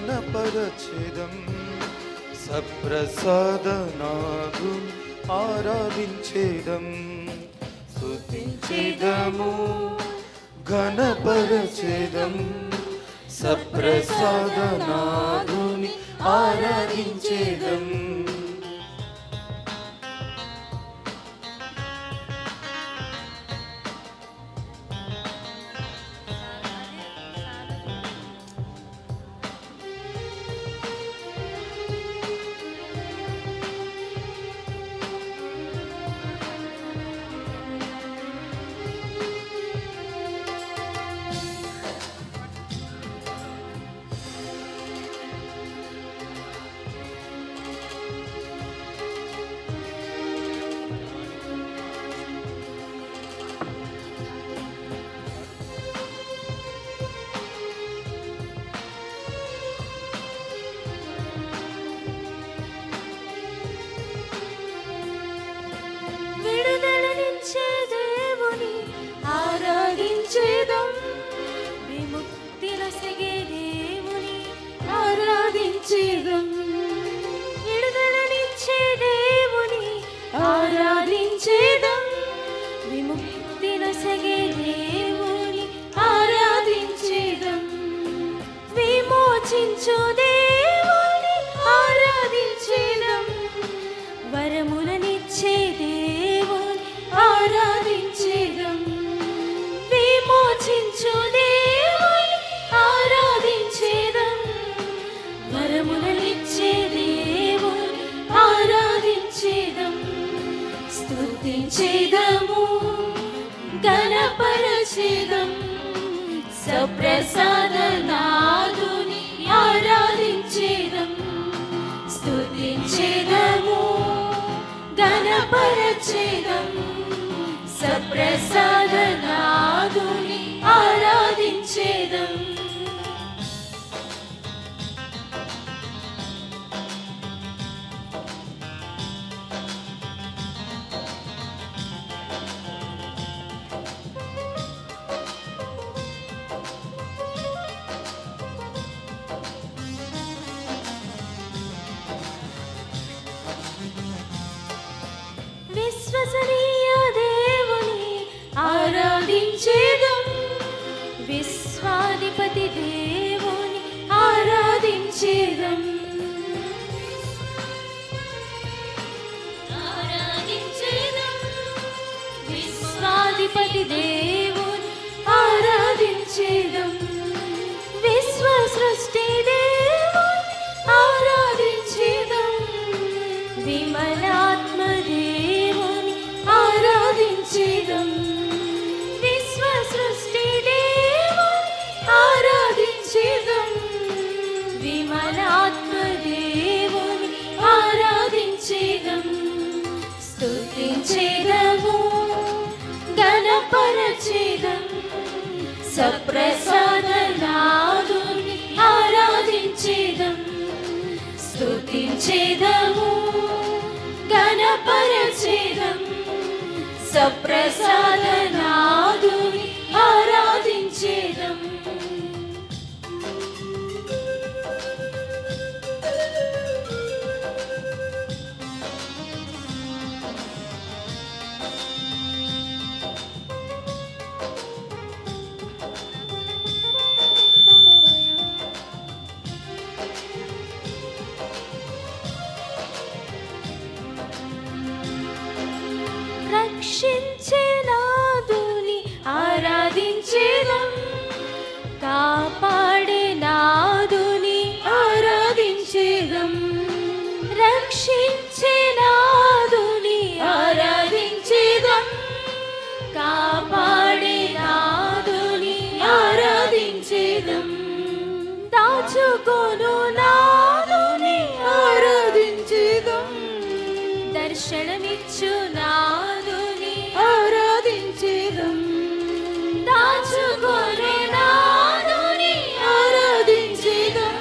ఘనపరచెదం సప్రసాదనాదు ఆరాధించేదం స్తుతించేదము ఘనపరచెదం సప్రసాదనాదుని ఆరాధించేదం స్తుతించేదము ఘనపరచెదం సప్రసాదనాదుని ఆరాధించేదం స్తుతించేదము ఘనపరచెదం సప్రసాదనాదుని ఆరాధించేదం విశ్వసనీయ దేవుని ఆరాధించేదం విశ్వాధిపతి దేవుని ఆరాధించేదం విశ్వాధిపతి దేవుని ఆరాధించేదం విశ్వ సృష్టి దేవుని ఆరాధించేదం విమలాత్మ దేవుని ఆరాధించేదం విశ్వ సృష్టి దేవుని ఆరాధించేదం విమలాత్మ దేవుని ఆరాధించేదం స్తుతించేదము ఘనపరచెదం సప్రసాదనాదుని ఆరాధించేదం స్తుతించేదము ఘనపరచెదం సప్రసాదనాదుని ఆరాధించేదం రక్షించే నాదుని ఆరాధించేదం కాపాడే నాదుని ఆరాధించేదం రక్షించే నాదుని ఆరాధించేదం కాపాడే నాదుని ఆరాధించేదం దాచుకొను నాదుని ఆరాధించేదం దర్శనమిచ్చు నాదుని ఆరాధించేదం దాచుకొను నాదుని ఆరాధించేదం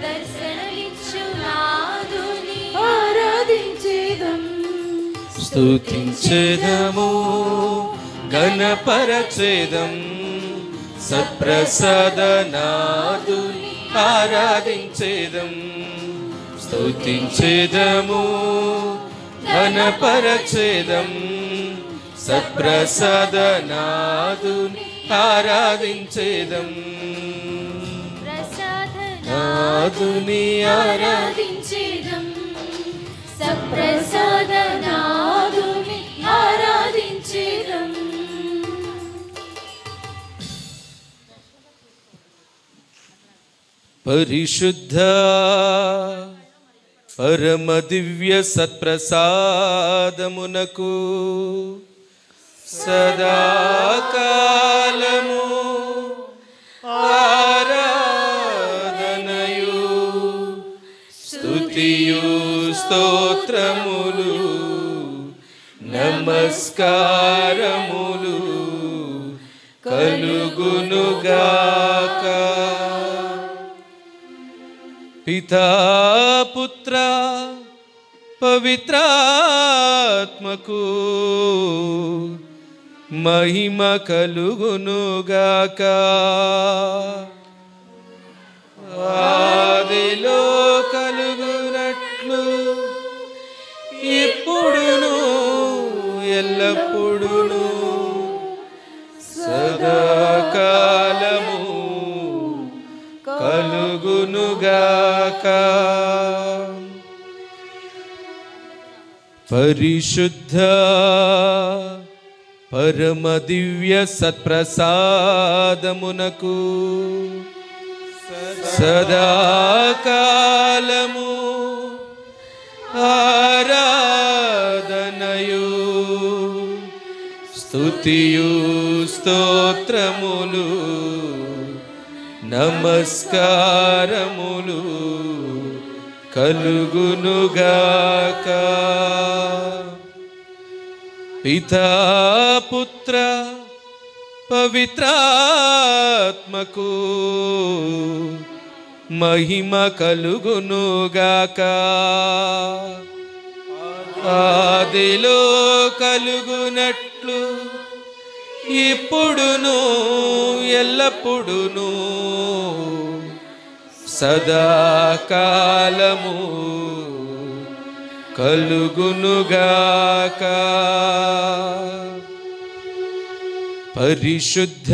దర్శనమిచ్చు నాదుని ఆరాధించేదం స్తుతించేదము ఘనపరచెదం సప్రసాదనాదుని ఆరాధించేదం. స్తుతించేదము ఘనపరచేదం, సత్ప్రసాదనాదుని ఆరాధించేదం. నాదుని ఆరాధించేదం, సప్రసాదనాదుని ఆరాధించేదం. పరిశుద్ధ పరమ దివ్య సత్ప్రసాదమునకు సదాకాలము ఆరాధనయు స్తుతియు స్తోత్రములు నమస్కారములు కలుగునుగాక. పితా పుత్ర పవిత్రాత్మకు మహిమ కలుగునుగాక. ఆదిలో కలుగునట్లు ఇప్పుడును ఎల్లప్పుడును సదాకాలము కలుగునుగాక. పరిశుద్ధ పరమ దివ్య సత్ప్రసాదమునకు సదాకాలము ఆరాధనయు స్తుతియు స్తోత్రములు నమస్కారములు కలుగునుగాక. పితా పుత్ర పవిత్రాత్మకు మహిమ కలుగునుగాక. ఆదిలో కలుగునట్లు ఇప్పుడును ఎల్లప్పుడును సదాకాలము కలుగునుగాక. పరిశుద్ధ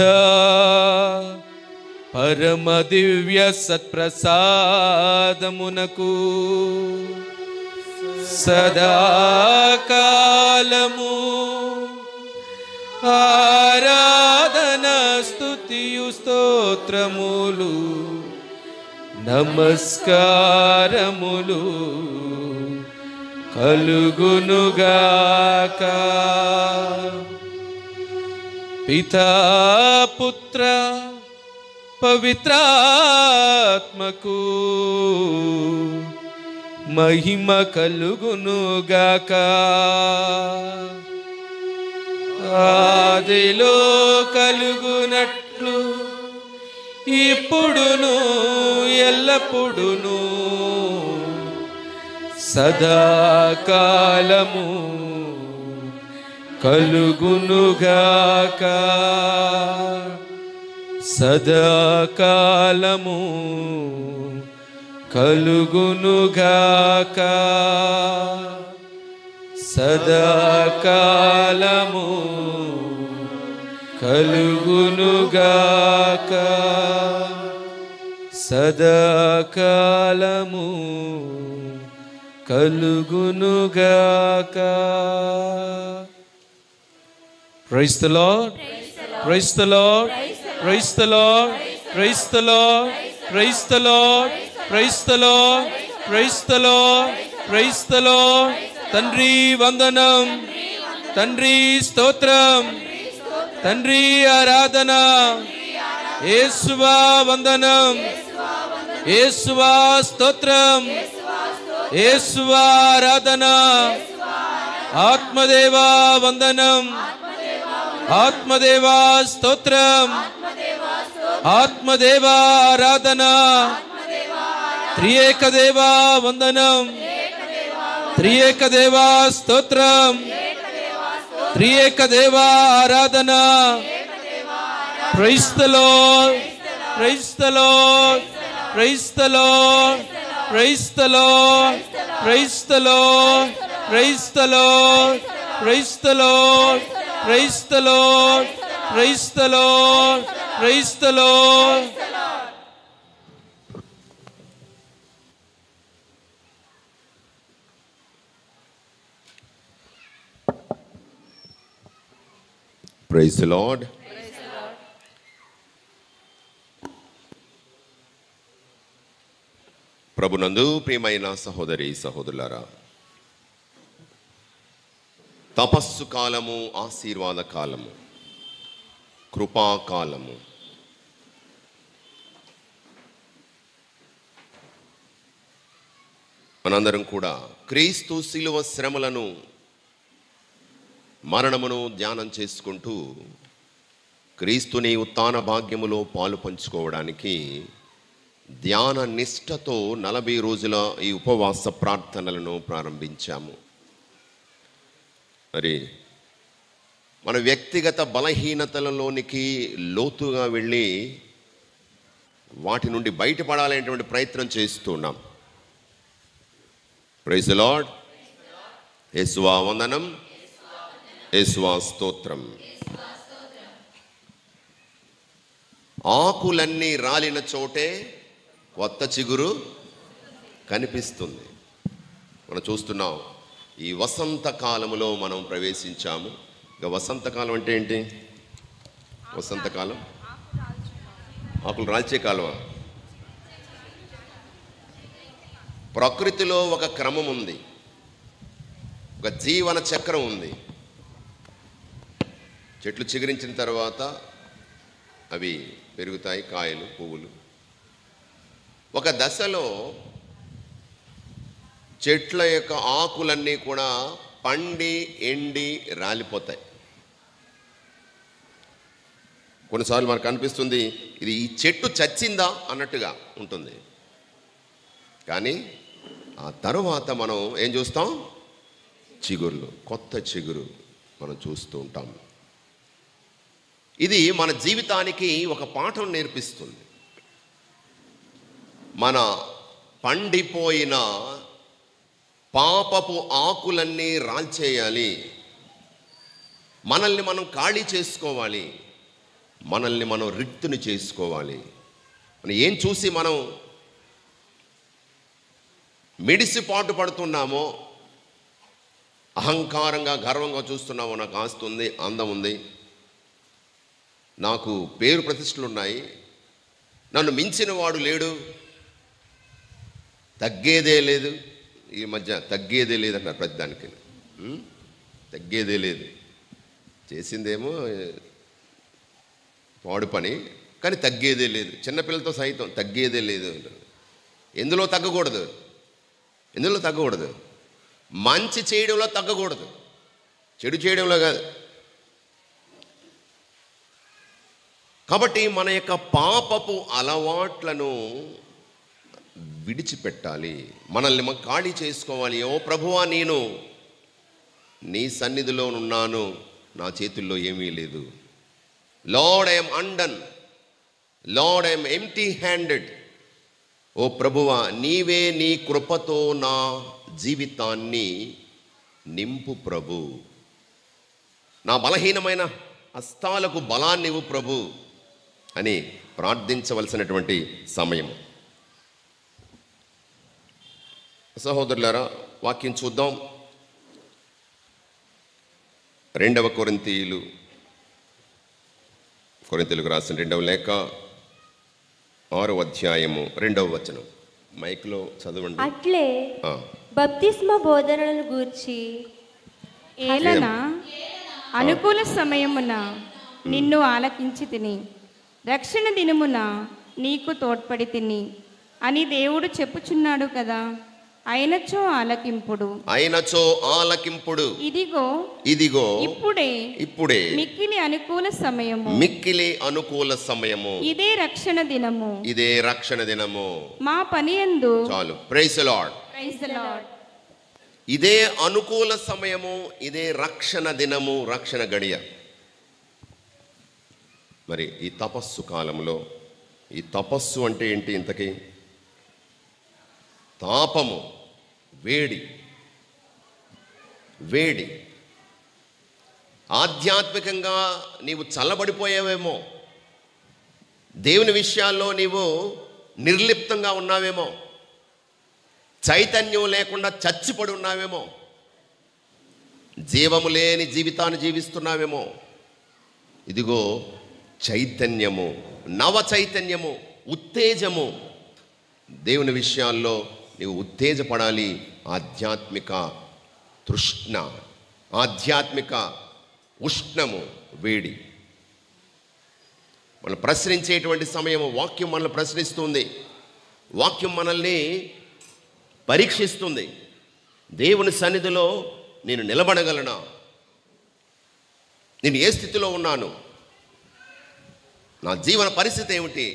పరమ దివ్య సత్ప్రసాదమునకు సదాకాలము ఆరాధన స్తుతియు స్తోత్రములు నమస్కారములు కలుగునుగాక. పితా పుత్ర పవిత్రాత్మకు మహిమ కలుగునుగాక. ఆదిలో కలుగునట్లు ఇప్పుడును ఎల్లప్పుడును సదాకాలము కలుగునుగాక. సదాకాలము కలుగునుగాక. సదాకాలము కలుగునుగాక. సదాకాలము కలుగునుగాక. Praise the Lord. Praise the Lord. Praise the Lord. Praise the Lord. Praise the Lord. Praise the Lord. Praise the Lord. Praise the Lord. తండ్రి వందనం, తండ్రి స్తోత్రం, తండ్రి ఆరాధన. యేసువా వందనం, యేసువా స్తోత్రం, యేసువా ఆరాధన. ఆత్మదేవా వందనం, ఆత్మదేవా స్తోత్రం, ఆత్మదేవా ఆరాధన. త్రియేక దేవా వందనం, త్రియేక దేవా స్తోత్రం, త్రియేక దేవా ఆరాధన. Praise the lord, praise the lord, praise the lord, praise the lord, praise the lord, praise the lord, praise the lord, praise the lord, praise the lord, praise the lord. Praise the lord. ప్రభునందు ప్రియమైన సహోదరి సహోదరులారా, తపస్సు కాలము, ఆశీర్వాద కాలము, కృపాకాలము. మనందరం కూడా క్రీస్తు శిలువ శ్రమలను, మరణమును ధ్యానం చేసుకుంటూ క్రీస్తుని ఉత్థాన భాగ్యములో పాలు పంచుకోవడానికి ధ్యాన నిష్ఠతో 40 రోజుల ఈ ఉపవాస ప్రార్థనలను ప్రారంభించాము. మరి మన వ్యక్తిగత బలహీనతలలోనికి లోతుగా వెళ్ళి వాటి నుండి బయటపడాలనేటువంటి ప్రయత్నం చేస్తున్నాం. Praise the lord. యేసువా వందనం, యేసువా స్తోత్రం. ఆకులన్నీ రాలిన చోటే కొత్త చిగురు కనిపిస్తుంది. మనం చూస్తున్నాం, ఈ వసంతకాలంలో మనం ప్రవేశించాము. ఇక వసంతకాలం అంటే ఏంటి? వసంతకాలం ఆకులు రాల్చే కాలం. ప్రకృతిలో ఒక క్రమం ఉంది, ఒక జీవన చక్రం ఉంది. చెట్లు చిగురించిన తర్వాత అవి పెరుగుతాయి, కాయలు, పువ్వులు. ఒక దశలో చెట్ల యొక్క ఆకులన్నీ కూడా పండి ఎండి రాలిపోతాయి. కొన్నిసార్లు మనకు అనిపిస్తుంది ఇది ఈ చెట్టు చచ్చిందా అన్నట్టుగా ఉంటుంది. కానీ ఆ తరువాత మనం ఏం చూస్తాం? చిగుర్లు, కొత్త చిగురు మనం చూస్తూ ఉంటాం. ఇది మన జీవితానికి ఒక పాఠం నేర్పిస్తుంది. మన పండిపోయిన పాపపు ఆకులన్నీ రాల్చేయాలి, మనల్ని మనం ఖాళీ చేసుకోవాలి, మనల్ని మనం రిక్తుని చేసుకోవాలి. మనం ఏం చూసి మనం మిడిసిపాటు పడుతున్నామో, అహంకారంగా గర్వంగా చూస్తున్నామో, నాకు ఆస్తి ఉంది, అందం ఉంది, నాకు పేరు ప్రతిష్టలు ఉన్నాయి, నన్ను మించిన వాడు లేడు, తగ్గేదే లేదు. ఈ మధ్య తగ్గేదే లేదంటారు ప్రతిదానికి. తగ్గేదే లేదు, చేసిందేమో పాడు పని, కానీ తగ్గేదే లేదు. చిన్నపిల్లలతో సైతం తగ్గేదే లేదు అంటారు. ఎందులో తగ్గకూడదు? ఎందులో తగ్గకూడదు? మంచి చేయడంలో తగ్గకూడదు, చెడు చేయడంలో కాదు. కాబట్టి మన యొక్క పాపపు అలవాట్లను విడిచిపెట్టాలి, మనల్ని మనం ఖాళీ చేసుకోవాలి. ఓ ప్రభువా, నేను నీ సన్నిధిలో ఉన్నాను, నా చేతుల్లో ఏమీ లేదు. Lord, I'm undone, lord, I'm empty handed. ఓ ప్రభువా, నీవే నీ కృపతో నా జీవితాన్ని నింపు ప్రభు. నా బలహీనమైన హస్తాలకు బలాన్నివ్వు ప్రభు అని ప్రార్థించవలసినటువంటి సమయం. సహోదరులారా, వాక్యం చూద్దాం. 2వ కొరింథీయులకు రాసిన 2వ లేఖ 6వ అధ్యాయము 2వ వచనం. మైక్లో చదవండి. అట్లే బప్తిస్మ బోధనలను గూర్చి ఏలన అనుకూల సమయమున నిన్ను ఆలకించి తిని, రక్షణ దినమున నీకు తోడ్పడి తిని అని దేవుడు చెప్పుచున్నాడు కదా. అయినచో ఆలకింపుడు. ఇదిగో ఇప్పుడే మిక్కిలి అనుకూల సమయము. ఇదే రక్షణ దినము. మా పని యందు చాలు. Praise the lord. ఇదే అనుకూల సమయము, ఇదే రక్షణ దినము, రక్షణ గడియ. మరి ఈ తపస్సు కాలంలో, ఈ తపస్సు అంటే ఏంటి? ఇంతకీ తాపము, వేడి. వేడి. ఆధ్యాత్మికంగా నీవు చల్లబడిపోయావేమో, దేవుని విషయాల్లో నీవు నిర్లిప్తంగా ఉన్నావేమో, చైతన్యం లేకుండా చచ్చిపడి ఉన్నావేమో, జీవము లేని జీవితాన్ని జీవిస్తున్నావేమో. ఇదిగో చైతన్యము, నవ చైతన్యము, ఉత్తేజము. దేవుని విషయాల్లో నీవు ఉత్తేజపడాలి. ఆధ్యాత్మిక తృష్ణ, ఆధ్యాత్మిక ఉష్ణము, వేడి. మనం ప్రశ్నించేటువంటి సమయము. వాక్యం మనల్ని ప్రశ్నిస్తుంది, వాక్యం మనల్ని పరీక్షిస్తుంది. దేవుని సన్నిధిలో నేను నిలబడగలనా? నేను ఏ స్థితిలో ఉన్నాను? నా జీవన పరిస్థితి ఏమిటి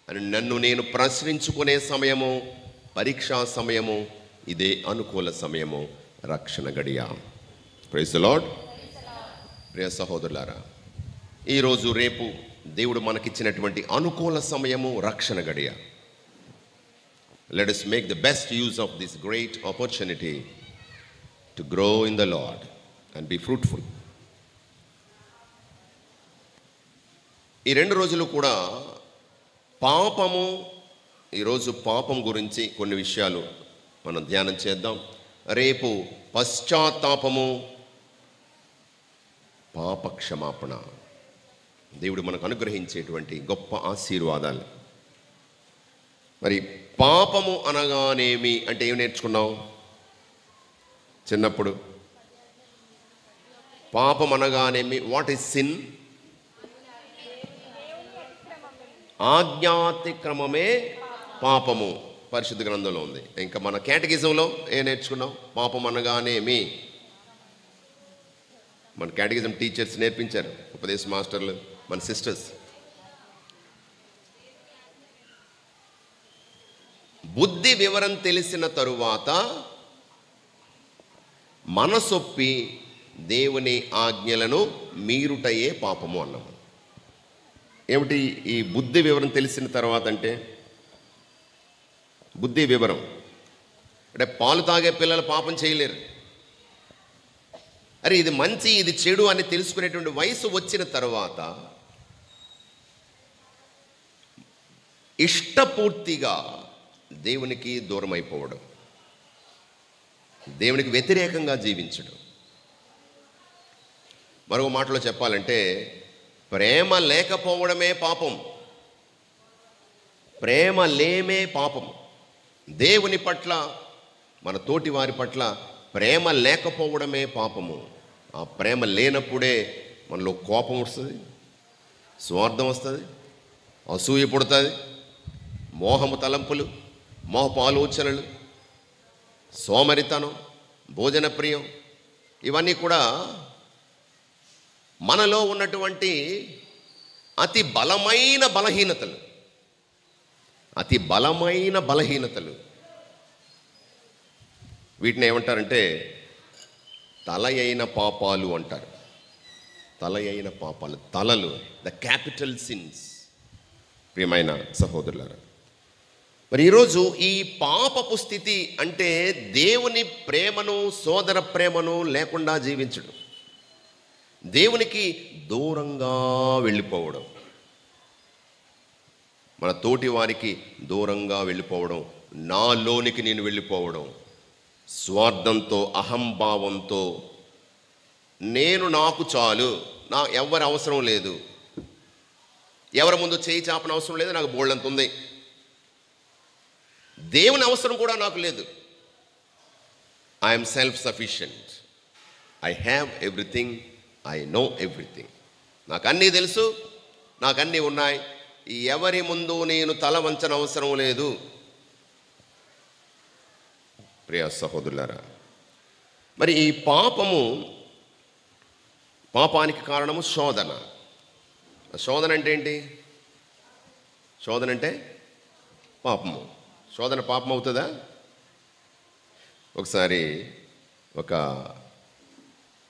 అని నన్ను నేను ప్రశ్నించుకునే సమయము, పరీక్షా సమయము. ఇదే అనుకూల సమయము, రక్షణ గడియ. Praise the lord. ప్రియ సహోదరులారా, ఈరోజు రేపు దేవుడు మనకిచ్చినటువంటి అనుకూల సమయము, రక్షణ గడియ. Let us make the best use of this great opportunity to grow in the Lord and be fruitful. ఈ 2 రోజులు కూడా పాపము, ఈరోజు పాపం గురించి కొన్ని విషయాలు మనం ధ్యానం చేద్దాం. రేపు పశ్చాత్తాపము, పాప క్షమాపణ. దేవుడు మనకు అనుగ్రహించేటువంటి గొప్ప ఆశీర్వాదాలు. మరి పాపము అనగానేమి అంటే ఏమి నేర్చుకున్నావు చిన్నప్పుడు? పాపం అనగానేమి? What is sin? ఆజ్ఞాతిక్రమమే పాపము. పరిశుద్ధ గ్రంథంలో ఉంది. ఇంకా మన కేటగిజంలో ఏం నేర్చుకున్నాం? పాపం అనగానేమి మన కేటగిజం టీచర్స్ నేర్పించారు, ఉపదేశ మాస్టర్లు, మన సిస్టర్స్. బుద్ధి వివరం తెలిసిన తరువాత మనసొప్పి దేవుని ఆజ్ఞలను మీరుటయే పాపము అన్నాము. ఏమిటి ఈ బుద్ధి వివరం తెలిసిన తర్వాత అంటే? బుద్ధి వివరం అంటే పాలు తాగే పిల్లలు పాపం చేయలేరు. అరే ఇది మంచి, ఇది చెడు అని తెలుసుకునేటువంటి వయసు వచ్చిన తర్వాత ఇష్టపూర్తిగా దేవునికి దూరం అయిపోవడం, దేవునికి వ్యతిరేకంగా జీవించడం. మరో మాటలో చెప్పాలంటే ప్రేమ లేకపోవడమే పాపం, ప్రేమ లేమే పాపం. దేవుని పట్ల, మన తోటి వారి పట్ల ప్రేమ లేకపోవడమే పాపము. ఆ ప్రేమ లేనప్పుడే మనలో కోపం వస్తుంది, స్వార్థం వస్తుంది, అసూయ పుడుతుంది, మోహము తలంపులు, మోహపు ఆలోచనలు, సోమరితనం, భోజన ప్రియం, ఇవన్నీ కూడా మనలో ఉన్నటువంటి అతి బలమైన బలహీనతలు. అతి బలమైన బలహీనతలు. వీటిని ఏమంటారంటే తల అయిన పాపాలు అంటారు. తల అయిన పాపాలు, తలలు, ద క్యాపిటల్ సిన్స్. ప్రియమైన సహోదరులారా, మరి ఈరోజు ఈ పాపపు స్థితి అంటే దేవుని ప్రేమను, సోదర ప్రేమను లేకుండా జీవించడం, దేవునికి దూరంగా వెళ్ళిపోవడం, మన తోటి వారికి దూరంగా వెళ్ళిపోవడం, నాలోనికి నేను వెళ్ళిపోవడం, స్వార్థంతో, అహంభావంతో, నేను నాకు చాలు, నా ఎవరి అవసరం లేదు, ఎవరి ముందు చేయి చాపన అవసరం లేదు, నాకు బోల్డంత ఉంది, దేవుని అవసరం కూడా నాకు లేదు, I'm self sufficient, I have everything, I know everything, నాకు అన్నీ తెలుసు, నాకు అన్నీ ఉన్నాయి, ఎవరి ముందు నేను తల వంచన అవసరం లేదు. ప్రియ సహోదరులారా, మరి ఈ పాపానికి కారణము శోధన. శోధన అంటే ఏంటి? శోధన అంటే పాపము. శోధన పాపం అవుతుందా? ఒకసారి ఒక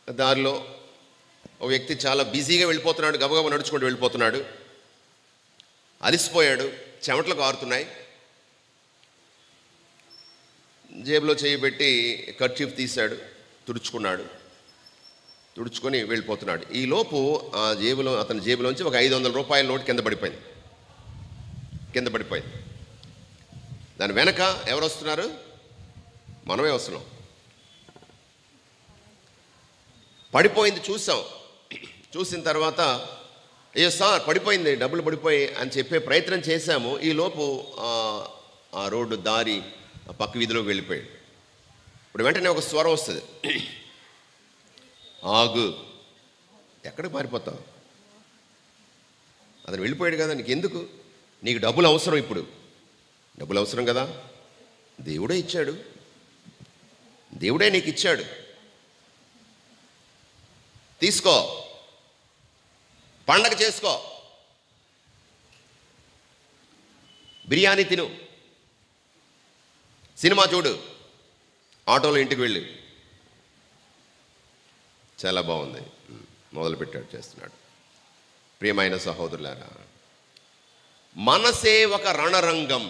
దారిలో ఒక వ్యక్తి చాలా బిజీగా వెళ్ళిపోతున్నాడు, గబగబా నడుచుకుంటూ వెళ్ళిపోతున్నాడు, అలిసిపోయాడు, చెమటలు కారుతున్నాయి. జేబులో చేయబెట్టి కర్చీఫ్ తీశాడు, తుడుచుకొని వెళ్ళిపోతున్నాడు. ఈలోపు అతని జేబులోంచి ఒక 500 రూపాయల నోటు కింద పడిపోయింది. దాని వెనక ఎవరు వస్తున్నారు? మనమే వస్తున్నాం. పడిపోయింది చూసిన తర్వాత, అయ్యో సార్ పడిపోయింది, డబ్బులు పడిపోయి అని చెప్పే ప్రయత్నం చేశాము. ఈలోపు ఆ రోడ్డు దారి పక్క వీధిలోకి వెళ్ళిపోయాడు. ఇప్పుడు వెంటనే ఒక స్వరం వస్తుంది, ఆగు, ఎక్కడికి పారిపోతావు? అతను వెళ్ళిపోయాడు కదా, నీకెందుకు? నీకు డబ్బులు అవసరం, ఇప్పుడు డబ్బులు అవసరం కదా, దేవుడే ఇచ్చాడు, దేవుడే నీకు ఇచ్చాడు, తీసుకో, పండగ చేసుకో, బిర్యానీ తిను, సినిమా చూడు, ఆటోలో ఇంటికి వెళ్ళి. చాలా బాగుంది, మొదలుపెట్టాడు, చేస్తున్నాడు. ప్రియమైన సహోదరులారా, మనసే ఒక రణరంగం.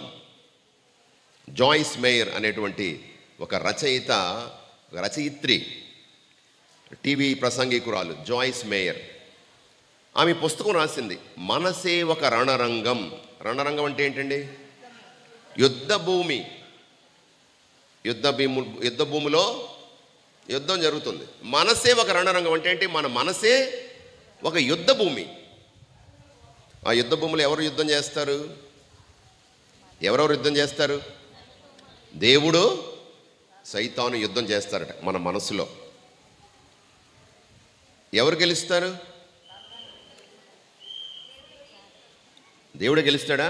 జాయిస్ మేయర్ అనేటువంటి ఒక రచయిత్రి, టీవీ ప్రసంగికురాలు జాయిస్ మేయర్. ఆమె పుస్తకం రాసింది, మనసే ఒక రణరంగం. రణరంగం అంటే ఏంటండి? యుద్ధ భూమిలో యుద్ధం జరుగుతుంది. మనసే ఒక రణరంగం అంటే ఏంటి? మన మనసే ఒక యుద్ధ భూమి. ఆ యుద్ధ భూమిలో ఎవరు యుద్ధం చేస్తారు? ఎవరెవరు యుద్ధం చేస్తారు? దేవుడు, సైతాను యుద్ధం చేస్తారట మన మనసులో. ఎవరు గెలుస్తారు? దేవుడే గెలుస్తాడా?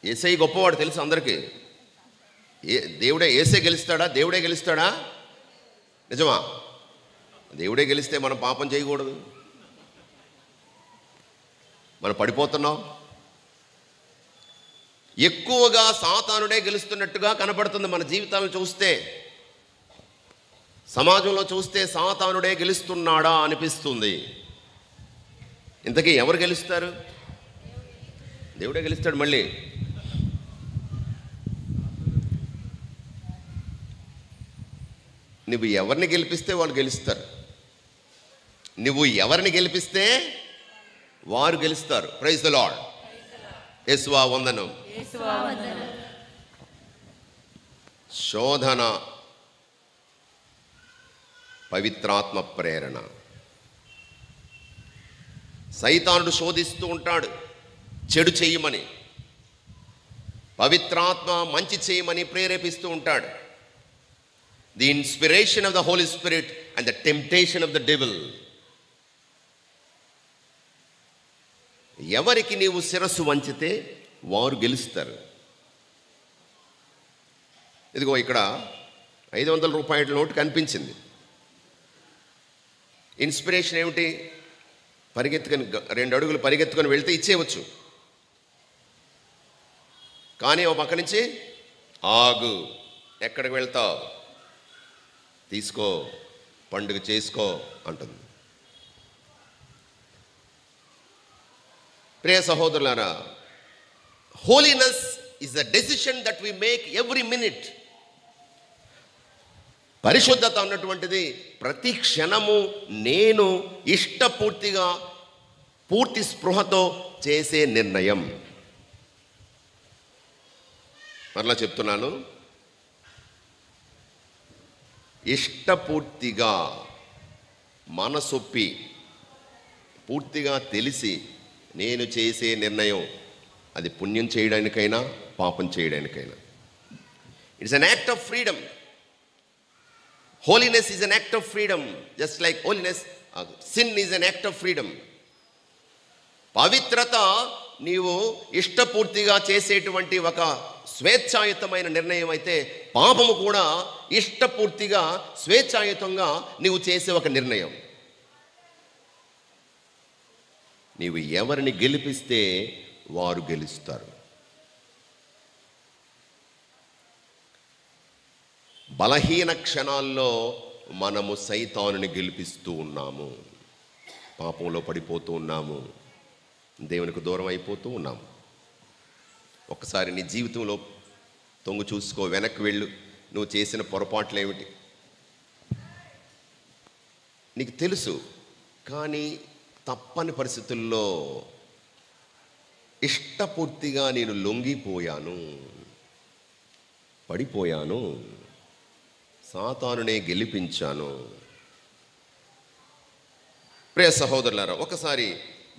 యేసయ్య గొప్పవాడు తెలుసు అందరికీ. యేసే గెలుస్తాడా? దేవుడే గెలుస్తాడా? నిజమా? దేవుడే గెలిస్తే మనం పాపం చేయకూడదు. మనం పడిపోతున్నాం. ఎక్కువగా సాతానుడే గెలుస్తున్నట్టుగా కనపడుతుంది మన జీవితాలను చూస్తే. సమాజంలో చూస్తే సాతానుడే గెలుస్తున్నాడా అనిపిస్తుంది. ఇంతకీ ఎవరు గెలుస్తారు? దేవుడే గెలుస్తాడు. మళ్ళీ నువ్వు ఎవరిని గెలిపిస్తే వాళ్ళు గెలుస్తారు. నువ్వు ఎవరిని గెలిపిస్తే వారు గెలుస్తారు. Praise the lord. యేసువా వందనం. శోధన పవిత్రాత్మ ప్రేరణ. సైతానుడు శోధిస్తూ ఉంటాడు చెడు చేయమని, పవిత్రాత్మ మంచి చేయమని ప్రేరేపిస్తూ ఉంటాడు. The inspiration of the holy spirit and the temptation of the devil. ఎవరికి నీవు శిరస్సు వంచితే వారు గెలుస్తారు. ఇదిగో ఇక్కడ 500 రూపాయల నోటు కనిపించింది. ఇన్స్పిరేషన్ ఏమిటి? పరిగెత్తుకొని 2 అడుగులు పరిగెత్తుకొని వెళ్తే ఇచ్చేయవచ్చు. కానీ ఒక పక్క నుంచి ఆగు, ఎక్కడికి వెళ్తావు, తీసుకో, పండుగ చేసుకో అంటుంది. ప్రియ సహోదరులారా, holiness is a decision that we make every minute. పరిశుద్ధత అన్నటువంటిది ప్రతి క్షణము నేను ఇష్టపూర్తిగా పూర్తి స్పృహతో చేసే నిర్ణయం. మరలా చెప్తున్నాను, ఇష్టపూర్తిగా మనసొప్పి పూర్తిగా తెలిసి నేను చేసే నిర్ణయం, అది పుణ్యం చేయడానికైనా పాపం చేయడానికైనా. It's an act of freedom. Holiness is an act of freedom. Just like holiness, sin is an act of freedom. పవిత్రత నీవు ఇష్టపూర్తిగా చేసేటువంటి ఒక స్వేచ్ఛాయుతమైన నిర్ణయం అయితే, పాపము కూడా ఇష్టపూర్తిగా స్వేచ్ఛాయుతంగా నీవు చేసే ఒక నిర్ణయం. నీవు ఎవరిని గెలిపిస్తే వారు గెలుస్తారు. బలహీన క్షణాల్లో మనము సైతానుని గెలిపిస్తూ ఉన్నాము. పాపంలో పడిపోతూ ఉన్నాము, దేవునికి దూరం అయిపోతూ ఉన్నాము. ఒక్కసారి నీ జీవితంలో తొంగు చూసుకో, వెనక్కి వెళ్ళు. నువ్వు చేసిన పొరపాట్లు ఏమిటి నీకు తెలుసు. కానీ తప్పని పరిస్థితుల్లో ఇష్టపూర్తిగా నేను లొంగిపోయాను, పడిపోయాను, సాతానునే గెలిపించాను. ప్రియ సహోదరులారా, ఒకసారి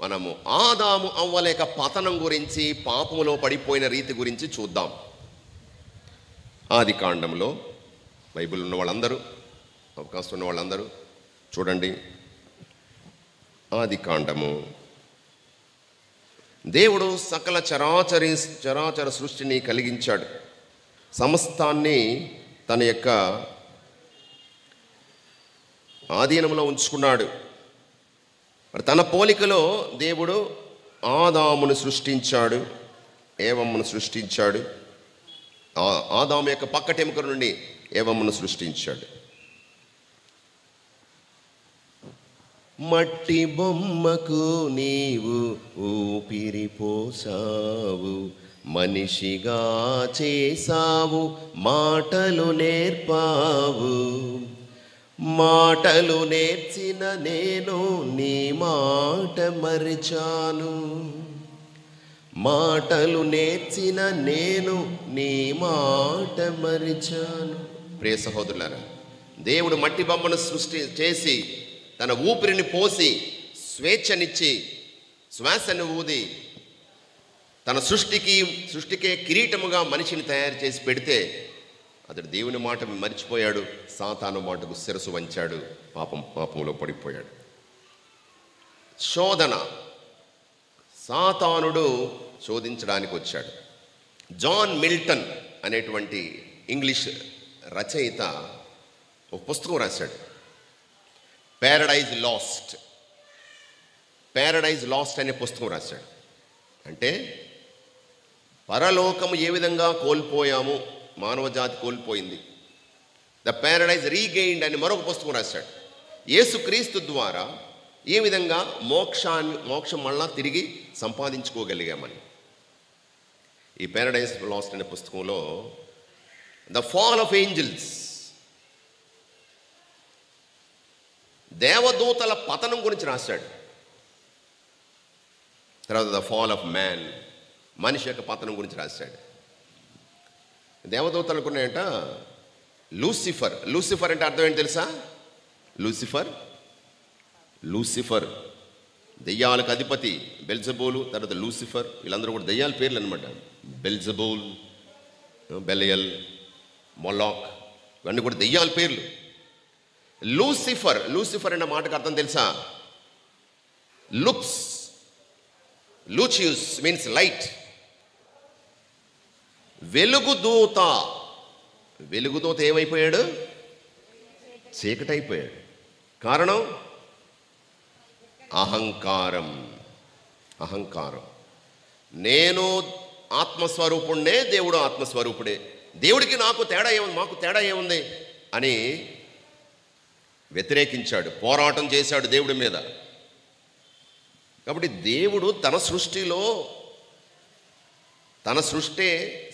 మనము ఆదాము అవ్వలేక పతనం గురించి, పాపములో పడిపోయిన రీతి గురించి చూద్దాం. ఆది కాండంలో బైబిల్ ఉన్న వాళ్ళందరూ, అవకాశం ఉన్న వాళ్ళందరూ చూడండి. ఆది కాండము. దేవుడు సకల చరాచర సృష్టిని కలిగించాడు. సమస్తాన్ని తన యొక్క ఆధీనంలో ఉంచుకున్నాడు. మరి తన పోలికలో దేవుడు ఆదామును సృష్టించాడు, ఏవమ్మను సృష్టించాడు. ఆదాము యొక్క పక్కటెముక నుండి ఏవమ్మను సృష్టించాడు. మట్టి బొమ్మకు నీవు ఊపిరి పోసావు, మనిషిగా చేసావు, మాటలు నేర్పావు. మాటలు నేర్చిన నేను నీ మాట మరిచాను. మాటలు నేర్చిన నేను నీ మాట మరిచాను. ప్రియ సహోదరులారా, దేవుడు మట్టి బొమ్మను సృష్టి చేసి తన ఊపిరిని పోసి స్వేచ్ఛనిచ్చి శ్వాసను ఊది తన సృష్టికే కిరీటముగా మనిషిని తయారు చేసి పెడితే అతడు దేవుని మాట మరిచిపోయాడు, సాతాను మాటకు శిరసు వంచాడు, పాపంలో పడిపోయాడు. శోధన, సాతానుడు శోధించడానికి వచ్చాడు. జాన్ మిల్టన్ అనేటువంటి ఇంగ్లీష్ రచయిత ఒక పుస్తకం రాశాడు, ప్యారడైజ్ లాస్ట్ అనే పుస్తకం రాశాడు. అంటే పరలోకము ఏ విధంగా కోల్పోయాము, మానవ జాతి కోల్పోయింది, ద ప్యారడైజ్ రీగెయిన్డ్ అని మరొక పుస్తకం రాశాడు. యేసుక్రీస్తు ద్వారా ఏ విధంగా మోక్షం మళ్ళా తిరిగి సంపాదించుకోగలిగామని. ఈ ప్యారడైజ్ లాస్ట్ అనే పుస్తకంలో ద ఫాల్ ఆఫ్ ఏంజల్స్, దేవదూతల పతనం గురించి రాశాడు. తర్వాత ద ఫాల్ ఆఫ్ మ్యాన్, మనిషి యొక్క పతనం గురించి రాశాడు. దేవదూతలకు ఉన్నాయంట లూసిఫర్ అంటే అర్థం ఏంటి తెలుసా? లూసిఫర్ దెయ్యాలకు అధిపతి, బెల్జబూలు, తర్వాత లూసిఫర్, వీళ్ళందరూ కూడా దెయ్యాల పేర్లు అనమాట. బెల్జబూల్, బెలియల్, మొలాక్, ఇవన్నీ కూడా దెయ్యాల పేర్లు. లూసిఫర్ అన్న మాటకు అర్థం తెలుసా? లూచియస్ మీన్స్ లైట్. వెలుగుదూత ఏమైపోయాడు? చీకటైపోయాడు. కారణం అహంకారం. నేను ఆత్మస్వరూపుడే, దేవుడు ఆత్మస్వరూపుడే, దేవుడికి మాకు తేడా ఏముంది అని వ్యతిరేకించాడు, పోరాటం చేశాడు దేవుడి మీద. కాబట్టి దేవుడు తన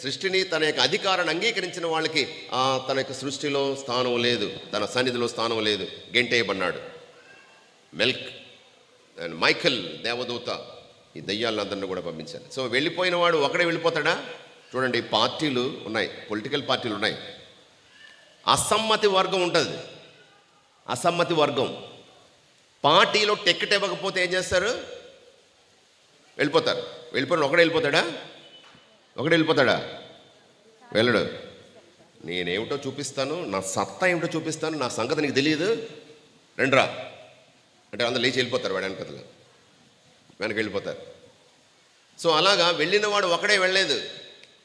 సృష్టిని తన యొక్క అధికారాన్ని అంగీకరించిన వాళ్ళకి తన యొక్క సృష్టిలో స్థానం లేదు, తన సన్నిధిలో స్థానం లేదు, గెంటేయబడ్డాడు. మైఖల్ దేవదూత ఈ దయ్యాలందరినీ కూడా పంపించారు. సో వెళ్ళిపోయిన వాడు ఒకడే వెళ్ళిపోతాడా? చూడండి, పార్టీలు ఉన్నాయి, పొలిటికల్ పార్టీలు ఉన్నాయి. అసమ్మతి వర్గం ఉంటుంది. అసమ్మతి వర్గం పార్టీలో టికెట్ ఇవ్వకపోతే ఏం చేస్తారు? వెళ్ళిపోతారు. వెళ్ళిపోయిన ఒకడే వెళ్ళిపోతాడా? వెళ్ళడు. నేనేమిటో చూపిస్తాను, నా సత్తా ఏమిటో చూపిస్తాను, నా సంగతి నీకు తెలియదు, రండిరా అంటే అందరూ లేచి వెళ్ళిపోతారు, వాడు వెనక వెళ్ళిపోతారు. సో అలాగా వెళ్ళిన వాడు ఒకడే వెళ్ళలేదు,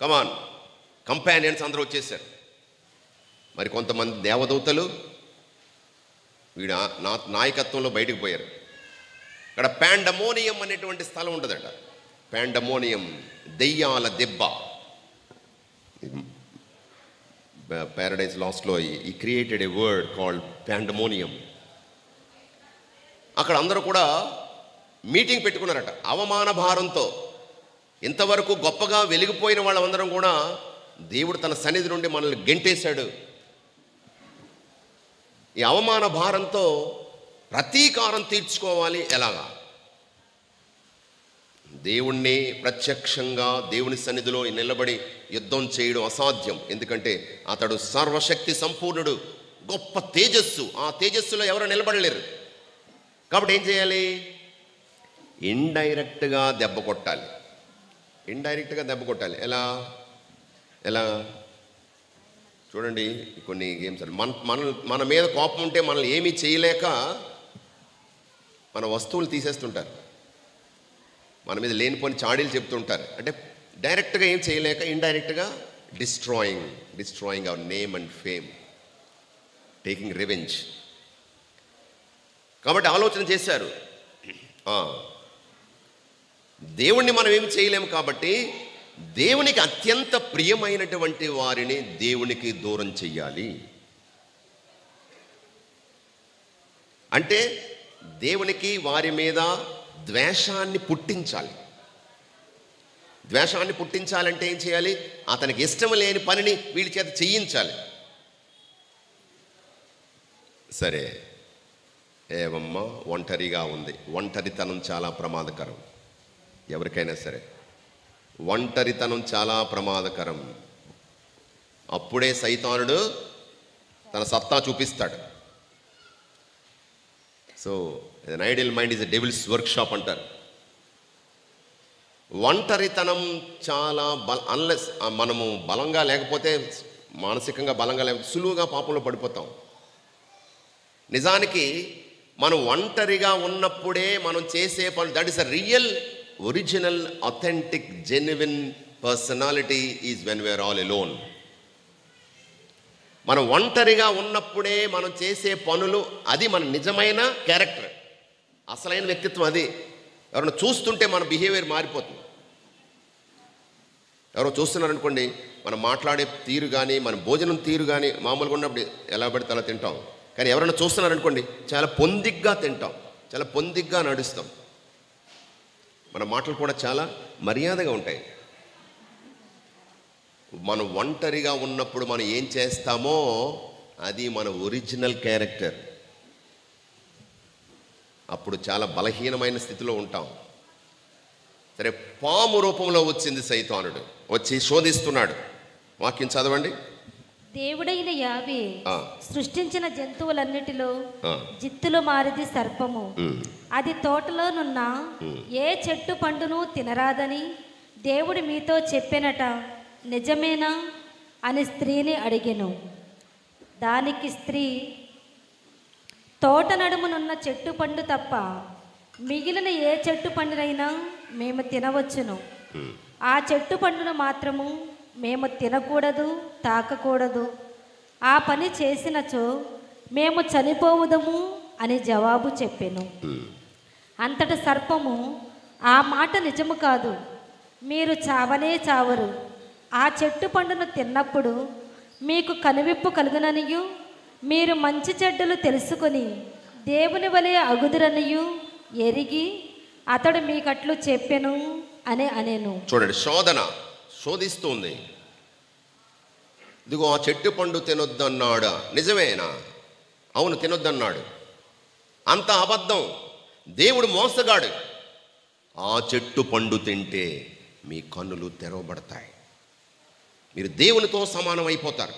కమాన్ కంపానియన్స్ అందరూ వచ్చేసారు. మరి కొంతమంది దేవదూతలు వీడు నాయకత్వంలో బయటకు పోయారు. ఇక్కడ పాండమోనియం అనేటువంటి స్థలం ఉంటుందట. పాండమోనియం, దెయ్యాల దెబ్బ. ప్యారడైజ్ లాస్ట్లో ఈ created a word called pandemonium. అక్కడ అందరూ కూడా మీటింగ్ పెట్టుకున్నారట అవమాన భారంతో. ఇంతవరకు గొప్పగా వెలిగిపోయిన వాళ్ళందరం కూడా దేవుడు తన సన్నిధి నుండి మనల్ని గెంటేశాడు. ఈ అవమాన భారంతో ప్రతీకారం తీర్చుకోవాలి. ఎలాగా? దేవుణ్ణి ప్రత్యక్షంగా దేవుని సన్నిధిలో నిలబడి యుద్ధం చేయడం అసాధ్యం. ఎందుకంటే అతడు సర్వశక్తి సంపూర్ణుడు, గొప్ప తేజస్సు. ఆ తేజస్సులో ఎవరు నిలబడలేరు. కాబట్టి ఏం చేయాలి? ఇండైరెక్ట్గా దెబ్బ కొట్టాలి. ఇండైరెక్ట్గా దెబ్బ కొట్టాలి. ఎలా చూడండి, కొన్ని గేమ్స్ మన మీద కోపం ఉంటే మనల్ని ఏమీ చేయలేక మన వస్తువులు తీసేస్తుంటారు, మన మీద లేనిపోని చాడీలు చెప్తుంటారు. అంటే డైరెక్ట్గా ఏం చేయలేక ఇండైరెక్ట్గా destroying our name and fame, taking revenge. కాబట్టి ఆలోచన చేశారు, దేవుణ్ణి మనం ఏమి చేయలేము కాబట్టి దేవునికి అత్యంత ప్రియమైనటువంటి వారిని దేవునికి దూరం చెయ్యాలి. అంటే దేవునికి వారి మీద ద్వేషాన్ని పుట్టించాలి. ద్వేషాన్ని పుట్టించాలంటే ఏం చేయాలి? అతనికి ఇష్టం లేని పనిని వీళ్ళ చేత చేయించాలి. సరే, ఏవమ్మ ఒంటరిగా ఉంది. ఒంటరితనం చాలా ప్రమాదకరం. ఎవరికైనా సరే ఒంటరితనం చాలా ప్రమాదకరం. అప్పుడే సైతానుడు తన సత్తా చూపిస్తాడు. So an ideal mind is a devil's workshop అంటారు. ఒంటరితనం చాలా అన్లెస్ మనము బలంగా లేకపోతే, మానసికంగా బలంగా లేకపోతే సులువుగా పాపంలో పడిపోతాం. నిజానికి మనం ఒంటరిగా ఉన్నప్పుడే మనం చేసే పని, that is a real original authentic genuine personality is when we are all alone. మనం ఒంటరిగా ఉన్నప్పుడే మనం చేసే పనులు, అది మన నిజమైన క్యారెక్టర్, అసలైన వ్యక్తిత్వం. అది ఎవరైనా చూస్తుంటే మన బిహేవియర్ మారిపోతుంది. ఎవరో చూస్తున్నారనుకోండి, మనం మాట్లాడే తీరు కానీ మన భోజనం తీరు కానీ మామూలుగా ఉన్నప్పుడు ఎలా పడితే అలా తింటాం. కానీ ఎవరైనా చూస్తున్నారనుకోండి, చాలా పొందిగ్గా తింటాం, చాలా పొందిగ్గా నడుస్తాం. మన మాటలు కూడా చాలా మర్యాదగా ఉంటాయి. మనం ఒంటరిగా ఉన్నప్పుడు మనం ఏం చేస్తామో అది మన ఒరిజినల్ క్యారెక్టర్. అప్పుడు చాలా బలహీనమైన స్థితిలో ఉంటాం. సరే, పాము రూపంలో వచ్చింది సైతానుడు, వచ్చి శోధిస్తున్నాడు. వాక్యం చదవండి. దేవుడైన యావే సృష్టించిన జంతువులన్నిటిలో జిత్తులు మారిది సర్పము. అది తోటలోనున్న ఏ చెట్టు పండును తినరాదని దేవుడు మీతో చెప్పెనట, నిజమేనా అని స్త్రీని అడిగెను. దానికి స్త్రీ, తోట నడుమునున్న చెట్టు పండు తప్ప మిగిలిన ఏ చెట్టు పండునైనా మేము తినవచ్చును. ఆ చెట్టు పండును మాత్రము మేము తినకూడదు, తాకకూడదు. ఆ పని చేసినచో మేము చనిపోవుదము అని జవాబు చెప్పెను. అంతట సర్పము, ఆ మాట నిజము కాదు, మీరు చావనే చావరు. ఆ చెట్టు పండును తిన్నప్పుడు మీకు కనువిప్పు కలుగుననియు మీరు మంచి చెడ్డలు తెలుసుకొని దేవుని వలె అగుదురనియు ఎరిగి అతడు మీకట్లు చెప్పెను అని అనేను. చూడండి, శోధిస్తుంది. ఇదిగో ఆ చెట్టు పండు తినొద్దన్నాడా? నిజమేనా? అవును, తినొద్దన్నాడు. అంత అబద్ధం. దేవుడు మోసగాడు. ఆ చెట్టు పండు తింటే మీ కన్నులు తెరవబడతాయి, మీరు దేవునితో సమానం అయిపోతారు.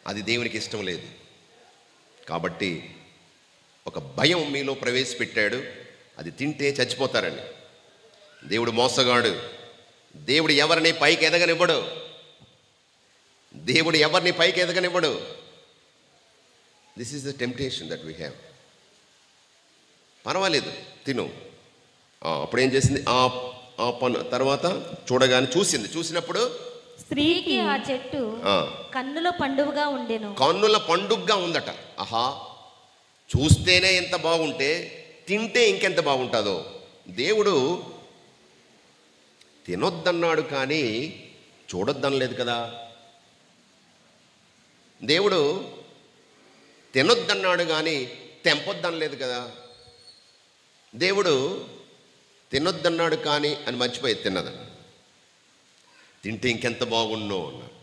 అది దేవునికి ఇష్టం లేదు. కాబట్టి ఒక భయం మీలో ప్రవేశపెట్టాడు, అది తింటే చచ్చిపోతారని. దేవుడు మోసగాడు. దేవుడు ఎవరిని పైకి ఎదగనివ్వడు. దేవుడు ఎవరిని పైకి ఎదగనివ్వడు. This is the temptation that we have. పర్వాలేదు, తిను. అప్పుడు ఏం చేసింది? ఆ పను తర్వాత చూడగానే చూసినప్పుడు స్త్రీకి ఆ చెట్టు కన్నుల పండుగగా ఉండెను. కన్నుల పండుగగా ఉందట. ఆహా, చూస్తేనే ఎంత బాగుంటే తింటే ఇంకెంత బాగుంటుందో. దేవుడు తినొద్దన్నాడు కానీ చూడొద్దనలేదు కదా. దేవుడు తినొద్దన్నాడు కానీ తెంపొద్దనలేదు కదా. దేవుడు తినొద్దన్నాడు కానీ అని మర్చిపోయి తిన్నదని. తింటే ఇంకెంత బాగుండో అన్నారు.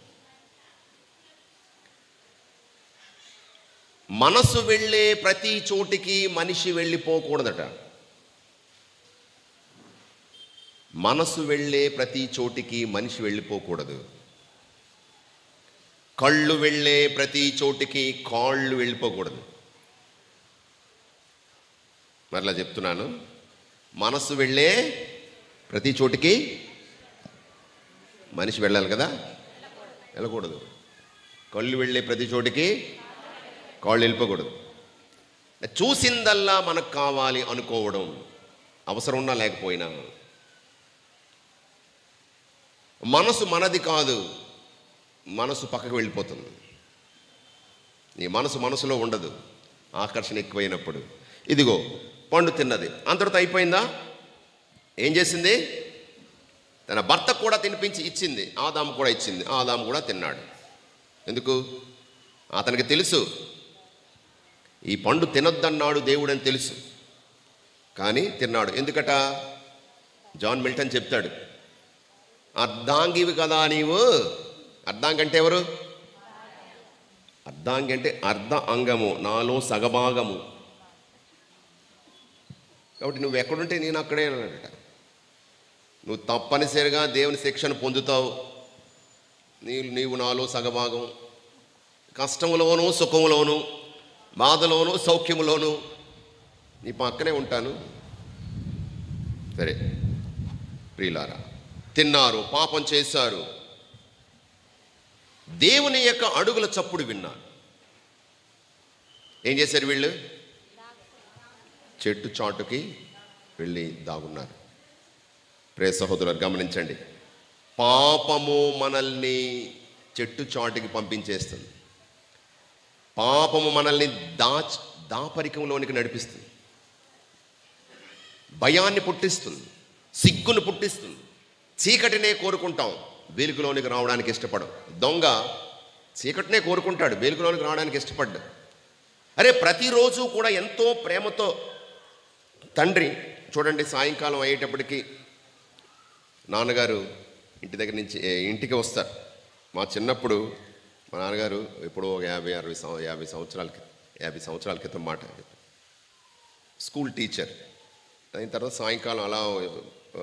మనసు వెళ్ళే ప్రతి చోటికి మనిషి వెళ్ళిపోకూడదట. మనసు వెళ్ళే ప్రతి చోటికి మనిషి వెళ్ళిపోకూడదు. కళ్ళు వెళ్ళే ప్రతి చోటికి కాళ్ళు వెళ్ళిపోకూడదు. మరలా చెప్తున్నాను, మనసు వెళ్ళే ప్రతి చోటికి మనిషి వెళ్ళాలి కదా, వెళ్ళకూడదు. కళ్ళు వెళ్ళే ప్రతి చోటికి కాళ్ళు వెళ్ళిపోకూడదు. చూసిందల్లా మనకు కావాలి అనుకోవడం, అవసరం ఉన్నా లేకపోయినా. మనసు మనది కాదు, మనసు పక్కకు వెళ్ళిపోతుంది. నీ మనసులో ఉండదు ఆకర్షణ ఎక్కువైనప్పుడు. ఇదిగో పండు తిన్నది, అంతటితో అయిపోయిందా? ఏం చేసింది? తన భర్త కూడా తినిపించి ఇచ్చింది. ఆదాము కూడా ఇచ్చింది. ఆదాము కూడా తిన్నాడు. ఎందుకు? అతనికి తెలుసు ఈ పండు తినొద్దన్నాడు దేవుడని తెలుసు, కానీ తిన్నాడు. ఎందుకట? జాన్ మిల్టన్ చెప్తాడు, అర్ధాంగివి కదా నీవు. అర్ధాంగి అంటే ఎవరు? అర్ధాంగి అంటే అర్ధ అంగము, నాలో సగభాగము. కాబట్టి నువ్వు ఎక్కడుంటే నేను అక్కడే అన్నాడట. నువ్వు తప్పనిసరిగా దేవుని శిక్షను పొందుతావు. నీవు నాలో సగభాగం. కష్టములోను సుఖములోను, బాధలోను సౌఖ్యములోను నీ పక్కనే ఉంటాను. సరే ప్రియులారా, తిన్నారు, పాపం చేశారు, దేవుని యొక్క అడుగుల చప్పుడు విన్నారు. ఏం చేశారు వీళ్ళు? చెట్టు చాటుకి వెళ్ళి దాగున్నారు. ప్రియ సహోదరులు గమనించండి, పాపము మనల్ని చెట్టు చాటుకి పంపించేస్తుంది. పాపము మనల్ని దాపరికంలోనికి నడిపిస్తుంది, భయాన్ని పుట్టిస్తుంది, సిగ్గును పుట్టిస్తుంది. చీకటినే కోరుకుంటాం, వెలుగులోనికి రావడానికి ఇష్టపడం. దొంగ చీకటినే కోరుకుంటాడు, వెలుగులోనికి రావడానికి ఇష్టపడ్డా. అరే ప్రతిరోజు కూడా ఎంతో ప్రేమతో తండ్రి చూడండి, సాయంకాలం అయ్యేటప్పటికి నాన్నగారు ఇంటి దగ్గర నుంచి ఇంటికి వస్తారు. మా చిన్నప్పుడు మా నాన్నగారు ఎప్పుడో 50 సంవత్సరాల క్రితం మాట, స్కూల్ టీచర్ అయిన తర్వాత సాయంకాలం అలా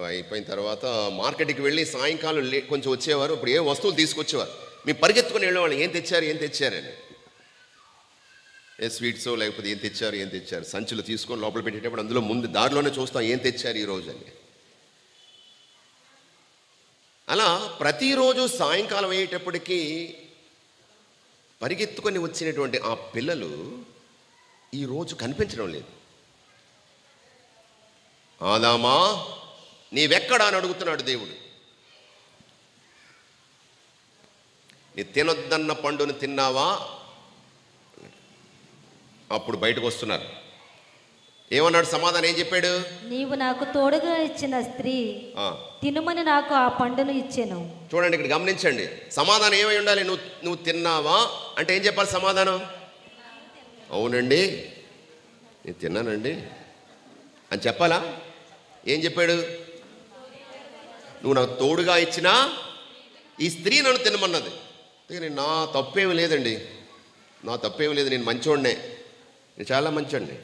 అయిపోయిన తర్వాత మార్కెట్కి వెళ్ళి సాయంకాలం కొంచెం వచ్చేవారు. ఇప్పుడు ఏ వస్తువులు తీసుకొచ్చేవారు, మేము పరిగెత్తుకొని వెళ్ళేవాళ్ళు. ఏం తెచ్చారని, ఏ స్వీట్సో లేకపోతే ఏం తెచ్చారు సంచులు తీసుకొని లోపల పెట్టేటప్పుడు అందులో ముందు దారిలోనే చూస్తాం ఏం తెచ్చారు ఈరోజు అని. అలా ప్రతిరోజు సాయంకాలం అయ్యేటప్పటికీ పరిగెత్తుకొని వచ్చినటువంటి ఆ పిల్లలు ఈరోజు కనిపించడం లేదు. ఆదామా నీవెక్కడా అని అడుగుతున్నాడు దేవుడు. నీ తినొద్దన్న పండును తిన్నావా? అప్పుడు బయటకు వస్తున్నారు. ఏమన్నాడు? సమాధానం ఏం చెప్పాడు? నీవు నాకు తోడుగా ఇచ్చిన స్త్రీ తినుమని నాకు ఆ పండును ఇచ్చాను. చూడండి ఇక్కడ గమనించండి, సమాధానం ఏమై ఉండాలి? నువ్వు తిన్నావా అంటే ఏం చెప్పాలి సమాధానం? అవునండి నేను తిన్నానండి అని చెప్పాలా? ఏం చెప్పాడు? నువ్వు నాకు తోడుగా ఇచ్చిన ఈ స్త్రీ నన్ను తినమన్నది. నా తప్పేమి లేదండి, నేను మంచోడినే, నేను చాలా మంచోడిని.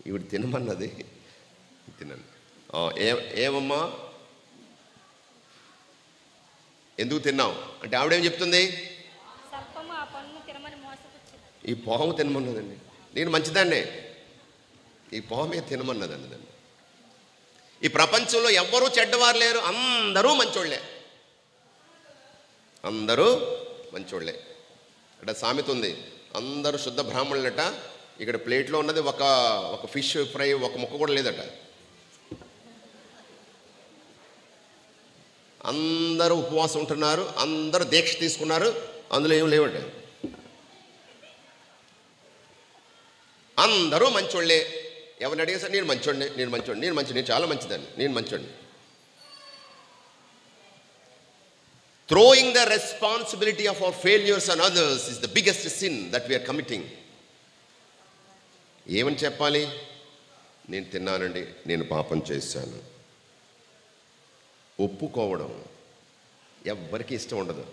ఈవిడ తినమన్నది, తిన్నాను. ఏమమ్మా ఎందుకు తిన్నావు అంటే ఆవిడేం చెప్తుంది? ఈ పాము తినమన్నదండి, నేను మంచిదాన్నే, ఈ పామే తినమన్నదండి దాన్ని. ఈ ప్రపంచంలో ఎవ్వరూ చెడ్డవారు లేరు, అందరూ మంచోళ్లే. అక్కడ సామెత ఉంది, అందరూ శుద్ధ బ్రాహ్మణులట. ఇక్కడ ప్లేట్లో ఉన్నది ఒక ఫిష్ ఫ్రై, ఒక ముక్క కూడా లేదట. అందరూ ఉపవాసం ఉంటున్నారు, అందరూ దీక్ష తీసుకున్నారు, అందులో ఏం లేవట. అందరూ మంచోళ్లే. ఎవరిని అడిగే సార్ నేను మంచోడిని, నేను చాలా మంచిదాన్ని, నేను మంచోడిని. Throwing the responsibility of our failures on others is the biggest sin that we are committing. ఏమని చెప్పాలి? నేను తిన్నానండి, నేను పాపం చేశాను. ఒప్పుకోవడం. ఎవ్వరికీ ఇష్టం ఉండదు.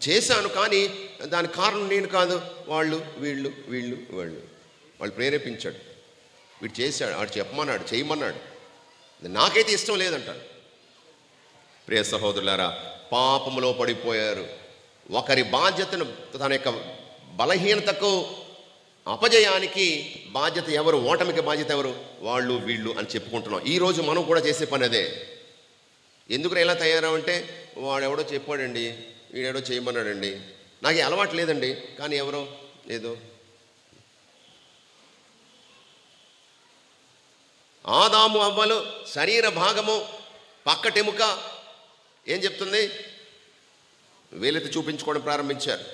చేశాను కానీ దాని కారణం నేను కాదు, వాళ్ళు వీళ్ళు వీళ్ళు వాళ్ళు వాళ్ళు ప్రేరేపించాడు, వీడు చేశాడు, వాడు చెప్పమన్నాడు, చేయమన్నాడు, నాకైతే ఇష్టం లేదంటాడు. ప్రియ సహోదరులారా, పాపములో పడిపోయారు. ఒకరి బాధ్యతను, తన యొక్క బలహీనతకు, అపజయానికి బాధ్యత ఎవరు, ఓటమికి బాధ్యత ఎవరు, వాళ్ళు వీళ్ళు అని చెప్పుకుంటున్నాం. ఈరోజు మనం కూడా చేసే పని అదే. ఎందుకు ఎలా తయారామంటే, వాడెవడో చెప్పాడండి, వీడెవడో చేయమన్నాడండి, నాకు అలవాటు లేదండి, కానీ ఎవరో ఏదో. ఆదాము అవ్వలు శరీర భాగము పక్కటెముక ఏం చెప్తుంది? వేలెత్తి చూపించుకోవడం ప్రారంభించారు.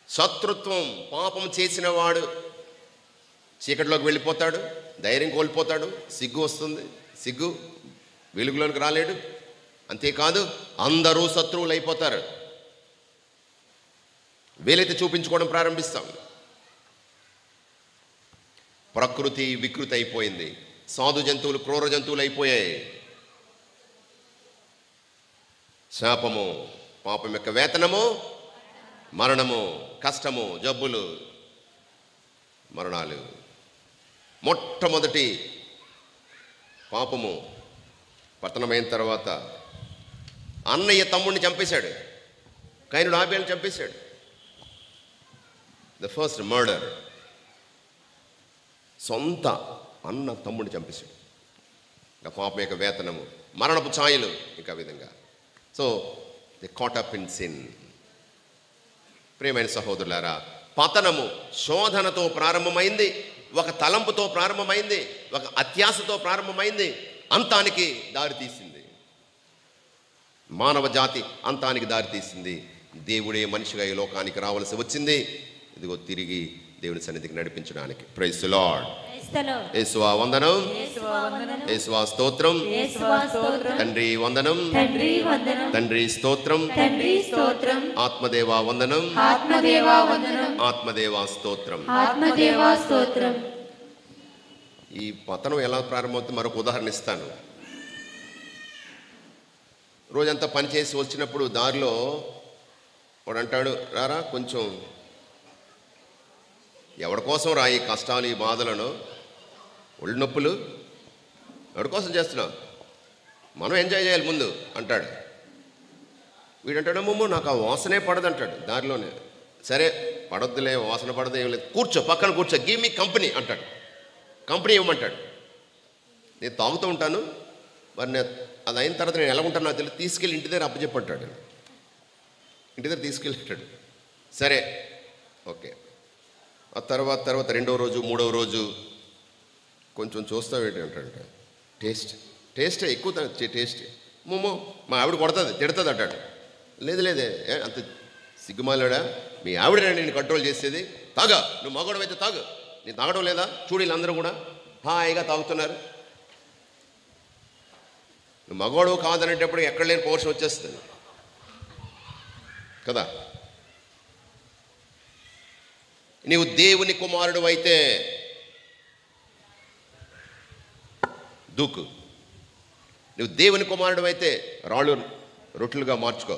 శత్రుత్వం, పాపం చేసిన వాడు చీకటిలోకి వెళ్ళిపోతాడు, ధైర్యం కోల్పోతాడు, సిగ్గు వస్తుంది, సిగ్గు వెలుగులోనికి రాలేడు. అంతేకాదు అందరూ శత్రువులు అయిపోతారు. వేలెత్తి చూపించుకోవడం ప్రారంభిస్తాం. ప్రకృతి వికృతి అయిపోయింది, సాధు జంతువులు క్రూర జంతువులు అయిపోయాయి. శాపము, పాపం యొక్క వేతనము మరణము, కష్టము, జబ్బులు, మరణాలు. మొట్టమొదటి పాపము పతనమైన తర్వాత అన్నయ్య తమ్ముడిని చంపేశాడు, కైనుడు ఆబేలుని చంపేశాడు. The first murder. సొంత అన్న తమ్ముడిని చంపేశాడు. ఇంకా పాపం యొక్క వేతనము మరణపు ఛాయలు. ఇంకా విధంగా so the caught up in sin. ప్రియమైన సహోదరులారా, పతనము శోధనతో ప్రారంభమైంది, ఒక తలంపుతో ప్రారంభమైంది, ఒక అత్యాశతో ప్రారంభమైంది, అంతానికి దారితీసింది. మానవ జాతి అంతానికి దారితీసింది. దేవుడే మనిషిగా ఈ లోకానికి రావాల్సి వచ్చింది. ఇదిగో తిరిగి దేవుని సన్నిధికి నడిపించడానికి. Praise the lord. యేసువా వందనం, యేసువా స్తోత్రం, తండ్రి వందనం, తండ్రి స్తోత్రం, ఆత్మదేవా వందనం, ఆత్మదేవా స్తోత్రం. ఈ పతనం ఎలా ప్రారంభమవుతుంది మరొక ఉదాహరణ ఇస్తాను. రోజంతా పనిచేసి వచ్చినప్పుడు దారిలో వాడు అంటాడు, రారా కొంచెం, ఎవరి కోసం రా ఈ కష్టాలు, ఈ బాధలను, ఒళ్ళు నొప్పులు ఎవరి కోసం చేస్తున్నావు, మనం ఎంజాయ్ చేయాలి ముందు అంటాడు. వీడంటాడేమో నాకు ఆ వాసనే పడదు అంటాడు దారిలోనే. సరే పడొద్దులే, వాసన పడదు, ఏం లేదు, కూర్చో పక్కన కూర్చో, గివ్ మీ కంపెనీ అంటాడు. కంపెనీ ఇవ్వమంటాడు. నేను తాగుతూ ఉంటాను, మరి నేను అది అయిన తర్వాత నేను ఎలా ఉంటాను నాకు తెలియదు, తీసుకెళ్ళి ఇంటి దగ్గర అప్పచెప్పంటాడు. ఇంటి దగ్గర తీసుకెళ్ళాడు. సరే ఓకే. ఆ తర్వాత రెండో రోజు, మూడవ రోజు కొంచెం చూస్తావేంటి అంటాడు. టేస్టే ఎక్కువ, టేస్ట్ మోమో మా ఆవిడ కొడుతుంది, తిడుతుంది అంటాడు. లేదే అంత సిగ్గుమాలాడా, మీ ఆవిడ నేను కంట్రోల్ చేసేది, తాగా, నువ్వు మగవాడు అయితే తాగు, నేను తాగడం లేదా, చూడు వీళ్ళందరూ కూడా హాయిగా తాగుతున్నారు. నువ్వు మగవాడు కాదనేటప్పుడు ఎక్కడ లేని పౌరుషం వచ్చేస్తుంది కదా. నీవు దేవుని కుమారుడు అయితే దూకు, నువ్వు దేవుని కుమారుడు అయితే రాళ్ళు రొట్టెలుగా మార్చుకో,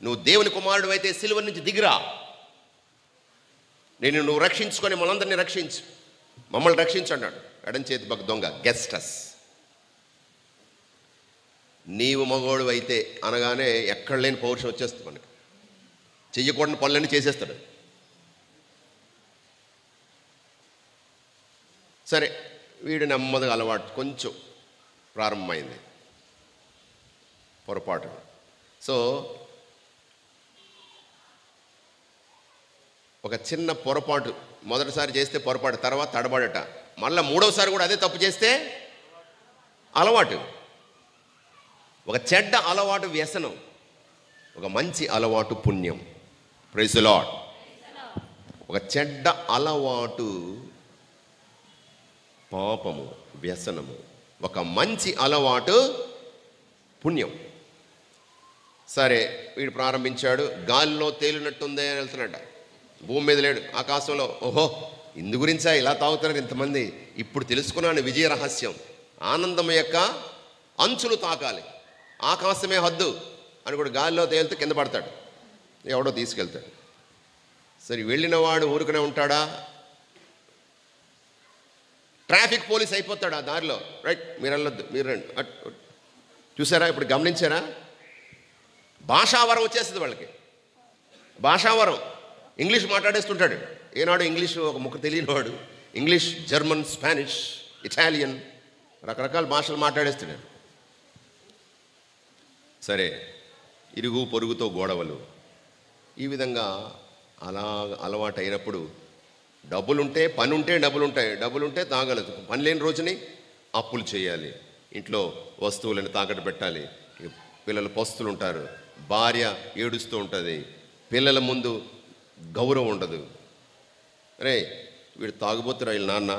నువ్వు దేవుని కుమారుడు అయితే సిలువ నుంచి దిగిరా, నువ్వు రక్షించుకొని మనందరినీ రక్షించు, మమ్మల్ని రక్షించు అన్నాడు. ఎడం చేతి పక్క దొంగ గెస్టస్. నీవు మగోడు అయితే అనగానే ఎక్కడ లేని పౌరుషం వచ్చేస్తుంది మనకి, చెయ్యకూడని పనులన్నీ చేసేస్తాడు. సరే వీడు నెమ్మదిగా అలవాటు కొంచెం ప్రారంభమైంది, పొరపాటు. సో ఒక చిన్న పొరపాటు మొదటిసారి చేస్తే పొరపాటు, తర్వాత తడబడట, మళ్ళీ మూడవసారి కూడా అదే తప్పు చేస్తే అలవాటు. ఒక చెడ్డ అలవాటు వ్యసనం, ఒక మంచి అలవాటు పుణ్యం. Praise the lord. ఒక చెడ్డ అలవాటు పాపము, వ్యసనము. ఒక మంచి అలవాటు పుణ్యం. సరే వీడు ప్రారంభించాడు, గాలిలో తేలినట్టుందే అని వెళ్తున్నాడు, భూమి మీద లేడు, ఆకాశంలో. ఓహో ఇందు గురించా ఇలా తాగుతున్నారు ఇంతమంది, ఇప్పుడు తెలుసుకున్నాను విజయ రహస్యం. ఆనందం యొక్క అంచులు తాకాలి, ఆకాశమే హద్దు అని కూడా గాలిలో తేలితే కింద పడతాడు, ఎవడో తీసుకెళ్తాడు. సరే వెళ్ళినవాడు ఊరుకునే ఉంటాడా? ట్రాఫిక్ పోలీస్ అయిపోతాడు ఆ దారిలో. రైట్, మీరు వెళ్ళొద్దు, మీరు రండి. చూసారా, ఇప్పుడు గమనించారా? భాషావరం వచ్చేస్తుంది వాళ్ళకి. భాషావరం, ఇంగ్లీష్ మాట్లాడేస్తుంటాడు. ఏనాడు ఇంగ్లీష్ ఒక ముక్క తెలియనివాడు ఇంగ్లీష్, జర్మన్, స్పానిష్, ఇటాలియన్, రకరకాల భాషలు మాట్లాడేస్తాడు. సరే, ఇరుగు పొరుగుతో గొడవలు, ఈ విధంగా అలా అలవాటు అయినప్పుడు డబ్బులుంటే పని ఉంటే డబ్బులుంటే తాగలేదు, పని లేని రోజుని అప్పులు చేయాలి, ఇంట్లో వస్తువులను తాకట్టు పెట్టాలి, పిల్లలు పస్తులు ఉంటారు, భార్య ఏడుస్తూ ఉంటుంది, పిల్లల ముందు గౌరవం ఉండదు. అరే వీడు తాగుబోతురా వీళ్ళ నాన్న,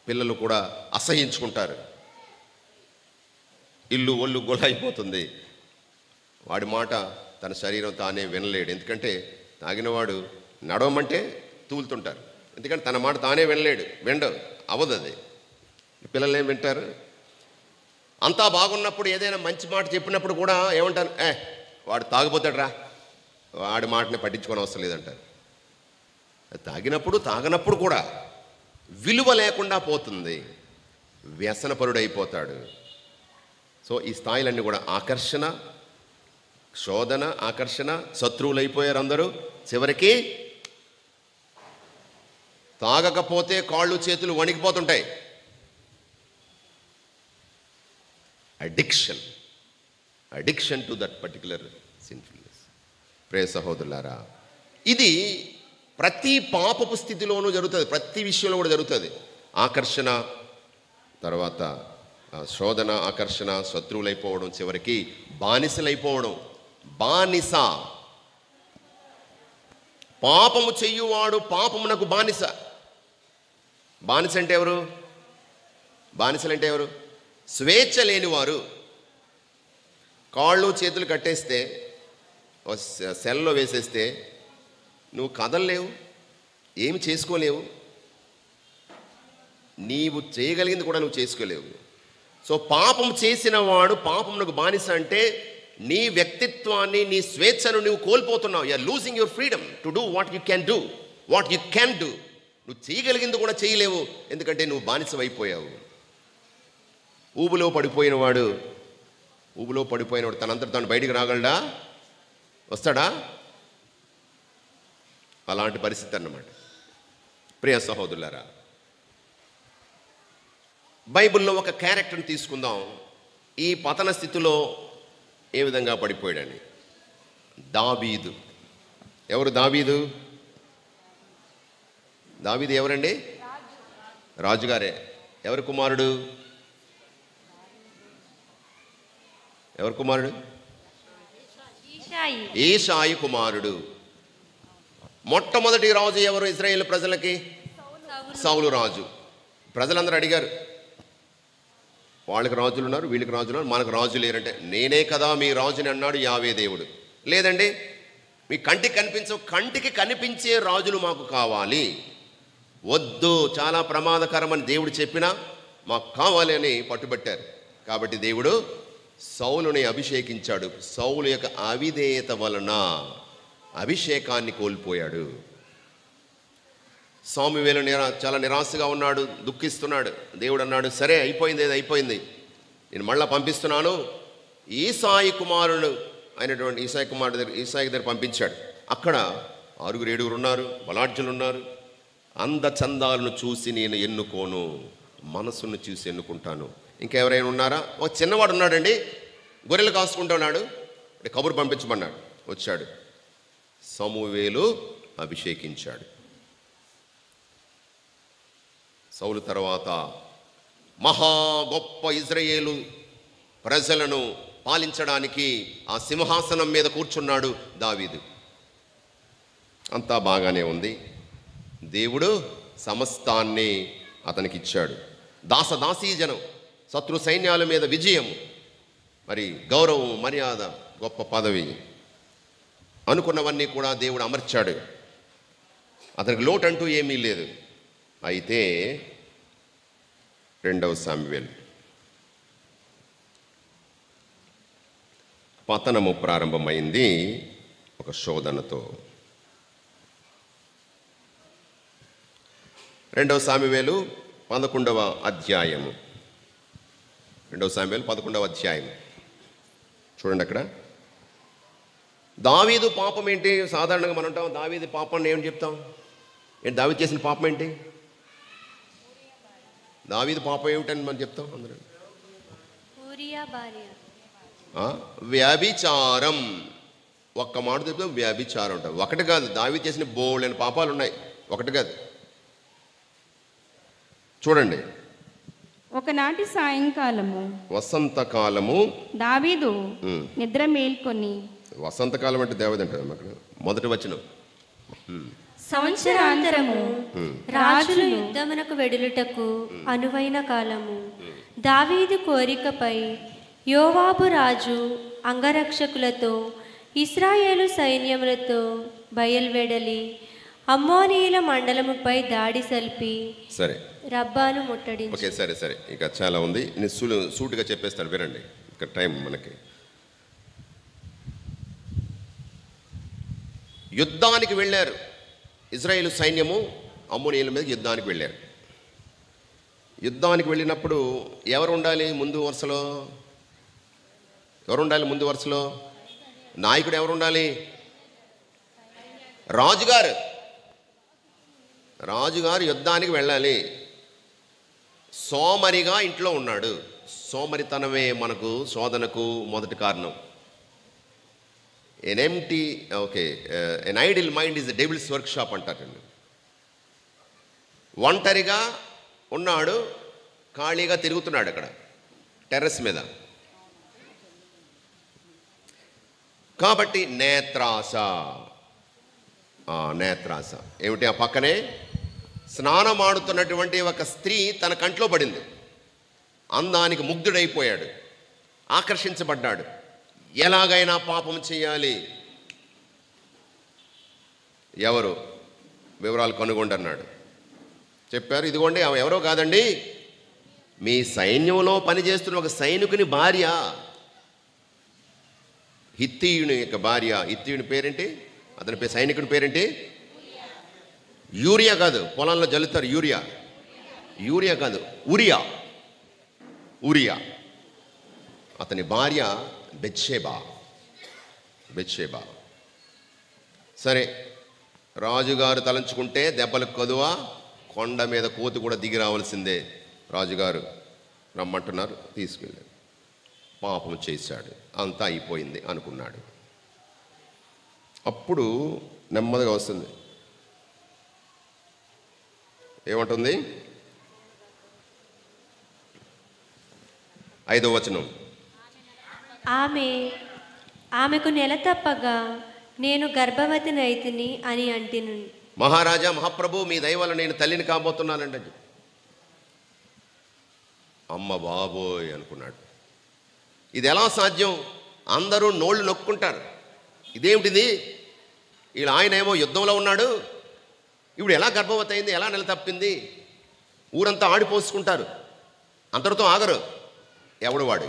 పిల్లలు కూడా అసహించుకుంటారు, ఇల్లు ఒళ్ళు గొల అయిపోతుంది. వాడి మాట తన శరీరం తానే వినలేడు, ఎందుకంటే తాగినవాడు నడవమంటే తూలుతుంటారు, ఎందుకంటే తన మాట తానే వినడు, అవ్వదు అది. పిల్లలు ఏం వింటారు? అంతా బాగున్నప్పుడు ఏదైనా మంచి మాట చెప్పినప్పుడు కూడా ఏమంటారు? వాడు తాగిపోతాడు రా, వాడి మాటని పట్టించుకొని అవసరం లేదంటారు. తాగినప్పుడు కూడా విలువ లేకుండా పోతుంది, వ్యసనపరుడైపోతాడు. సో ఈ స్థాయిలన్నీ కూడా ఆకర్షణ, శోధన, ఆకర్షణ, శత్రువులు అయిపోయారు అందరూ. చివరికి తాగకపోతే కాళ్ళు చేతులు వణికిపోతుంటాయి. Addiction to that particular sinfulness. ప్రియ సహోదరులారా, ఇది ప్రతి పాపపు స్థితిలోనూ జరుగుతుంది, ప్రతి విషయంలో కూడా జరుగుతుంది. ఆకర్షణ, తర్వాత శోధన, ఆకర్షణ, శత్రువులైపోవడం, చివరికి బానిసలైపోవడం. బానిస, పాపము చెయ్యువాడు పాపమునకు బానిస. బానిసలంటే ఎవరు? స్వేచ్ఛ లేనివారు. కాళ్ళు చేతులు కట్టేస్తే, సెల్లో వేసేస్తే నువ్వు కదలలేవు, ఏమి చేసుకోలేవు, నీవు చేయగలిగింది కూడా నువ్వు చేసుకోలేవు. సో పాపం చేసిన వాడు పాపమునకు బానిస అంటే నీ వ్యక్తిత్వాన్ని, నీ స్వేచ్ఛను నువ్వు కోల్పోతున్నావు. You are losing your freedom to do what you can do. నువ్వు చేయగలిగింది కూడా చేయలేవు, ఎందుకంటే నువ్వు బానిసమైపోయావు. ఊబులో పడిపోయినవాడు తనంతట తాను బయటికి రాగలడా? వస్తాడా? అలాంటి పరిస్థితి అన్నమాట. ప్రియ సహోదరులారా, బైబిల్లో ఒక క్యారెక్టర్ని తీసుకుందాం. ఈ పతన స్థితిలో ఏ విధంగా పడిపోయాడని. దావీదు. ఎవరు దావీదు? దావీదు ఎవరండి? రాజుగారే. ఎవరి కుమారుడు? ఏషాయి కుమారుడు. మొట్టమొదటి రాజు ఎవరు ఇశ్రాయేలు ప్రజలకి? సౌలు రాజు. ప్రజలందరూ అడిగారు, వాళ్ళకి రాజులు ఉన్నారు, వీళ్ళకి రాజులు ఉన్నారు, మనకు రాజు లేరంటే, నేనే కదా మీ రాజుని అన్నాడు యావే దేవుడు. లేదండి, మీ కంటికి కనిపించే రాజులు మాకు కావాలి, వద్దు, చాలా ప్రమాదకరమని దేవుడు చెప్పినా మాకు కావాలి అని పట్టుబట్టారు. కాబట్టి దేవుడు సౌలుని అభిషేకించాడు. సౌలు యొక్క అవిధేయత వలన అభిషేకాన్ని కోల్పోయాడు. సామువేలు చాలా నిరాశగా ఉన్నాడు, దుఃఖిస్తున్నాడు. దేవుడు అన్నాడు, సరే అయిపోయింది, నేను మళ్ళీ పంపిస్తున్నాను. ఈసాయి కుమారుడు అయినటువంటి ఈసాయి దగ్గర పంపించాడు. అక్కడ 6-7 ఉన్నారు, బలాఢ్యులు ఉన్నారు. అందచందాలను చూసి నేను ఎన్నుకోను, మనసును చూసి ఎన్నుకుంటాను. ఇంకెవరైనా ఉన్నారా? ఒక చిన్నవాడు ఉన్నాడండి, గొర్రెలు కాసుకుంటూ ఉన్నాడు. కబురు పంపించమన్నాడు, వచ్చాడు. సమూవేలు అభిషేకించాడు. సౌలు తర్వాత మహా గొప్ప ఇజ్రాయేలు ప్రజలను పాలించడానికి ఆ సింహాసనం మీద కూర్చున్నాడు దావీదు. అంతా బాగానే ఉంది. దేవుడు సమస్తాన్ని అతనికి ఇచ్చాడు. దాసదాసీజనం, శత్రు సైన్యాల మీద విజయం, మరి గౌరవం, మర్యాద, గొప్ప పదవి, అనుకున్నవన్నీ కూడా దేవుడు అమర్చాడు. అతనికి లోటు అంటూ ఏమీ లేదు. అయితే 2 సామువేలు పతనము ప్రారంభమైంది ఒక శోధనతో. 2 సామెవేలు 11వ అధ్యాయము. 2 సామెవేలు 11వ అధ్యాయం చూడండి. అక్కడ దావీదు పాపం ఏంటి? సాధారణంగా మనం అంటాం దావీదు పాపం ఏమని చెప్తాం? ఏంటి దావీదు చేసిన పాపం ఏంటి? దావీదు పాపం ఏమిటని మనం చెప్తాం అందరూ? వ్యభిచారం. ఒక్క మాట చెప్తాం వ్యభిచారం అంటాం. ఒకటి కాదు, దావీదు చేసిన బోల్డైన పాపాలు ఉన్నాయి, ఒకటి కాదు. చూడండి. ఒకనాటి సాయంకాలము వసంతకాలము దావీదు నిద్ర మేల్కొని. వసంతకాలం అంటే దేవత అంటారు అక్కడ మొదటి వచనం. సంవత్సరాంతరము రాజులు యుద్ధమునకు వెడులుటకు అనువైన కాలము. దావీదు కోరికపై యోవాబు రాజు అంగరక్షకులతో ఇశ్రాయేలు సైన్యములతో బయల్వెడలి అమ్మోనీయుల మండలముపై దాడి సల్పి సరే రబ్బాను ముట్టడించి. ఓకే, సరే సరే, ఇక చాలా ఉంది, నేను సూటిగా చెప్పేస్తాను వినండి, ఇక టైం మనకి. యుద్ధానికి వెళ్ళారు ఇజ్రాయేలు సైన్యము, అమ్మోనీయుల మీద యుద్ధానికి వెళ్ళారు. యుద్ధానికి వెళ్ళినప్పుడు ఎవరు ఉండాలి ముందు వరుసలో? ఎవరు ఉండాలి ముందు వరుసలో? నాయకుడు ఎవరు ఉండాలి? రాజుగారు. రాజుగారు యుద్ధానికి వెళ్ళాలి. సోమరిగా ఇంట్లో ఉన్నాడు. సోమరితనమే మనకు శోధనకు మొదటి కారణం. An idle mind is the devil's workshop అంటారండి. ఒంటరిగా ఉన్నాడు, ఖాళీగా తిరుగుతున్నాడు అక్కడ టెర్రస్ మీద. కాబట్టి నేత్రాస. నేత్రాస ఏమిటి? ఆ పక్కనే స్నానం ఆడుతున్నటువంటి ఒక స్త్రీ తన కంట్లో పడింది. అందానికి ముగ్ధుడైపోయాడు, ఆకర్షించబడ్డాడు. ఎలాగైనా పాపం చేయాలి. ఎవరు? వివరాలు కనుగొండన్నాడు. చెప్పారు, ఇదిగోండి ఆమె ఎవరో కాదండి, మీ సైన్యంలో పనిచేస్తున్న ఒక సైనికుని భార్య, హిత్తీయుని యొక్క భార్య. హిత్తీయుని పేరేంటి? అతని సైనికుని పేరేంటి? యూరియా కాదు, పొలంలో జల్లుతారు యూరియా. యూరియా కాదు, ఉరియా. ఉరియా. అతని భార్య బెత్షెబా. బెత్షెబా. సరే, రాజుగారు తలంచుకుంటే దెబ్బలకు కదువా, కొండ మీద కోతి కూడా దిగి రావాల్సిందే. రాజుగారు రమ్మంటున్నారు, తీసుకెళ్ళాడు. పాపం చేశాడు, అంతా అయిపోయింది అనుకున్నాడు. అప్పుడు నెమ్మదిగా వస్తుంది. ఏమంటుంది? 5వ వచనం. ఆమెకు నెల తప్పగా నేను గర్భవతినైతిని అని అంటిను. మహారాజా, మహాప్రభు, మీ దయ వల్ల నేను తల్లిని కాబోతున్నానండి. అమ్మ బాబోయ్ అనుకున్నాడు. ఇది ఎలా సాధ్యం? అందరూ నోళ్ళు నొక్కుంటారు, ఇదేమిటిది? వీళ్ళు ఆయన ఏమో యుద్ధంలో ఉన్నాడు, ఇప్పుడు ఎలా గర్భవతి అయింది, ఎలా నెల తప్పింది? ఊరంతా ఆడిపోసుకుంటారు, అంతటితో ఆగరు. ఎవడు వాడు?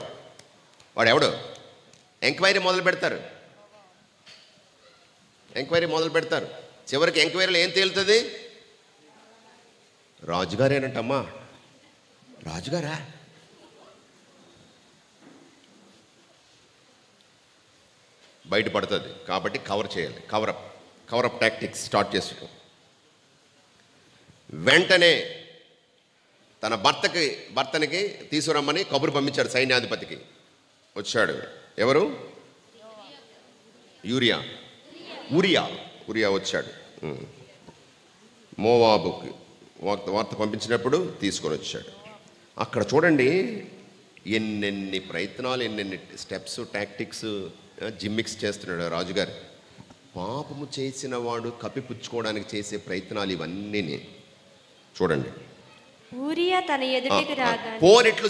వాడెవడు? ఎంక్వైరీ మొదలు పెడతారు. ఎంక్వైరీ మొదలు పెడతారు. చివరికి ఎంక్వైరీలో ఏం తేలుతుంది? రాజుగారేనంటమ్మా. రాజుగారా? బయటపడుతుంది. కాబట్టి కవర్ చేయాలి. కవరప్ టాక్టిక్స్ స్టార్ట్ చేసాడు. వెంటనే తన భర్తనికి తీసుకురమ్మని కబురు పంపించాడు సైన్యాధిపతికి. వచ్చాడు. ఎవరు? ఉరియా వచ్చాడు. మోవాబుకి వార్త పంపించినప్పుడు తీసుకొని వచ్చాడు. అక్కడ చూడండి, ఎన్నెన్ని ప్రయత్నాలు, ఎన్నెన్ని స్టెప్స్, టాక్టిక్స్, జిమ్మిక్స్ చేస్తున్నాడు రాజుగారు. పాపము చేసిన వాడు కప్పిపుచ్చుకోవడానికి చేసే ప్రయత్నాలు ఇవన్నీ చూడండి. పోరు ఎట్లు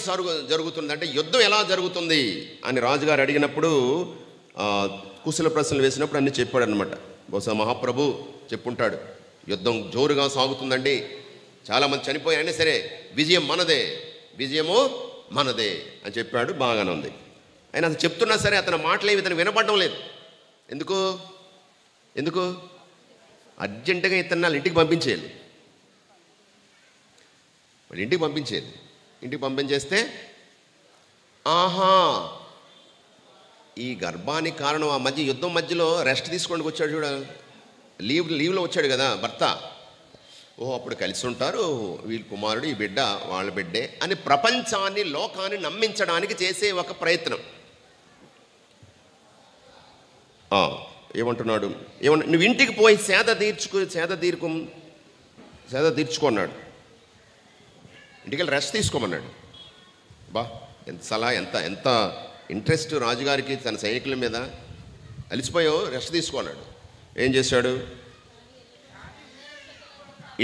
జరుగుతుందంటే, యుద్ధం ఎలా జరుగుతుంది అని రాజుగారు అడిగినప్పుడు, కుశల ప్రశ్నలు వేసినప్పుడు అన్నీ చెప్పాడు అనమాట. బహుశా మహాప్రభు చెప్పుంటాడు, యుద్ధం జోరుగా సాగుతుందండి, చాలామంది చనిపోయాయని, సరే విజయం మనదే, విజయము మనదే అని చెప్పాడు. బాగానే ఉంది. ఆయన అతను చెప్తున్నా సరే అతని మాటలేవి ఇతను వినపడడం లేదు. ఎందుకు అర్జెంటుగా ఇతను వాళ్ళ ఇంటికి పంపించేయాలి. మరి ఇంటికి పంపించేస్తే ఆహా, ఈ గర్భానికి కారణం ఆ మధ్య యుద్ధం మధ్యలో రెస్ట్ తీసుకోండి వచ్చాడు చూడ, లీవ్లో వచ్చాడు కదా భర్త. ఓహో, అప్పుడు కలిసి ఉంటారు, వీళ్ళ కుమారుడు ఈ బిడ్డ వాళ్ళ బిడ్డే అని ప్రపంచాన్ని లోకాన్ని నమ్మించడానికి చేసే ఒక ప్రయత్నం. ఏమంటున్నాడు, నువ్వు ఇంటికి పోయి సేద తీర్చుకున్నాడు. ఇంటికి వెళ్ళి రెస్ట్ తీసుకోమన్నాడు. బా, ఎంత సలహా, ఎంత ఇంట్రెస్ట్ రాజుగారికి తన సైనికుల మీద. అలిసిపోయావు, రెస్ట్ తీసుకున్నాడు. ఏం చేశాడు,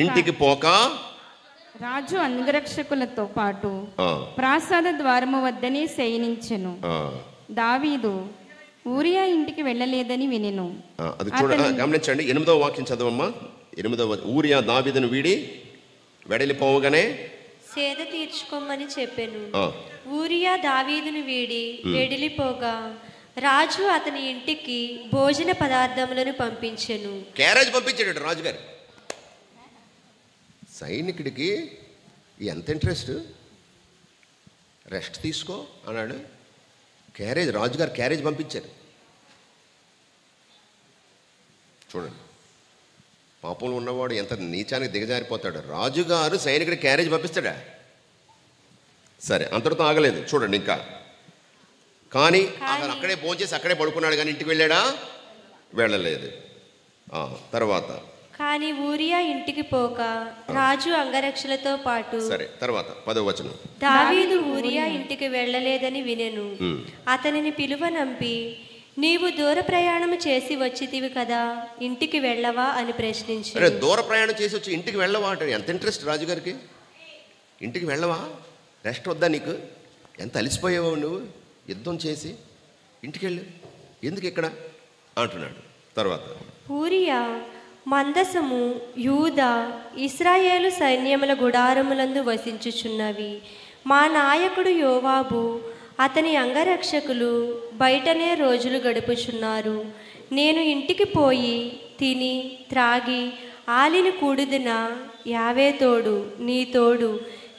ఇంటికి పోక రాజు అంగరక్షకులతో పాటు ప్రాసాద ద్వారము వద్దనే శయనించెను. దావీదు ఊరియా ఇంటికి వెళ్ళలేదని వినెను. అది గమనించండి. 8వ వాక్యం చదవమ్మా. 8వ ఊరియా దావీదును వీడి వెడలిపోవగానే సేద తీర్చుకోమని చెప్పెను. ఊరియా దావీదును వీడి వెడలిపోగా రాజు అతని ఇంటికి భోజన పదార్థములను పంపించెను. క్యారేజ్ పంపించాడు రాజుగారు. సైనికుడికి ఎంత ఇంట్రెస్ట్, రెస్ట్ తీసుకో అన్నాడు. రాజుగారు క్యారేజ్ పంపించారు. చూడండి, పాపంలో ఉన్నవాడు ఎంత నీచానికి దిగజారిపోతాడు. రాజుగారు సైనికుడి క్యారేజ్ పంపిస్తాడా? సరే, అంతటితో ఆగలేదు. చూడండి ఇంకా. కానీ అతను అక్కడే భోంచేసి అక్కడే పడుకున్నాడు, కానీ ఇంటికి వెళ్ళాడా? వెళ్ళలేదు. తర్వాత కానీ ఊరియా ఇంటికి పోక రాజు అంగరక్షలతో పాటు. సరే, తర్వాత 10వ వచనం. దావీదు ఊరియా ఇంటికి వెళ్ళలేదని వినెను. అతనిని పిలువనంపి, నీవు దూర ప్రయాణం చేసి వచ్చితివి కదా, ఇంటికి వెళ్ళవా అని ప్రశ్నించాడు. దూర ప్రయాణం చేసి వచ్చి ఇంటికి వెళ్ళవా అంటే ఎంత ఇంట్రెస్ట్ రాజుగారికి. ఇంటికి వెళ్ళవా, రెస్ట్ వద్దా నీకు? ఎంత అలిసిపోయావు నువ్వు యుద్ధం చేసి, ఇంటికి వెళ్ళు, ఎందుకు ఇక్కడ అంటున్నాడు. తర్వాత ఊరియా మందసము యూదా ఇశ్రాయేలు సైన్యముల గుడారములందు వసించుచున్నవి. మా నాయకుడు యోవాబు అతని అంగరక్షకులు బయటనే రోజులు గడుపుచున్నారు. నేను ఇంటికి పోయి తిని త్రాగి ఆలిని కూడుదున యావే తోడు నీ తోడు,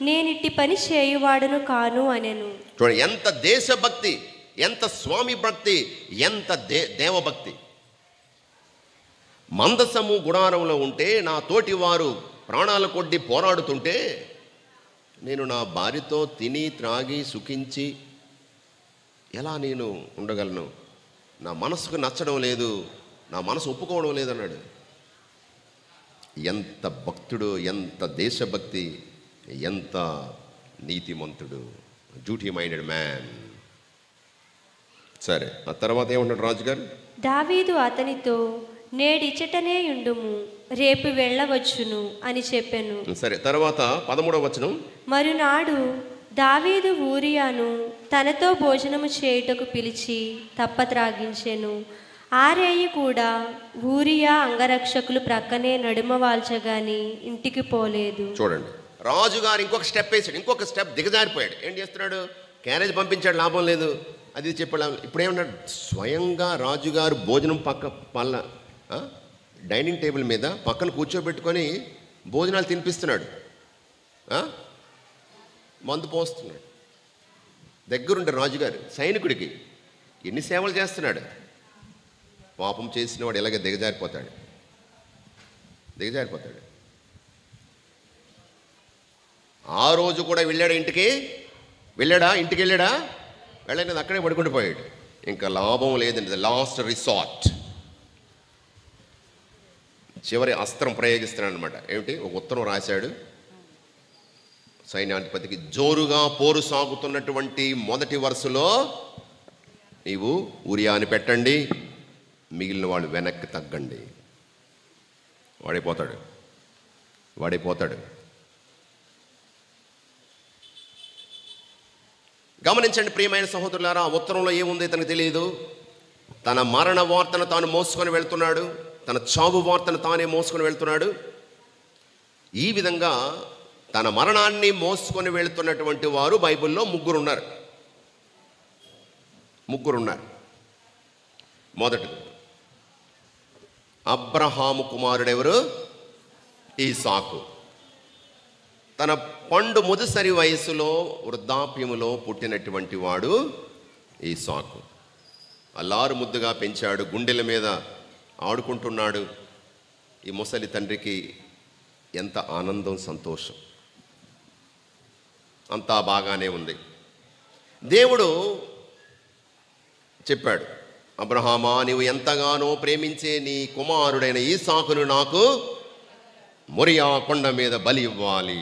నేనిట్టి పని చేయువాడును కాను అనెను. చూడండి, ఎంత దేశభక్తి, ఎంత స్వామి భక్తి, ఎంత దేవభక్తి. మందసము గుడారంలో ఉంటే నా తోటి వారు ప్రాణాల కొద్దీ పోరాడుతుంటే నేను నా భార్యతో తిని త్రాగి సుఖించి ఎలా నేను ఉండగలను? నా మనసుకు నచ్చడం లేదు, నా మనసు ఒప్పుకోవడం లేదన్నాడు. ఎంత భక్తుడు, ఎంత దేశభక్తి, ఎంత నీతిమంతుడు, డ్యూటీ మైండెడ్ మ్యాన్. సరే, ఆ తర్వాత ఏమంటాడు రాజుగారు? దావీదు అతనితో, నేడిచటనే ఉండుము, రేపు వెళ్ళవచ్చును అని చెప్పాను. సరే, తర్వాత 13వ వచనం. మరునాడు దావీదు ఊరియాను తనతో భోజనము చేయుటకు పిలిచి తప్పత్రాగించెను. ఆరేయి కూడా ఊరియా అంగరక్షకులు ప్రక్కనే నడుమ వాల్చగాని ఇంటికి పోలేదు. చూడండి, రాజుగారు ఇంకొక స్టెప్ వేసాడు, ఇంకొక స్టెప్ దిగజారిపోయాడు. ఏం చేస్తున్నాడు? క్యారేజ్ పంపించాడు, లాభం లేదు, అది చెప్పాడు. ఇప్పుడు ఏమన్నాడు? స్వయంగా రాజుగారు భోజనం పల్ల డైనింగ్ టేబుల్ మీద పక్కన కూర్చోబెట్టుకొని భోజనాలు తినిపిస్తున్నాడు, మందు పోస్తున్నాడు. దగ్గరుండే రాజుగారు సైనికుడికి ఎన్ని సేవలు చేస్తున్నాడు. పాపం చేసిన వాడు ఎలాగ దిగజారిపోతాడు. ఆ రోజు కూడా వెళ్ళాడా ఇంటికి? వెళ్ళలేదు, అక్కడే పడుకుంటూ పోయాడు. ఇంకా లాభం లేదండి, లాస్ట్ రిసార్ట్, చివరి అస్త్రం ప్రయోగిస్తున్నాడు అనమాట. ఏమిటి? ఒక ఉత్తరం రాశాడు సైన్యాధిపతికి, జోరుగా పోరు సాగుతున్నటువంటి మొదటి వరుసలో నీవు ఊరియాని పెట్టండి, మిగిలిన వాళ్ళు వెనక్కి తగ్గండి. వాడైపోతాడు. గమనించండి ప్రియమైన సహోదరులారా, ఆ ఉత్తరంలో ఏముంది తనకు తెలియదు. తన మరణ వార్తను తాను మోసుకొని వెళ్తున్నాడు, తన చావు వార్తను తానే మోసుకొని వెళ్తున్నాడు. ఈ విధంగా తన మరణాన్ని మోసుకొని వెళుతున్నటువంటి వారు బైబిల్లో 3 ఉన్నారు. ముగ్గురు ఉన్నారు. మొదటిది అబ్రహాము కుమారుడెవరు? ఈసాకు. తన పండు ముదుసరి వయసులో వృద్ధాప్యములో పుట్టినటువంటి వాడు ఈసాకు. అల్లారు ముద్దుగా పెంచాడు, గుండెల మీద ఆడుకుంటున్నాడు. ఈ ముసలి తండ్రికి ఎంత ఆనందం, సంతోషం. అంతా బాగానే ఉంది. దేవుడు చెప్పాడు, అబ్రహామా, నీవు ఎంతగానో ప్రేమించే నీ కుమారుడైన ఈసాకును నాకు మొరియా కొండ మీద బలి ఇవ్వాలి.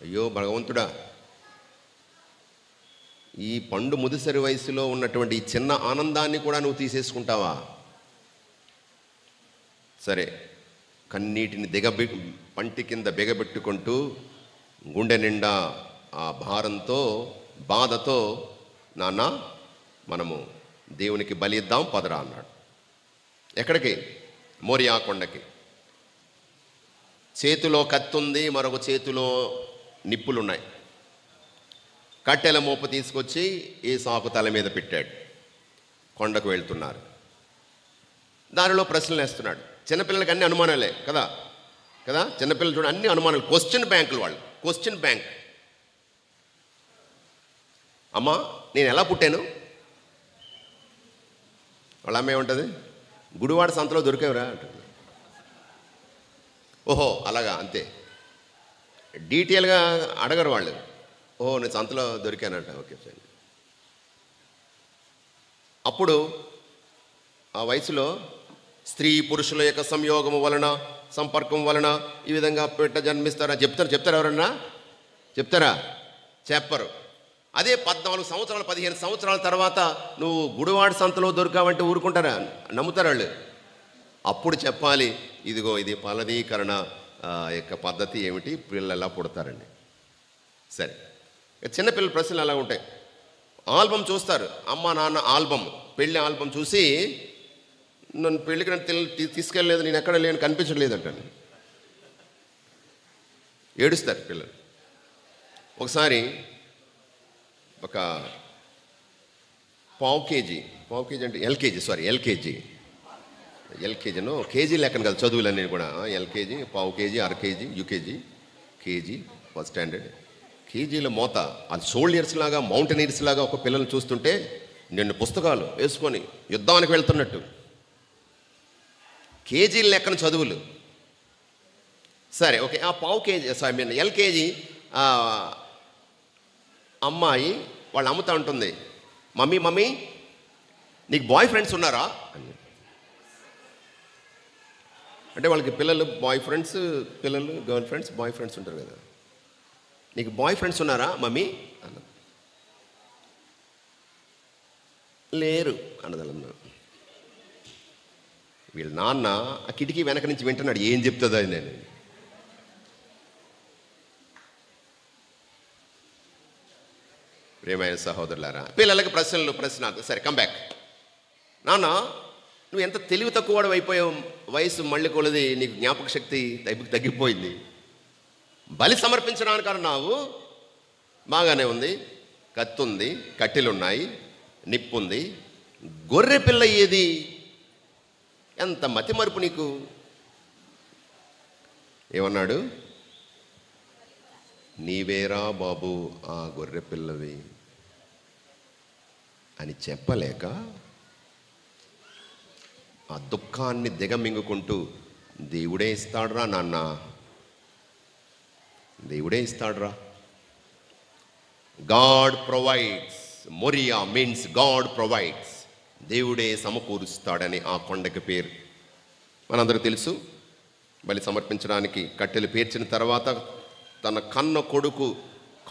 అయ్యో భగవంతుడా, ఈ పండు ముదుసరి వయసులో ఉన్నటువంటి ఈ చిన్న ఆనందాన్ని కూడా నువ్వు తీసేసుకుంటావా? సరే, కన్నీటిని పంటి కింద బిగబెట్టుకుంటూ గుండె నిండా ఆ భారంతో, బాధతో, నాన్న మనము దేవునికి బలి ఇద్దాం పదరా అన్నాడు. ఎక్కడికి? మోరియా కొండకి. చేతిలో కత్తుంది, మరొక చేతిలో నిప్పులున్నాయి. కట్టెల మోపు తీసుకొచ్చి ఈసాకు తల మీద పెట్టాడు. కొండకు వెళ్తున్నారు. దానిలో ప్రశ్నలు వేస్తున్నాడు. చిన్నపిల్లలకి అన్ని అనుమానాలే కదా కదా చిన్నపిల్లలు చూడ అన్ని అనుమానాలు. క్వశ్చన్ బ్యాంకులు వాళ్ళు, క్వశ్చన్ బ్యాంక్. అమ్మా, నేను ఎలా పుట్టాను? వాళ్ళ అమ్మ ఏముంటుంది? గుడివాడ సంతలో దొరికేవరా అంటుంది. ఓహో అలాగా, అంతే. డీటెయిల్గా అడగరు వాళ్ళు. ఓహో నేను సంతలో దొరికానంట, ఓకే సరే. అప్పుడు ఆ వయసులో స్త్రీ పురుషుల యొక్క సంయోగము వలన, సంపర్కం వలన ఈ విధంగా పెట్ట జన్మిస్తారా? చెప్తారా ఎవరన్నా? చెప్తారా? చెప్పరు. అదే 14 సంవత్సరాలు 15 సంవత్సరాల తర్వాత నువ్వు గుడివాడ సంతలో దొరికావంటే ఊరుకుంటారా? నమ్ముతారు వాళ్ళు. అప్పుడు చెప్పాలి, ఇదిగో ఇది ఫలదీకరణ యొక్క పద్ధతి ఏమిటి, పిల్లలు ఎలా పుడతారండి. సరే, చిన్నపిల్లల ప్రశ్నలు అలా ఉంటాయి. ఆల్బమ్ చూస్తారు, అమ్మ నాన్న ఆల్బమ్, పెళ్ళి ఆల్బమ్ చూసి, నన్ను పెళ్ళికి నన్ను తీసుకెళ్ళలేదు, నేను ఎక్కడ లేని కనిపించలేదంటాను. ఏడుస్తారు పిల్లలు. ఒకసారి ఒక పావు కేజీ అంటే ఎల్కేజీను కేజీ లెక్కన కదా చదువులన్నీ కూడా. ఎల్కేజీ, పావు కేజీ, అర KG, UKG, KG, first standard. కేజీల మోత, అది సోల్జర్స్ లాగా, మౌంటైనీర్స్ లాగా ఒక పిల్లల్ని చూస్తుంటే నిన్ను పుస్తకాలు వేసుకొని యుద్ధానికి వెళ్తున్నట్టు. కేజీల లెక్కన చదువులు. సరే, ఓకే. ఆ పావు కేజీ ఎల్కేజీ అమ్మాయి వాళ్ళ అమ్ముతా ఉంటుంది, మమ్మీ నీకు బాయ్ ఫ్రెండ్స్ ఉన్నారా అని. అంటే వాళ్ళకి పిల్లలు బాయ్ ఫ్రెండ్స్, పిల్లలు గర్ల్ ఫ్రెండ్స్, బాయ్ ఫ్రెండ్స్ ఉంటారు కదా. నీకు బాయ్ ఫ్రెండ్స్ ఉన్నారా మమ్మీ అన్న. లేరు అన్నదమ్మ. వీళ్ళ నాన్న ఆ కిటికీ వెనక నుంచి వింటున్నాడు, ఏం చెప్తుందో అది. నేను ప్రియమైన సహోదరులారా, పిల్లలకి ప్రశ్న. సరే, కంబ్యాక్. నాన్న, నువ్వు ఎంత తెలివి తక్కువ అయిపోయావు, వయసు మళ్ళీ కొలది, నీకు జ్ఞాపక శక్తి తగ్గిపోయింది. బలి సమర్పించడానికి అన్నావు, బాగానే ఉంది, కత్తి ఉంది, కట్టెలు ఉన్నాయి, నిప్పు ఉంది, గొర్రె పిల్ల ఏది? ఎంత మతిమరుపు నీకు. ఏమన్నాడు? నీవేరా బాబు ఆ గొర్రె పిల్లవి అని చెప్పలేక ఆ దుఃఖాన్ని దిగమింగుకుంటూ, దేవుడే ఇస్తాడురా నాన్న, దేవుడే ఇస్తాడురా. God provides. Moriah means God provides. దేవుడే సమకూరుస్తాడని ఆ కొండకి పేరు. మనందరికీ తెలుసు. బలి సమర్పించడానికి కట్టెలు పేర్చిన తర్వాత తన కన్న కొడుకు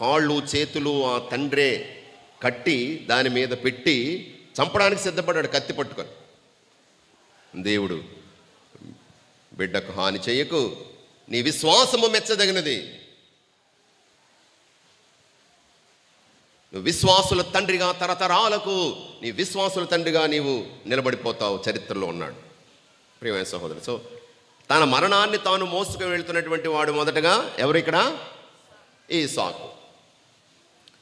కాళ్ళు చేతులు ఆ తండ్రే కట్టి దాని మీద పెట్టి చంపడానికి సిద్ధపడ్డాడు కత్తి పట్టుకొని. దేవుడు, బిడ్డకు హాని చేయకు, నీ విశ్వాసము మెచ్చదగినది, నువ్వు విశ్వాసుల తండ్రిగా తరతరాలకు నీ విశ్వాసుల తండ్రిగా నీవు నిలబడిపోతావు చరిత్రలో ఉన్నాడు. ప్రియమైన సహోదరు, సో తన మరణాన్ని తాను మోసుకు వెళ్తున్నటువంటి వాడు మొదటగా ఎవరు ఇక్కడ? ఈసాకు.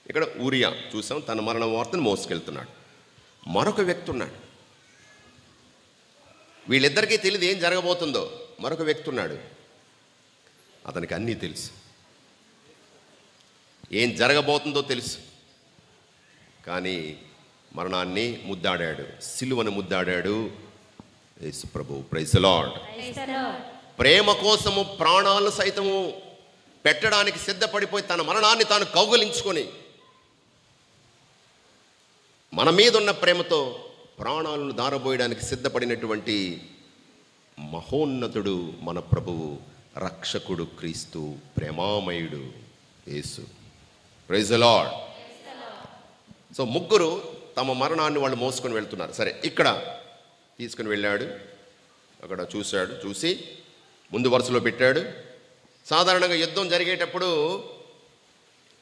ఇక్కడ ఊరియా చూసాం, తన మరణ వార్తను మోసుకెళ్తున్నాడు. మరొక వ్యక్తి ఉన్నాడు, వీళ్ళిద్దరికీ తెలియదు ఏం జరగబోతుందో. మరొక వ్యక్తి ఉన్నాడు, అతనికి అన్నీ తెలుసు, ఏం జరగబోతుందో తెలుసు. కానీ మరణాన్ని ముద్దాడాడు, సిలువను ముద్దాడాడు యేసు ప్రభు. Praise the lord. ప్రేమ కోసము ప్రాణాలు సైతము పెట్టడానికి సిద్ధపడిపోయి తన మరణాన్ని తాను కౌగిలించుకొని మన మీద ఉన్న ప్రేమతో ప్రాణాలను దారబోయడానికి సిద్ధపడినటువంటి మహోన్నతుడు మన ప్రభువు, రక్షకుడు క్రీస్తు, ప్రేమామయుడు యేసు. Praise the lord. సో ముగ్గురు తమ మరణాన్ని వాళ్ళు మోసుకొని వెళ్తున్నారు. సరే, ఇక్కడ తీసుకుని వెళ్ళాడు, అక్కడ చూశాడు, చూసి ముందు వరుసలో పెట్టాడు. సాధారణంగా యుద్ధం జరిగేటప్పుడు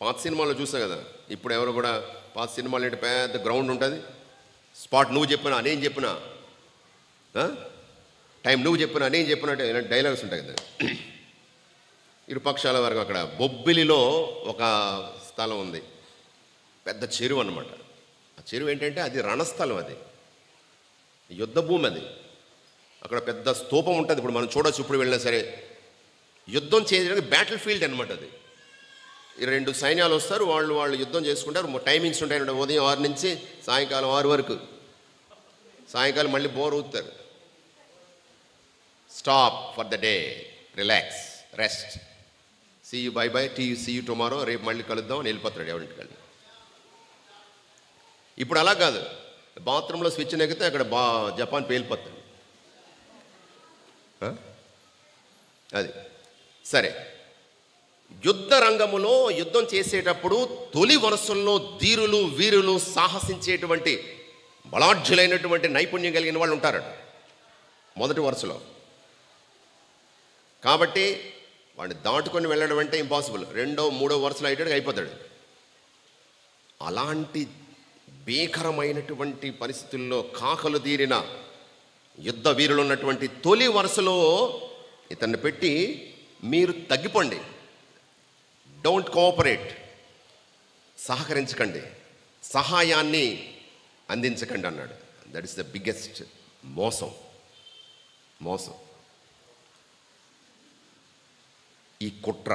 పాత సినిమాలో చూసాం కదా, ఇప్పుడు ఎవరు కూడా పాత సినిమాలు ఏంటి, పెద్ద గ్రౌండ్ ఉంటుంది, స్పాట్ నువ్వు చెప్పినా నేను చెప్పినా, టైం నువ్వు చెప్పినా నేను చెప్పినా ఇలాంటి డైలాగ్స్ ఉంటాయి కదా. ఇరు పక్షాల వరకు అక్కడ బొబ్బిలిలో ఒక స్థలం ఉంది, పెద్ద చెరువు అన్నమాట. ఆ చెరువు ఏంటంటే అది రణస్థలం, అది యుద్ధ భూమి, అది అక్కడ పెద్ద స్తూపం ఉంటుంది. ఇప్పుడు మనం చూడొచ్చు, ఇప్పుడు వెళ్ళినా సరే యుద్ధం చేయడానికి బ్యాటిల్ ఫీల్డ్ అనమాట అది. ఈ రెండు సైన్యాలు వస్తారు, వాళ్ళు యుద్ధం చేసుకుంటారు. టైమింగ్స్ ఉంటాయి, ఉదయం 6 నుంచి సాయంకాలం 6 వరకు. సాయంకాలం మళ్ళీ బోర్ అవుతారు. Stop for the day, relax, rest, see you, bye bye, see you tomorrow, రేపు మళ్ళీ కలుద్దాం అని వెళ్ళిపోతాడు ఎవరింటికి వెళ్ళి. ఇప్పుడు అలా కాదు, బాత్రూంలో స్విచ్ నెక్కితే అక్కడ జపాన్ పేలిపోతాడు. అది సరే. యుద్ధ రంగములో యుద్ధం చేసేటప్పుడు తొలి వరుసల్లో ధీరులు, వీరులు, సాహసించేటువంటి బలాఢ్యులైనటువంటి నైపుణ్యం కలిగిన వాళ్ళు ఉంటారట మొదటి వరుసలో. కాబట్టి వాడిని దాటుకొని వెళ్ళడం అంటే ఇంపాసిబుల్. 2వ, 3వ వరుసలో అయ్యేటట్టుగా అయిపోతాడు. అలాంటి భీకరమైనటువంటి పరిస్థితుల్లో కాకలు తీరిన యుద్ధ వీరులు ఉన్నటువంటి తొలి వరుసలో ఇతన్ని పెట్టి, మీరు తగ్గిపోండి, డోంట్ కోఆపరేట్, సహకరించకండి, సహాయాన్ని అందించకండి అన్నాడు. దట్ ఈస్ ద బిగ్గెస్ట్ మోసం. ఈ కుట్ర,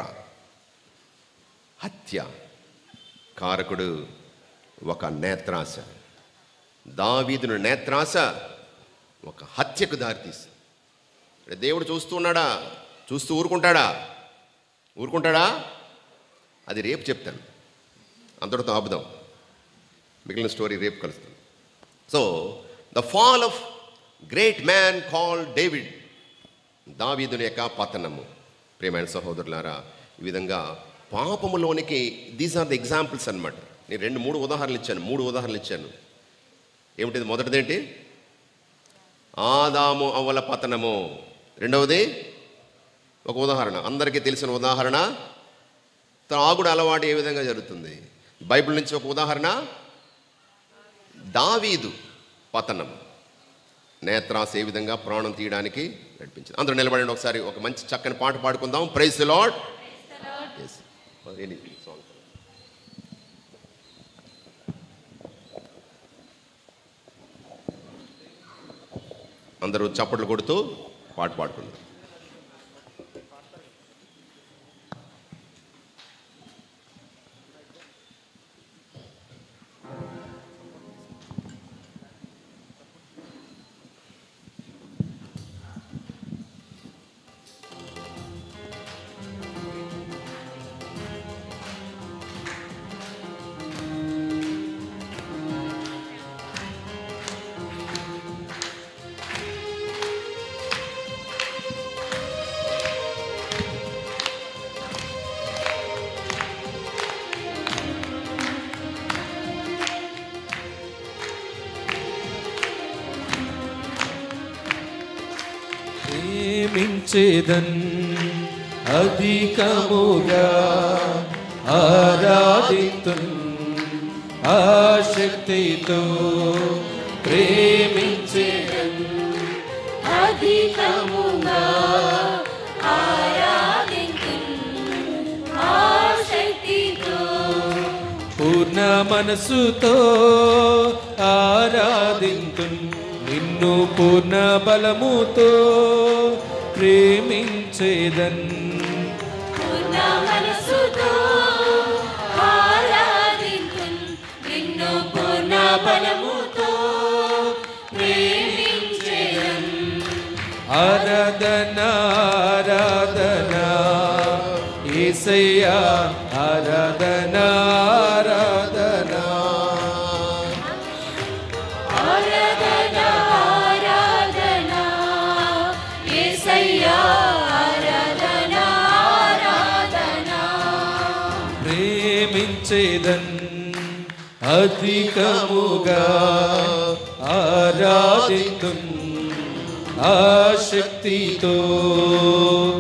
హత్య కారకుడు ఒక నేత్రాశ. దావీదును నేత్రాశ ఒక హత్యకు దారితీస్తుంది. దేవుడు చూస్తున్నాడా? చూస్తూ ఊరుకుంటాడా? అది రేపు చెప్తాను, అంతటితో ఆపుదాం, మిగిలిన స్టోరీ రేపు కలుస్తాను. So the fall of great man called David, దావీదుని యొక్క పతనము. ప్రియమైన సహోదరులారా, ఈ విధంగా పాపములోనికి దీస్ ఆర్ ద ఎగ్జాంపుల్స్ అన్నమాట. నేను 3 ఉదాహరణలు ఇచ్చాను. ఏమిటిది? మొదటిదేంటి? ఆదాము అవ్వల పతనము. రెండవది ఒక ఉదాహరణ, అందరికీ తెలిసిన ఉదాహరణ, త్రాగుడు అలవాటు ఏ విధంగా జరుగుతుంది. బైబిల్ నుంచి ఒక ఉదాహరణ, దావీదు పతనం, నేత్రాస ఏ విధంగా ప్రాణం తీయడానికి నడిపించింది. అందరూ నిలబడండి, ఒకసారి ఒక మంచి చక్కని పాట పాడుకుందాం. Praise the lord. అందరూ చప్పట్లు కొడుతూ పాట పాడుకుందాం. ప్రేమించేదన్ అధికముగా ఆరాధితున్ ఆశక్తితో, ప్రేమించేదన్ అధికముగా ఆరాధితున్ ఆశక్తితో, మనసుతో ఆరాధింతున్, నిన్ను పూర్ణ బలముతో ప్రేమించేదన్. పూర్ణ మనసుతో ఆరాధింతున్, నిన్ను పూర్ణ బలముతో ప్రేమించేదన్. ఆరాధన ఆరాధన యేసయ్యా, ఆరాధన ఆరాధన. ఆరాధన ఆరాధన యేసయ్యా, ఆరాధన ఆరాధన. ప్రేమించేదన్ అధికముగా ఆరాధితున్ ఆశక్తితో.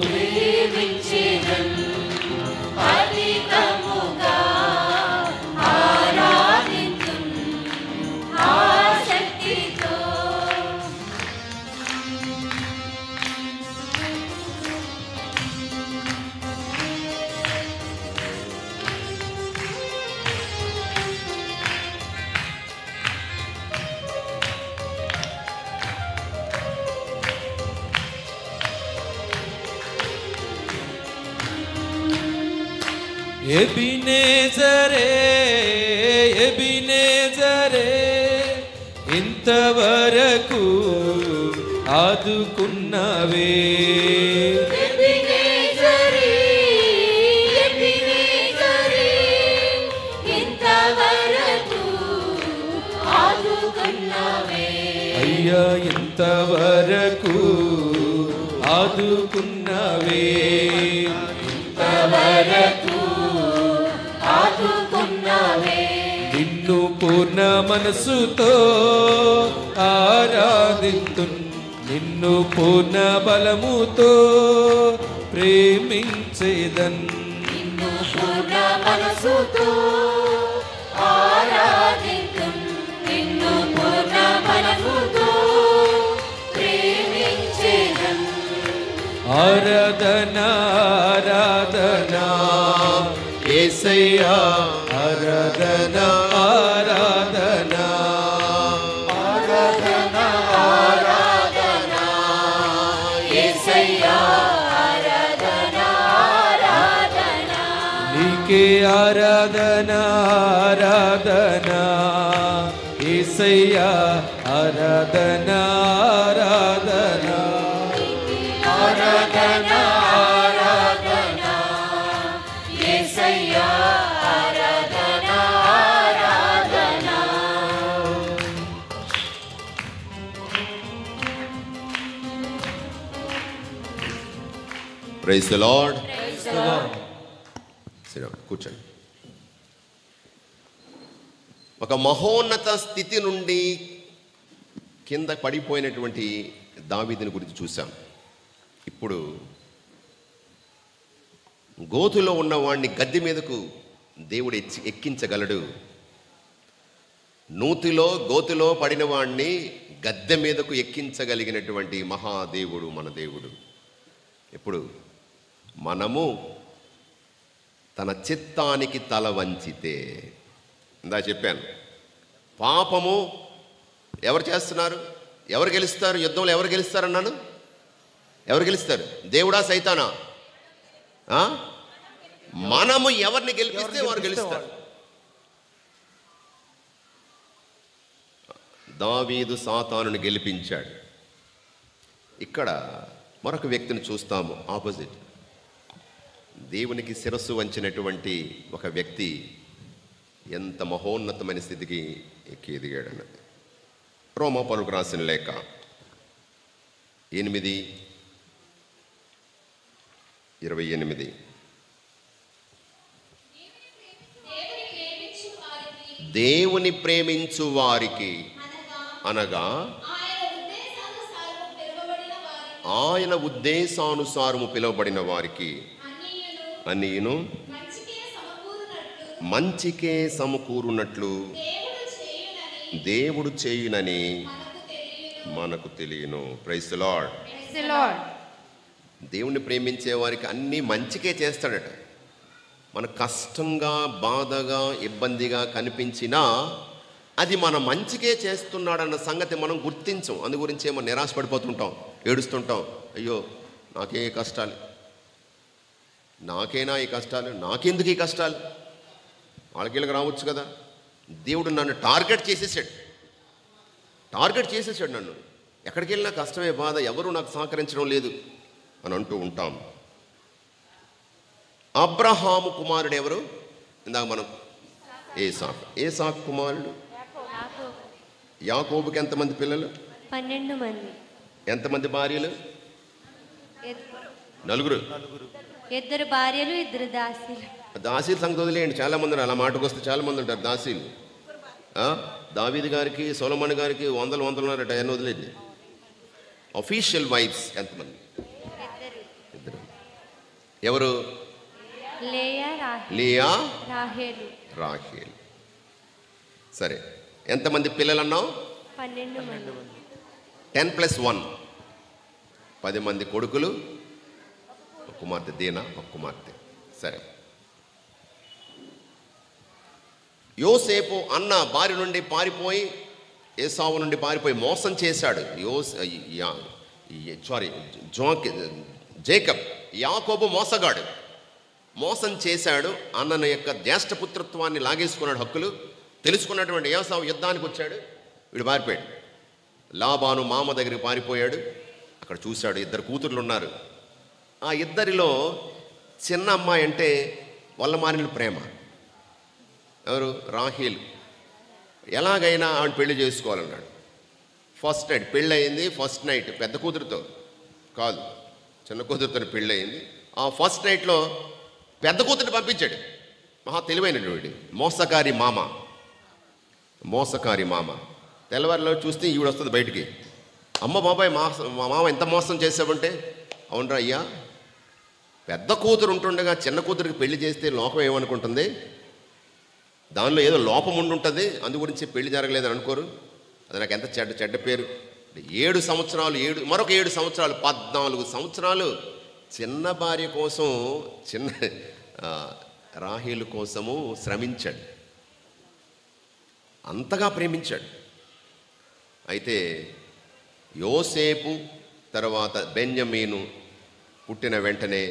ప్రేమించేదన్ అధికముగా ఆరాధింతున్ ఆసక్తితో. ఎబినేజరే ఎబినేజరే, ఇంతవరకు ఆదుకున్నవే. ఎబినేజరే ఎబినేజరే, ఇంతవరకు ఆదుకున్నవే. అయ్యా ఇంతవరకు ఆదుకున్నవే, ఇంతవరకు ఆదుకున్నవే. నిన్ను పూర్ణ మనసుతో ఆరాధింతున్, నిన్ను పూర్ణ బలముతో ప్రేమించేదన్. నిన్ను పూర్ణ మనసుతో ఆరాధింతున్, నిన్ను పూర్ణ బలముతో ప్రేమించేదన్. ఆరాధన ఆరాధన యేసయ్యా, ఆరాధన ఆరాధన. ఆరాధన ఆరాధన యేసయ్యా, ఆరాధన ఆరాధన. నీకే ఆరాధన ఆరాధన యేసయ్యా, ఆరాధన ఆరాధన. ఆరాధన ఆరాధన యేసయ్యా, ఆరాధన ఆరాధన. Praise the lord. కూర్చోండి. ఒక మహోన్నత స్థితి నుండి కింద పడిపోయినటువంటి దావీదుని గురించి చూసాం. ఇప్పుడు గోతులో ఉన్నవాడిని గద్దె మీదకు దేవుడు ఎక్కించగలడు. గోతులో పడిన వాడిని గద్దె మీదకు ఎక్కించగలిగినటువంటి మహాదేవుడు మన దేవుడు. ఇప్పుడు మనము తన చిత్తానికి తల వంచితే, ఇందా చెప్పాను, పాపము ఎవరు చేస్తున్నారు? ఎవరు గెలుస్తారు? యుద్ధంలో ఎవరు గెలుస్తారన్నాను? ఎవరు గెలుస్తారు? దేవుడా సైతానా? మనము ఎవరిని గెలిపిస్తే వారు గెలుస్తారు. దావీదు సాతానుని గెలిపించాడు. ఇక్కడ మరొక వ్యక్తిని చూస్తాము, ఆపోజిట్. దేవునికి శిరస్సు వంచినటువంటి ఒక వ్యక్తి ఎంత మహోన్నతమైన స్థితికి ఎదిగాడన్నది. రోమాపౌలుకు రాసిన లేఖ 8:28. దేవుని ప్రేమించు వారికి అనగా ఆయన ఉద్దేశానుసారము పిలువబడిన వారికి అన్నీను మంచికే సమకూరునట్లు దేవుడు చేయునని మనకు తెలియను. Praise the lord. Praise the Lord. దేవుణ్ణి ప్రేమించే వారికి అన్నీ మంచికే చేస్తాడట. మనకు కష్టంగా, బాధగా, ఇబ్బందిగా కనిపించినా అది మన మంచికే చేస్తున్నాడన్న సంగతి మనం గుర్తించం. అందు గురించి ఏమో నిరాశపడిపోతుంటాం, ఏడుస్తుంటాం. అయ్యో నాకే కష్టాలు, నాకేనా ఈ కష్టాలు, నాకెందుకు ఈ కష్టాలు, వాళ్ళకి రావచ్చు కదా. దేవుడు నన్ను టార్గెట్ చేసేసాడు నన్ను. ఎక్కడికి వెళ్ళినా కష్టమే, బాధ, ఎవరు నాకు సహకరించడం లేదు అని అంటూ ఉంటాం. అబ్రహాము కుమారుడు ఎవరు? ఇందాక మనం ఏసాకు కుమారుడు. యాకోబుకి ఎంతమంది పిల్లలు? 12 మంది. ఎంతమంది భార్యలు? 4. 2 భార్యలు, 2 దాసీలు. దాసీల సంగతి వదిలేయండి, చాలా మంది ఉన్నారు. అలా మాటకు వస్తే చాలా మంది ఉంటారు దాసీలు. దావీదు గారికి, సొలొమోను గారికి వందలు ఉన్నారట. ఎన్ని వదిలేండి. అఫీషియల్ వైఫ్స్ ఎంతమంది? 2. ఎవరు? లేయా, రాహేలు. సరే, ఎంతమంది పిల్లలు అన్నావు? 12 మంది. 10 + 1 10 మంది కొడుకులు, ఒక కుమార్తె. దీనా ఒక కుమార్తె. సరే, యోసేపు అన్న భార్య నుండి పారిపోయి, ఏసావు నుండి పారిపోయి మోసం చేశాడు. జేకబ్, యాకోబు మోసగాడు, మోసం చేశాడు. అన్నను యొక్క జ్యేష్ఠపుత్రత్వాన్ని లాగేసుకున్నాడు, హక్కులు తెలుసుకున్నటువంటి ఏసావు యుద్ధానికి వచ్చాడు. వీడు పారిపోయాడు. లాబాను మామ దగ్గరికి పారిపోయాడు. అక్కడ చూశాడు 2 కూతుర్లు ఉన్నారు. ఆ 2లో చిన్న అమ్మాయి అంటే వల్లమారిన ప్రేమ. ఎవరు? రాహేలు. ఎలాగైనా ఆవిడ పెళ్లి చేసుకోవాలన్నాడు. ఫస్ట్ నైట్ పెళ్ళి అయింది. ఫస్ట్ నైట్ పెద్ద కూతురుతో కాదు, చిన్న కూతురుతో పెళ్ళి అయింది. ఆ ఫస్ట్ నైట్లో పెద్ద కూతురిని పంపించాడు. మహా తెలివైనటువంటి మోసకారి మామ. తెల్లవారిలో చూస్తే ఈవిడ వస్తుంది బయటికి. అమ్మ బాబాయ్, మా మామ ఎంత మోసం చేసావంటే, అవునరా అయ్యా, పెద్ద కూతురు ఉంటుండగా చిన్న కూతురికి పెళ్లి చేస్తే లోకం ఏమనుకుంటుంది, దానిలో ఏదో లోపం ఉండుంటుంది, అందు గురించి పెళ్లి జరగలేదని అనుకోరు. అది నాకు ఎంత చెడ్డ పేరు. 7 సంవత్సరాలు, మరొక 7 సంవత్సరాలు, 14 సంవత్సరాలు చిన్న భార్య కోసం, చిన్న రాహేలు కోసము శ్రమించాడు. అంతగా ప్రేమించాడు. అయితే యోసేపు తర్వాత బెన్యమీను పుట్టిన వెంటనే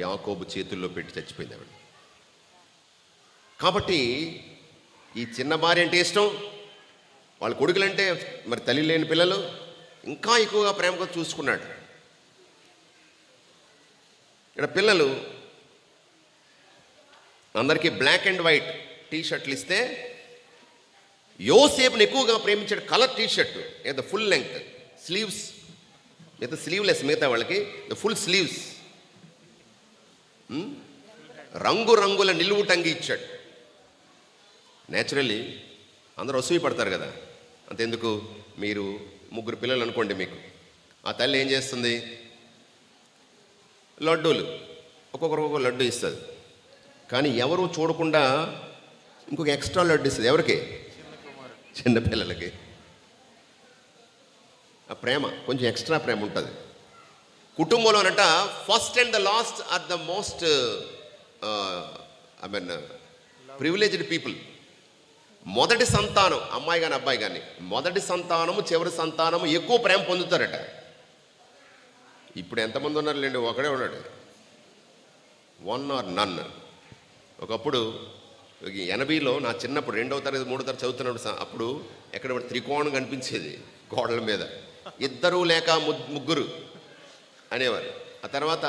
యాకోబు చేతుల్లో పెట్టి చచ్చిపోయింది ఆవిడ. కాబట్టి ఈ చిన్న భార్య అంటే ఇష్టం, వాళ్ళ కొడుకులంటే మరి తల్లి లేని పిల్లలు ఇంకా ఎక్కువగా ప్రేమగా చూసుకున్నాడు. ఇక్కడ పిల్లలు అందరికీ బ్లాక్ అండ్ వైట్ టీషర్ట్లు ఇస్తే యోసేపుని ఎక్కువగా ప్రేమించాడు. కలర్ టీషర్ట్, ఏదో ఫుల్ లెంగ్త్ స్లీవ్స్, మిగతా స్లీవ్లెస్, మిగతా వాళ్ళకి ఫుల్ స్లీవ్స్, రంగుల నిలువు టంగి ఇచ్చాడు. నేచురల్లీ అందరూ అసూయ పడతారు కదా. అంతెందుకు, మీరు 3 పిల్లలు అనుకోండి, మీకు ఆ తల్లి ఏం చేస్తుంది, లడ్డూలు ఒక్కొక్క లడ్డు ఇస్తుంది. కానీ ఎవరు చూడకుండా ఇంకొక ఎక్స్ట్రా లడ్డు ఇస్తుంది. ఎవరికి? చిన్నపిల్లలకి. ఆ ప్రేమ కొంచెం ఎక్స్ట్రా ప్రేమ ఉంటుంది. కుటుంబంలోనంట first and the last are the most privileged people. మొదటి సంతానం, అమ్మాయి కానీ అబ్బాయి కానీ, మొదటి సంతానము చివరి సంతానము ఎక్కువ ప్రేమ పొందుతారట. ఇప్పుడు ఎంతమంది ఉన్నారు లేండి, ఒకడే ఉన్నాడు, 1 or none. ఒకప్పుడు 80లో నా చిన్నప్పుడు 2వ తరగతి 3వ తరగతి చదువుతున్నప్పుడు అప్పుడు ఎక్కడ త్రికోణం కనిపించేది గోడల మీద, 2 లేక 3 అనేవారు. ఆ తర్వాత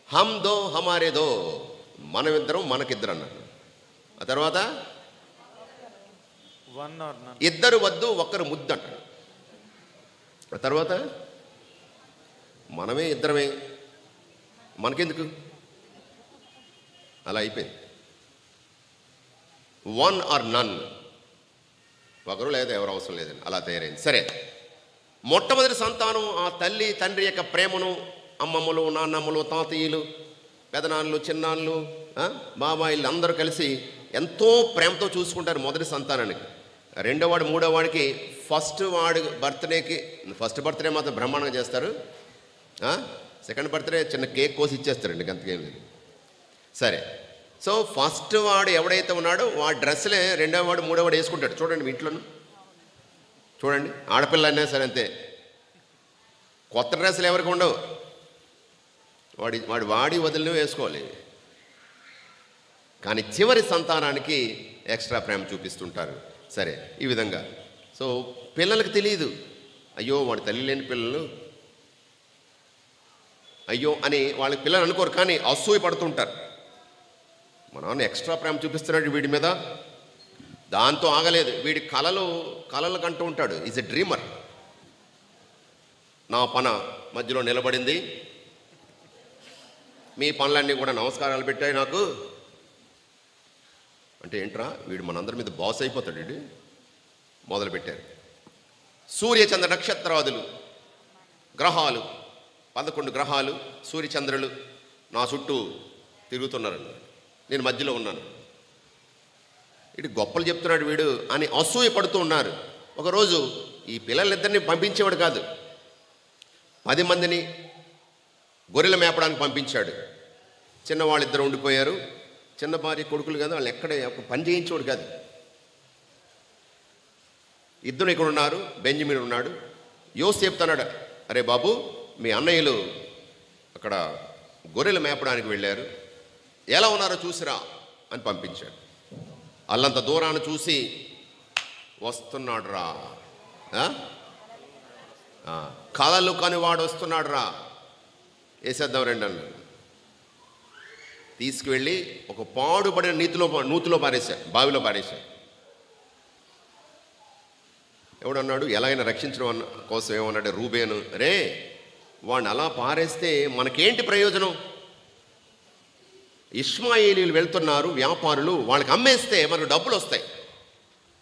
హమ్ దో హమారే దో, మనమిద్దరం మనకిద్దరు అన్నారు. ఆ తర్వాత 2 వద్దు 1 ముద్దు అంటాడు. ఆ తర్వాత మనమే 2 మనకెందుకు, అలా అయిపోయింది. 1 or none, ఒకరు లేదా ఎవరు అవసరం లేదని అలా తయారైంది. సరే, మొట్టమొదటి సంతానం ఆ తల్లి తండ్రి యొక్క ప్రేమను అమ్మమ్మలు, నాన్నమ్మలు, తాతయ్యలు, పెదనాన్నలు, చిన్నాన్నలు, బాబాయిలు అందరూ కలిసి ఎంతో ప్రేమతో చూసుకుంటారు మొదటి సంతానానికి. 2వ వాడు 3వ వాడికి ఫస్ట్ బర్త్డే మాత్రం బ్రహ్మాండంగా చేస్తారు. సెకండ్ బర్త్డే చిన్న కేక్ కోసి ఇచ్చేస్తారండి, అంతకేం లేదు. సరే, సో ఫస్ట్ వాడు ఎవడైతే ఉన్నాడో వాడి డ్రెస్సులే రెండో వాడు మూడో వాడు వేసుకుంటాడు. చూడండి మీ ఇంట్లోనూ చూడండి, ఆడపిల్ల అయినా సరే అంతే, కొత్త డ్రెస్సులు ఎవరికి ఉండవు, వాడి వదిలినవి వేసుకోవాలి. కానీ చివరి సంతానానికి ఎక్స్ట్రా ప్రేమ చూపిస్తుంటారు. సరే, ఈ విధంగా సో పిల్లలకు తెలియదు, అయ్యో వాడి తల్లి లేని పిల్లలు అయ్యో అని వాళ్ళకి పిల్లలు అనుకోరు, కానీ అసూయ పడుతుంటారు. మా నాన్న ఎక్స్ట్రా ప్రేమ చూపిస్తున్నాడు వీడి మీద. దాంతో ఆగలేదు, వీడి కలలు కంటూ ఉంటాడు. Is a dreamer. నా పన మధ్యలో నిలబడింది, మీ పనులన్నీ కూడా నమస్కారాలు పెట్టాయి నాకు అంటే ఏంట్రా వీడు మనందరి మీద బాస్ అయిపోతాడు. వీడు మొదలుపెట్టారు. సూర్యచంద్ర నక్షత్రాదులు గ్రహాలు 11 గ్రహాలు సూర్యచంద్రులు నా చుట్టూ తిరుగుతున్నారండి, నేను మధ్యలో ఉన్నాను. వీడు గొప్పలు చెప్తున్నాడు వీడు అని అసూయ పడుతూ ఉన్నారు. ఒకరోజు ఈ పిల్లలిద్దరిని పంపించేవాడు కాదు, 10 మందిని గొర్రెల మేపడానికి పంపించాడు. చిన్నవాళ్ళిద్దరు ఉండిపోయారు, చిన్న భార్య కొడుకులు కదా, వాళ్ళు ఎక్కడ పని చేయించేవాడు కాదు. ఇద్దరు ఇక్కడ ఉన్నారు, బెంజమిన్ ఉన్నాడు. యోసేపు చెప్తున్నాడు, అరే బాబు మీ అన్నయ్యలు అక్కడ గొర్రెలు మేపడానికి వెళ్ళారు, ఎలా ఉన్నారో చూసిరా అని పంపించాడు. అల్లంత దూరాన్ని చూసి వస్తున్నాడు రా, కళలు కాని వాడు వస్తున్నాడు రా, వేసేద్దాం రండి అన్నాడు. తీసుకువెళ్ళి ఒక పాడుపడిన నూతిలో పారేశాడు, బావిలో పారేశాడు. ఎవడన్నాడు ఎలాగైనా రక్షించడం కోసం ఏమన్నాడు రూబేను, రే వాడిని అలా పారేస్తే మనకేంటి ప్రయోజనం, ఇష్మాయేలీలు వెళ్తున్నారు వ్యాపారులు, వాళ్ళకి అమ్మేస్తే మనకు డబ్బులు వస్తాయి.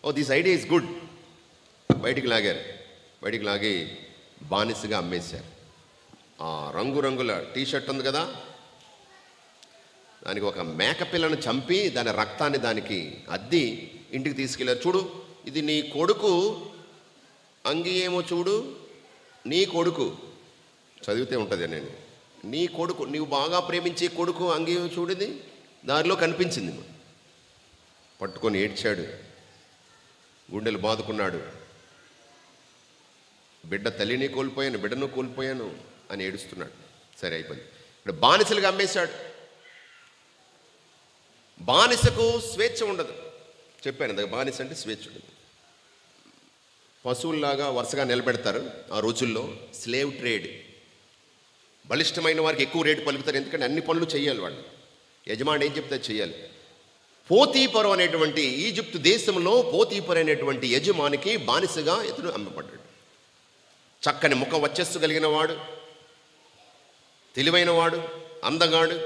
Oh this idea is good. బయటికి లాగి బానిసగా అమ్మేశారు. ఆ రంగురంగుల టీషర్ట్ ఉంది కదా, దానికి ఒక మేకపిల్లను చంపి దాని రక్తాన్ని దానికి అద్ది ఇంటికి తీసుకెళ్ళారు. చూడు ఇది నీ కొడుకు అంగి ఏమో చూడు, నీ కొడుకు చదివితే ఉంటుంది, నేను నీ కొడుకు నీవు బాగా ప్రేమించే కొడుకు అంగి చూడది దారిలో కనిపించింది. పట్టుకొని ఏడ్చాడు, గుండెలు బాదుకున్నాడు. బిడ్డ తల్లిని కోల్పోయాను, బిడ్డను కోల్పోయాను అని ఏడుస్తున్నాడు. సరే అయిపోయింది. ఇప్పుడు బానిసలుగా అమ్మేశాడు. బానిసకు స్వేచ్ఛ ఉండదు, చెప్పాను ఇందాక, బానిస అంటే స్వేచ్ఛ ఉండదు. పశువుల్లాగా వరుసగా నిలబెడతారు ఆ రోజుల్లో. స్లేవ్ ట్రేడ్, బలిష్టమైన వారికి ఎక్కువ రేటు పలుకుతారు, ఎందుకంటే అన్ని పనులు చేయాలి వాళ్ళు, యజమాని ఏం చెప్తే చేయాలి. పోతీఫరు అనేటువంటి ఈజిప్టు దేశంలో పోతీఫరు అనేటువంటి యజమానికి బానిసగా ఇతడు అమ్మబడ్డాడు. చక్కని ముఖ వచ్చస్సు కలిగిన వాడు, తెలివైన వాడు, అందగాడు.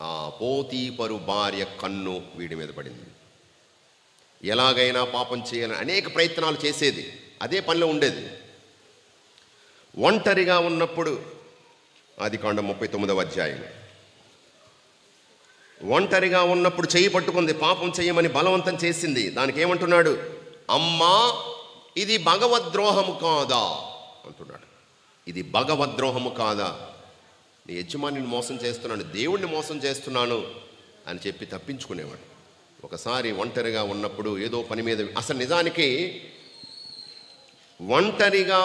ఆ పోతీఫరు భార్య కన్ను వీడి మీద పడింది. ఎలాగైనా పాపం చేయాలని అనేక ప్రయత్నాలు చేసేది, అదే పనిలో ఉండేది. ఒంటరిగా ఉన్నప్పుడు ఆదికాండం 39వ అధ్యాయం, ఒంటరిగా ఉన్నప్పుడు చెయ్యి పట్టుకుంది, పాపం చేయమని బలవంతం చేసింది. దానికి ఏమంటున్నాడు, అమ్మా ఇది భగవద్రోహము కాదా అంటున్నాడు. ఇది భగవద్రోహము కాదా, నీ యజమానిని మోసం చేస్తున్నాను, దేవుణ్ణి మోసం చేస్తున్నాను అని చెప్పి తప్పించుకునేవాడు. ఒకసారి ఒంటరిగా ఉన్నప్పుడు ఏదో పని మీద, అసలు నిజానికి ఒంటరిగా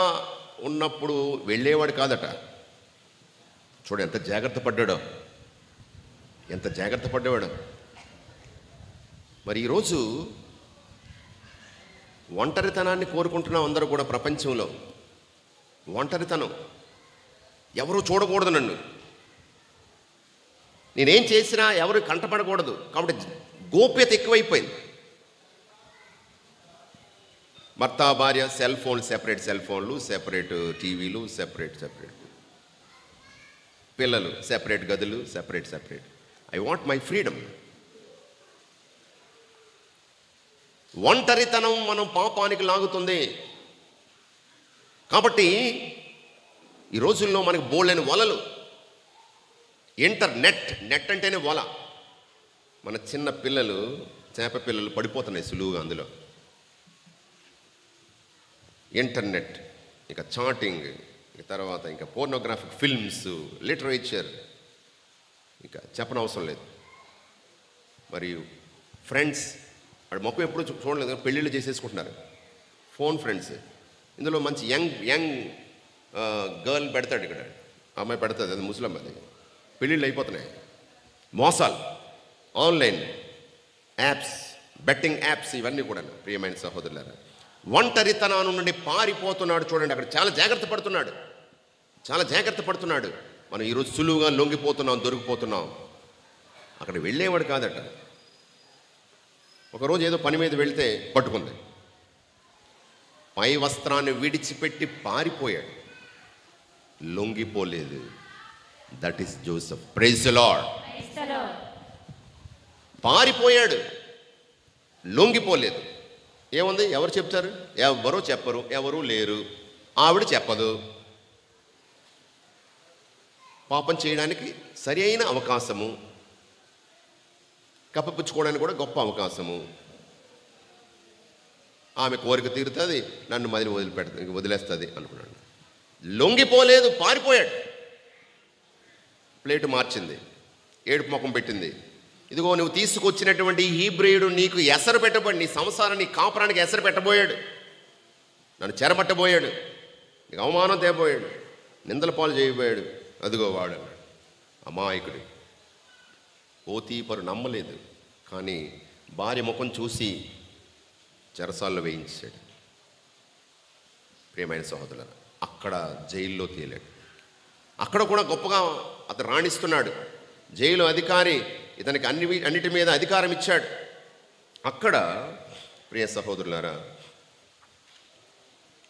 ఉన్నప్పుడు వెళ్ళేవాడు కాదట. చూడు ఎంత జాగ్రత్త పడ్డాడో, ఎంత జాగ్రత్త పడ్డవాడు. మరి ఈరోజు ఒంటరితనాన్ని కోరుకుంటున్నాం అందరూ కూడా ప్రపంచంలో. ఒంటరితనం, ఎవరు చూడకూడదు నన్ను, నేనేం చేసినా ఎవరు కంటపడకూడదు, కాబట్టి గోప్యత ఎక్కువైపోయింది. భర్త భార్య సెల్ ఫోన్లు, సెపరేట్ సెల్ ఫోన్లు, సెపరేట్ టీవీలు, సెపరేట్ పిల్లలు, సెపరేట్ గదులు, separate. I want my freedom. ఒంటరితనం మనం పాపానికి లాగుతుంది. కాబట్టి ఈ రోజుల్లో మనకు బోల్డెని వలలు, నెట్ అంటేనే వల. మన చిన్న పిల్లలు, చేప పిల్లలు పడిపోతున్నాయి సులువుగా అందులో. ఇంటర్నెట్, ఇక చాటింగ్, తర్వాత ఇంకా పోర్నోగ్రాఫిక్ ఫిల్మ్స్, లిటరేచర్, ఇంకా చెప్పనవసరం లేదు. మరియు ఫ్రెండ్స్, వాడు మొక్క ఎప్పుడు చూడలేదు, పెళ్ళిళ్ళు చేసేసుకుంటున్నారు. ఫోన్ ఫ్రెండ్స్, ఇందులో మంచి యంగ్ గర్ల్ పెడతాడు, ఇక్కడ అమ్మాయి పెడతాది, అది ముస్లిం, అది పెళ్ళిళ్ళు అయిపోతున్నాయి. మోసాలు, ఆన్లైన్ యాప్స్, బెట్టింగ్ యాప్స్, ఇవన్నీ కూడా ప్రియమైన సహోదరులారా. ఒంటరితనం నుండి పారిపోతున్నాడు. చూడండి, అక్కడ చాలా జాగ్రత్త పడుతున్నాడు, చాలా జాగ్రత్త పడుతున్నాడు. మనం ఈరోజు సులువుగా లొంగిపోతున్నాం, దొరికిపోతున్నాం. అక్కడ వెళ్ళేవాడు కాదట. ఒకరోజు ఏదో పని మీద వెళ్తే పట్టుకుంది, పై వస్త్రాన్ని విడిచిపెట్టి పారిపోయాడు, లొంగిపోలేదు. That is Joseph. Praise the lord. పారిపోయాడు, లొంగిపోలేదు. ఏముంది, ఎవరు చెప్తారు? ఎవరో చెప్పరు, ఎవరూ లేరు, ఆవిడ చెప్పదు. పాపం చేయడానికి సరి అయిన అవకాశము, కప్పపుచ్చుకోవడానికి కూడా గొప్ప అవకాశము. ఆమె కోరిక తీరుతుంది, నన్ను మదిలి వదిలేస్తుంది అనుకున్నాడు. లొంగిపోలేదు, పారిపోయాడు. ప్లేటు మార్చింది, ఏడుపు ముఖం పెట్టింది. ఇదిగో నువ్వు తీసుకొచ్చినటువంటి హీబ్రేయుడు నీకు ఎసరు పెట్టబోయాడు, నీ సంసారాన్ని, నీ కాపురానికి ఎసరు పెట్టబోయాడు, నన్ను చెరపట్టబోయాడు, నీకు అవమానం తేబోయాడు, నిందల పాలు చేయబోయాడు. అదిగో వాడు అన్నాడు. అమాయకుడు. పోతీఫరు నమ్మలేదు, కానీ భార్య ముఖం చూసి చెరసాల్లో వేయించాడు. ప్రియమైన సహోదరులారా, అక్కడ జైల్లో తేలాడు. అక్కడ కూడా గొప్పగా అతను రాణిస్తున్నాడు. జైలు అధికారి ఇతనికి అన్నిటి మీద అధికారం ఇచ్చాడు. అక్కడ ప్రియ సహోదరులారా,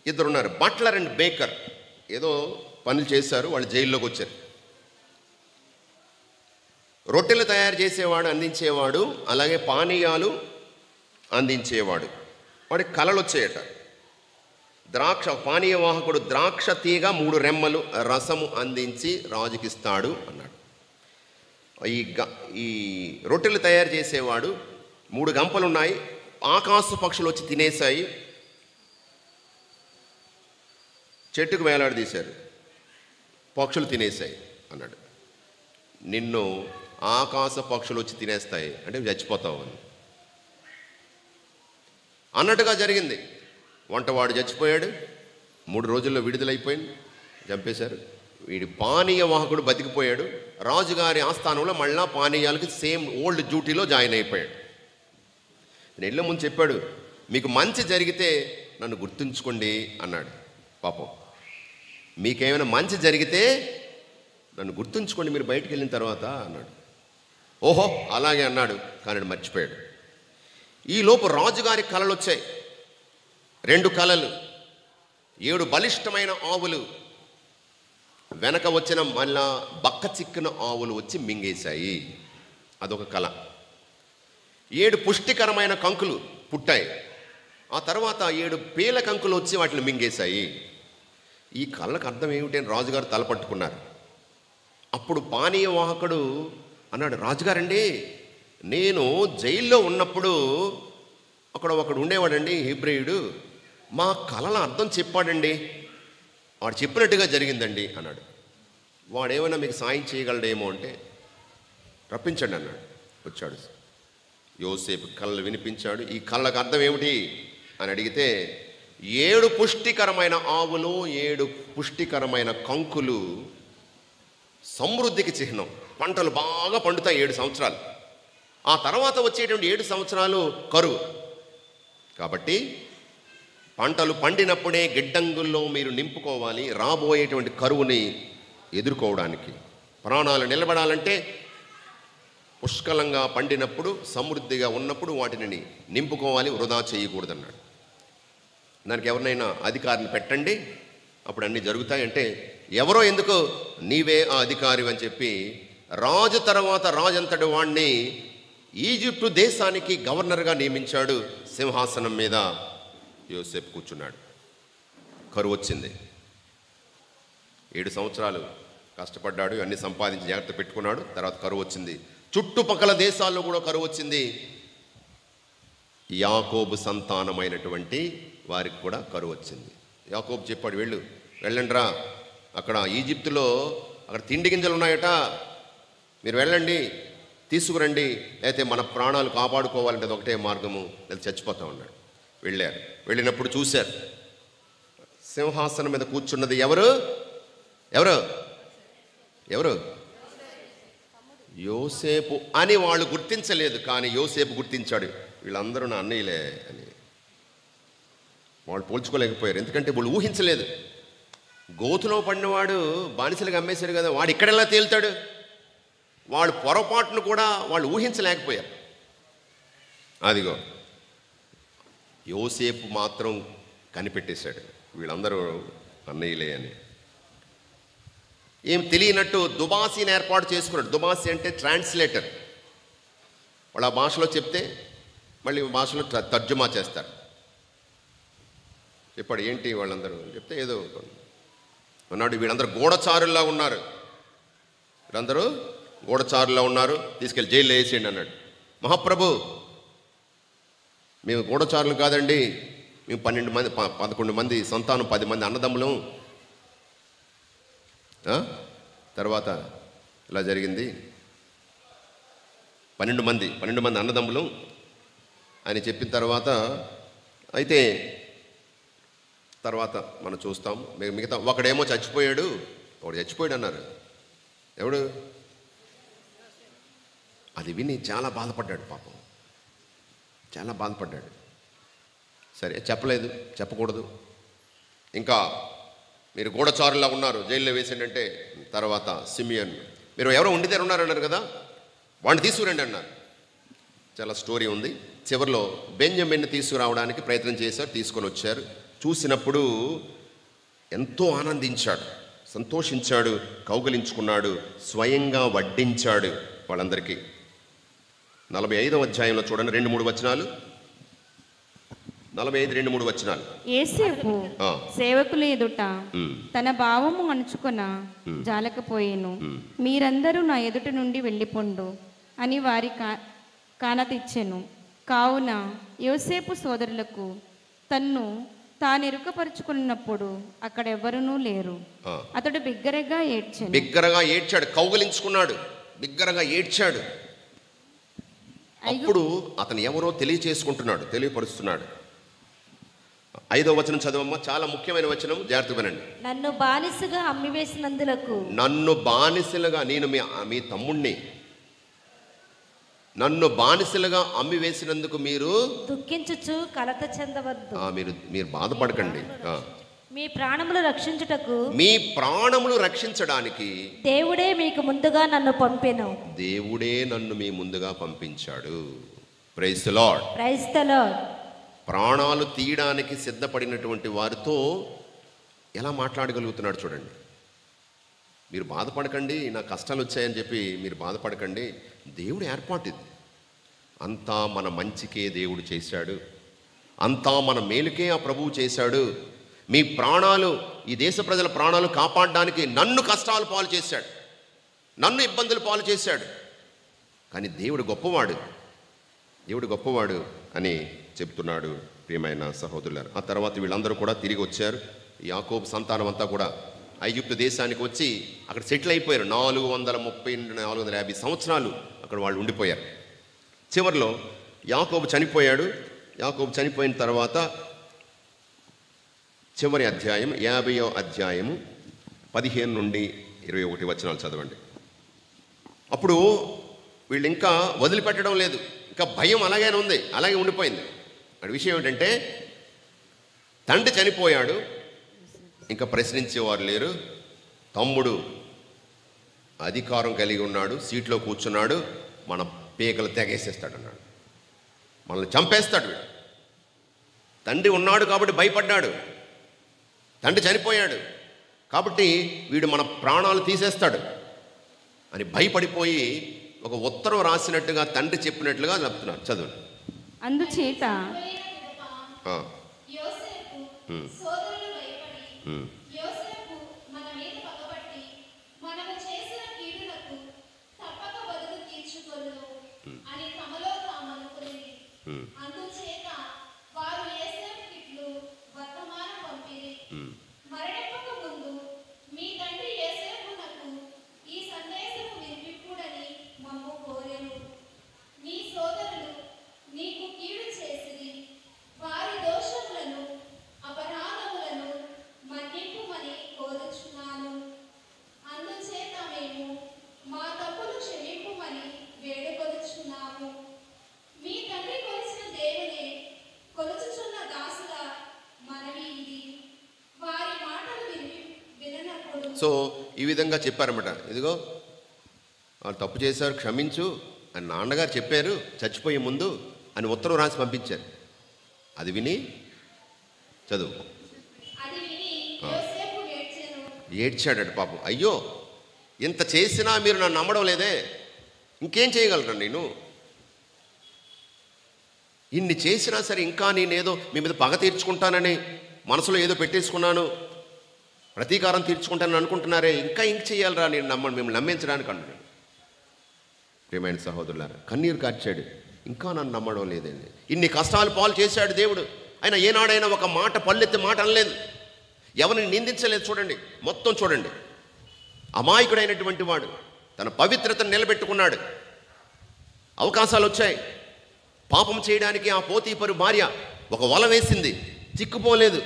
ఇద్దరున్నారు, బట్లర్ అండ్ బేకర్. ఏదో పనులు చేశారు, వాళ్ళు జైల్లోకి వచ్చారు. రొట్టెలు తయారు చేసేవాడు, అందించేవాడు, అలాగే పానీయాలు అందించేవాడు. వాడికి కలలు వచ్చాయట. పానీయ వాహకుడు ద్రాక్ష తీగ 3 రెమ్మలు రసము అందించి రాజుకిస్తాడు అన్నాడు. ఈ రొట్టెలు తయారు చేసేవాడు 3 గంపలు ఉన్నాయి, ఆకాశ పక్షులు వచ్చి తినేశాయి, చెట్టుకు వేలాడదీశారు, పక్షులు తినేశాయి అన్నాడు. నిన్ను ఆకాశ పక్షులు వచ్చి తినేస్తాయి అంటే చచ్చిపోతావు అని అన్నట్టుగా జరిగింది. వంటవాడు చచ్చిపోయాడు, 3 రోజుల్లో విడుదలైపోయింది, చంపేశారు. వీడి పానీయ వాహకుడు బతికిపోయాడు. రాజుగారి ఆస్థానంలో మళ్ళా పానీయాలకి సేమ్ ఓల్డ్ డ్యూటీలో జాయిన్ అయిపోయాడు. నేను ముందు చెప్పాడు, మీకు మంచి జరిగితే నన్ను గుర్తుంచుకోండి అన్నాడు. పాపం, మీకేమైనా మంచి జరిగితే నన్ను గుర్తుంచుకోండి మీరు బయటికి వెళ్ళిన తర్వాత అన్నాడు. ఓహో అలాగే అన్నాడు, కానీ మర్చిపోయాడు. ఈలోపు రాజుగారి కలలు వచ్చాయి, 2 కలలు. 7 బలిష్టమైన ఆవులు, వెనక వచ్చిన మళ్ళా బక్క చిక్కిన ఆవులు వచ్చి మింగేశాయి. అదొక కళ. 7 పుష్టికరమైన కంకులు పుట్టాయి. ఆ తర్వాత 7 పీల కంకులు వచ్చి వాటిని మింగేశాయి. ఈ కళ్ళకు అర్థం ఏమిటి అని రాజుగారు తలపట్టుకున్నారు. అప్పుడు పానీయ వాహకుడు అన్నాడు, రాజుగారండి, నేను జైల్లో ఉన్నప్పుడు అక్కడ ఒకడు ఉండేవాడండి, హీబ్రేయుడు, మా కళల అర్థం చెప్పాడండి, వాడు చెప్పినట్టుగా జరిగిందండి అన్నాడు. వాడేమైనా మీకు సాయం చేయగలడేమో అంటే రప్పించండి అన్నాడు. వచ్చాడు. యోసేపు కళ్ళలు వినిపించాడు. ఈ కళ్ళకు అర్థం ఏమిటి అని అడిగితే 7 పుష్టికరమైన ఆవులు, 7 పుష్టికరమైన కంకులు సమృద్ధికి చిహ్నం. పంటలు బాగా పండుతాయి 7 సంవత్సరాలు. ఆ తర్వాత వచ్చేటువంటి 7 సంవత్సరాలు కరువు. కాబట్టి పంటలు పండినప్పుడే గిడ్డంగుల్లో మీరు నింపుకోవాలి, రాబోయేటువంటి కరువుని ఎదుర్కోవడానికి. ప్రాణాలు నిలబడాలంటే పుష్కలంగా పండినప్పుడు, సమృద్ధిగా ఉన్నప్పుడు వాటిని నింపుకోవాలి, వృధా చేయకూడదన్నాడు. దానికి ఎవరినైనా అధికారిని పెట్టండి, అప్పుడు అన్నీ జరుగుతాయంటే, ఎవరో ఎందుకు, నీవే ఆ అధికారి అని చెప్పి రాజు తర్వాత రాజంతటి వాణ్ణి ఈజిప్టు దేశానికి గవర్నర్గా నియమించాడు. సింహాసనం మీద యోసేపు కూర్చున్నాడు. కరువు వచ్చింది. 7 సంవత్సరాలు కష్టపడ్డాడు, అన్ని సంపాదించి జాగ్రత్త పెట్టుకున్నాడు. తర్వాత కరువు వచ్చింది. చుట్టుపక్కల దేశాల్లో కూడా కరువు వచ్చింది. యాకోబు సంతానమైనటువంటి వారికి కూడా కరువు వచ్చింది. యాకోబు చెప్పాడు, వెళ్ళండిరా, అక్కడ ఈజిప్తులో అక్కడ తిండి గింజలు ఉన్నాయట, మీరు వెళ్ళండి తీసుకురండి, అయితే మన ప్రాణాలు కాపాడుకోవాలంటే అది ఒకటే మార్గము, లేదా చచ్చిపోతా ఉన్నాడు. వెళ్ళారు. వెళ్ళినప్పుడు చూశారు సింహాసనం మీద కూర్చున్నది ఎవరు ఎవరు ఎవరు యోసేపు అని వాళ్ళు గుర్తించలేదు, కానీ యోసేపు గుర్తించాడు, వీళ్ళందరూ నా అన్నయ్యలే అని. వాళ్ళు పోల్చుకోలేకపోయారు, ఎందుకంటే వాళ్ళు ఊహించలేదు. గోతులో పడినవాడు బానిసలుగా అమ్మేశాడు కదా, వాడు ఇక్కడెలా తేలుతాడు? వాళ్ళు పొరపాటును కూడా వాళ్ళు ఊహించలేకపోయారు. అదిగో యోసేపు మాత్రం కనిపెట్టేశాడు, వీళ్ళందరూ అన్నయ్యలే అని. ఏం తెలియనట్టు దుబాసీని ఏర్పాటు చేసుకున్నాడు. దుబాసీ అంటే ట్రాన్స్లేటర్. వాళ్ళు ఆ భాషలో చెప్తే మళ్ళీ భాషలో తర్జుమా చేస్తారు. చెప్పాడు ఏంటి వాళ్ళందరూ చెప్తే ఏదో అన్నాడు. వీళ్ళందరూ గూఢచారుల్లా ఉన్నారు, వీళ్ళందరూ గూఢచారుల్లా ఉన్నారు, తీసుకెళ్ళి జైల్లో వేసేయండి అన్నాడు. మహాప్రభు మేము గూఢచారులు కాదండి, మేము 12 మంది 11 మంది సంతానం, 10 మంది అన్నదమ్ములం. తర్వాత ఇలా జరిగింది, 12 మంది అన్నదమ్ములు అని చెప్పిన తర్వాత, అయితే తర్వాత మనం చూస్తాం మిగతా ఒకడేమో చచ్చిపోయాడు, ఒకడు చచ్చిపోయాడు అన్నారు. ఎవడు? అది విని చాలా బాధపడ్డాడు పాపం, చాలా బాధపడ్డాడు. సరే చెప్పలేదు, చెప్పకూడదు, ఇంకా మీరు గూఢచారులా ఉన్నారు, జైల్లో వేసిండంటే. తర్వాత సిమియన్ మీరు ఎవరో ఉండి దగ్గర ఉన్నారన్నారు కదా, వాడిని తీసుకురండి అన్నారు. చాలా స్టోరీ ఉంది. చివరిలో బెంజమిన్ని తీసుకురావడానికి ప్రయత్నం చేశారు, తీసుకొని వచ్చారు. చూసినప్పుడు ఎంతో ఆనందించాడు, సంతోషించాడు, కౌగిలించుకున్నాడు, స్వయంగా వడ్డించాడు వాళ్ళందరికీ. 45వ అధ్యాయంలో చూడండి, 2-3 వచనాలు. 45-2-3 వచనాలు. యేసేపు సేవకుల ఎదుట తన భావము అణుచుకొన జాలకపోయేను. మీరందరూ నా ఎదుట నుండి వెళ్ళిపోండు అని వారి కానతిచ్చెను. కావున యోసేపు సోదరులకు తన్ను తానెరుకపరుచుకున్నప్పుడు అక్కడ ఎవరునూ లేరు. అతడు బిగ్గరగా ఏడ్చాడు, కౌగిలించుకున్నాడు, బిగ్గరగా ఏడ్చాడు. అప్పుడు అతను ఎవరో తెలియచేసుకుంటున్నాడు, తెలియపరుస్తున్నాడు. 5వ వచనం చదవమ్మా, చాలా ముఖ్యమైన వచనం, జాగ్రత్తగా వినండి. నన్ను బానిసగా అమ్మివేసినందులకు, నన్ను బానిసలుగా, నేను మీ తమ్ముణ్ణి, నన్ను బానిసలుగా అమ్మివేసినందుకు మీరు దుఃఖించుచు కలత చెందవద్దు. మీరు బాధపడకండి. మీ ప్రాణములు రక్షించుటకు, మీ ప్రాణములు రక్షించడానికి దేవుడే మీకు ముందుగా నన్ను పంపెను. దేవుడే నన్ను మీ ముందుగా పంపించాడు. Praise the lord. Praise the lord. ప్రాణాలు తీయడానికి సిద్ధపడినటువంటి వారితో ఎలా మాట్లాడగలుగుతున్నాడు చూడండి. మీరు బాధపడకండి, నా కష్టాలు వచ్చాయని చెప్పి మీరు బాధపడకండి, దేవుడు ఏర్పాటు ఇది. అంతా మన మంచికే దేవుడు చేశాడు, అంతా మన మేలుకే ఆ ప్రభువు చేశాడు. మీ ప్రాణాలు, ఈ దేశ ప్రజల ప్రాణాలు కాపాడడానికి నన్ను కష్టాలు పాలు చేశాడు, నన్ను ఇబ్బందులు పాలు చేశాడు. కానీ దేవుడు గొప్పవాడు, దేవుడు గొప్పవాడు అని చెప్తున్నాడు ప్రియమైన సహోదరులారా. ఆ తర్వాత వీళ్ళందరూ కూడా తిరిగి వచ్చారు. యాకోబు సంతానం అంతా కూడా ఐగుప్తు దేశానికి వచ్చి అక్కడ సెటిల్ అయిపోయారు. 430-450 సంవత్సరాలు అక్కడ వాళ్ళు ఉండిపోయారు. చివరిలో యాకోబు చనిపోయాడు. యాకోబు చనిపోయిన తర్వాత చివరి అధ్యాయం 50వ అధ్యాయము 15-21 వచనాలు చదవండి. అప్పుడు వీళ్ళు ఇంకా వదిలిపెట్టడం లేదు, ఇంకా భయం అలాగే ఉంది, అలాగే ఉండిపోయింది. అక్కడ విషయం ఏంటంటే తండ్రి చనిపోయాడు, ఇంకా ప్రశ్నించేవారు లేరు. తమ్ముడు అధికారం కలిగి ఉన్నాడు, సీట్లో కూర్చున్నాడు, మన పేకలు తెగేసేస్తాడు అన్నాడు, మనల్ని చంపేస్తాడు. తండ్రి ఉన్నాడు కాబట్టి భయపడ్డాడు, తండ్రి చనిపోయాడు కాబట్టి వీడు మన ప్రాణాలు తీసేస్తాడు అని భయపడిపోయి ఒక ఉత్తరం రాసినట్టుగా తండ్రి చెప్పినట్లుగా చెప్తున్నారు. చదువు. అందుచేత మరణింపక ముందు మీ సో ఈ విధంగా చెప్పారన్నమాట. ఇదిగో వాళ్ళు తప్పు చేశారు, క్షమించు అని నాన్నగారు చెప్పారు చచ్చిపోయే ముందు అని ఉత్తరం రాసి పంపించారు. అది విని చదువు. ఏడ్చాడట పాపం. అయ్యో, ఇంత చేసినా మీరు నన్ను నమ్మడం లేదే, ఇంకేం చేయగలరా నేను? ఇన్ని చేసినా సరే ఇంకా నేనేదో మీ మీద పగ తీర్చుకుంటానని మనసులో ఏదో పెట్టేసుకున్నాను, ప్రతీకారం తీర్చుకుంటానని అనుకుంటున్నారే, ఇంకా ఇంక చేయాలరా నేను మిమ్మల్ని నమ్మించడానికి అంటున్నాను. ప్రియమైన సహోదరులారా, కన్నీరు కార్చాడు, ఇంకా నన్ను నమ్మడం లేదండి. ఇన్ని కష్టాలు పాలు చేశాడు దేవుడు, ఆయన ఏనాడైనా ఒక మాట పల్లెత్తి మాట అనలేదు, ఎవరిని నిందించలేదు. చూడండి, మొత్తం చూడండి. అమాయకుడైనటువంటి వాడు తన పవిత్రతను నిలబెట్టుకున్నాడు. అవకాశాలు వచ్చాయి, పాపం చేయడానికి ఆ పోతీపరు భార్య ఒక వల వేసింది, చిక్కుపోలేదు,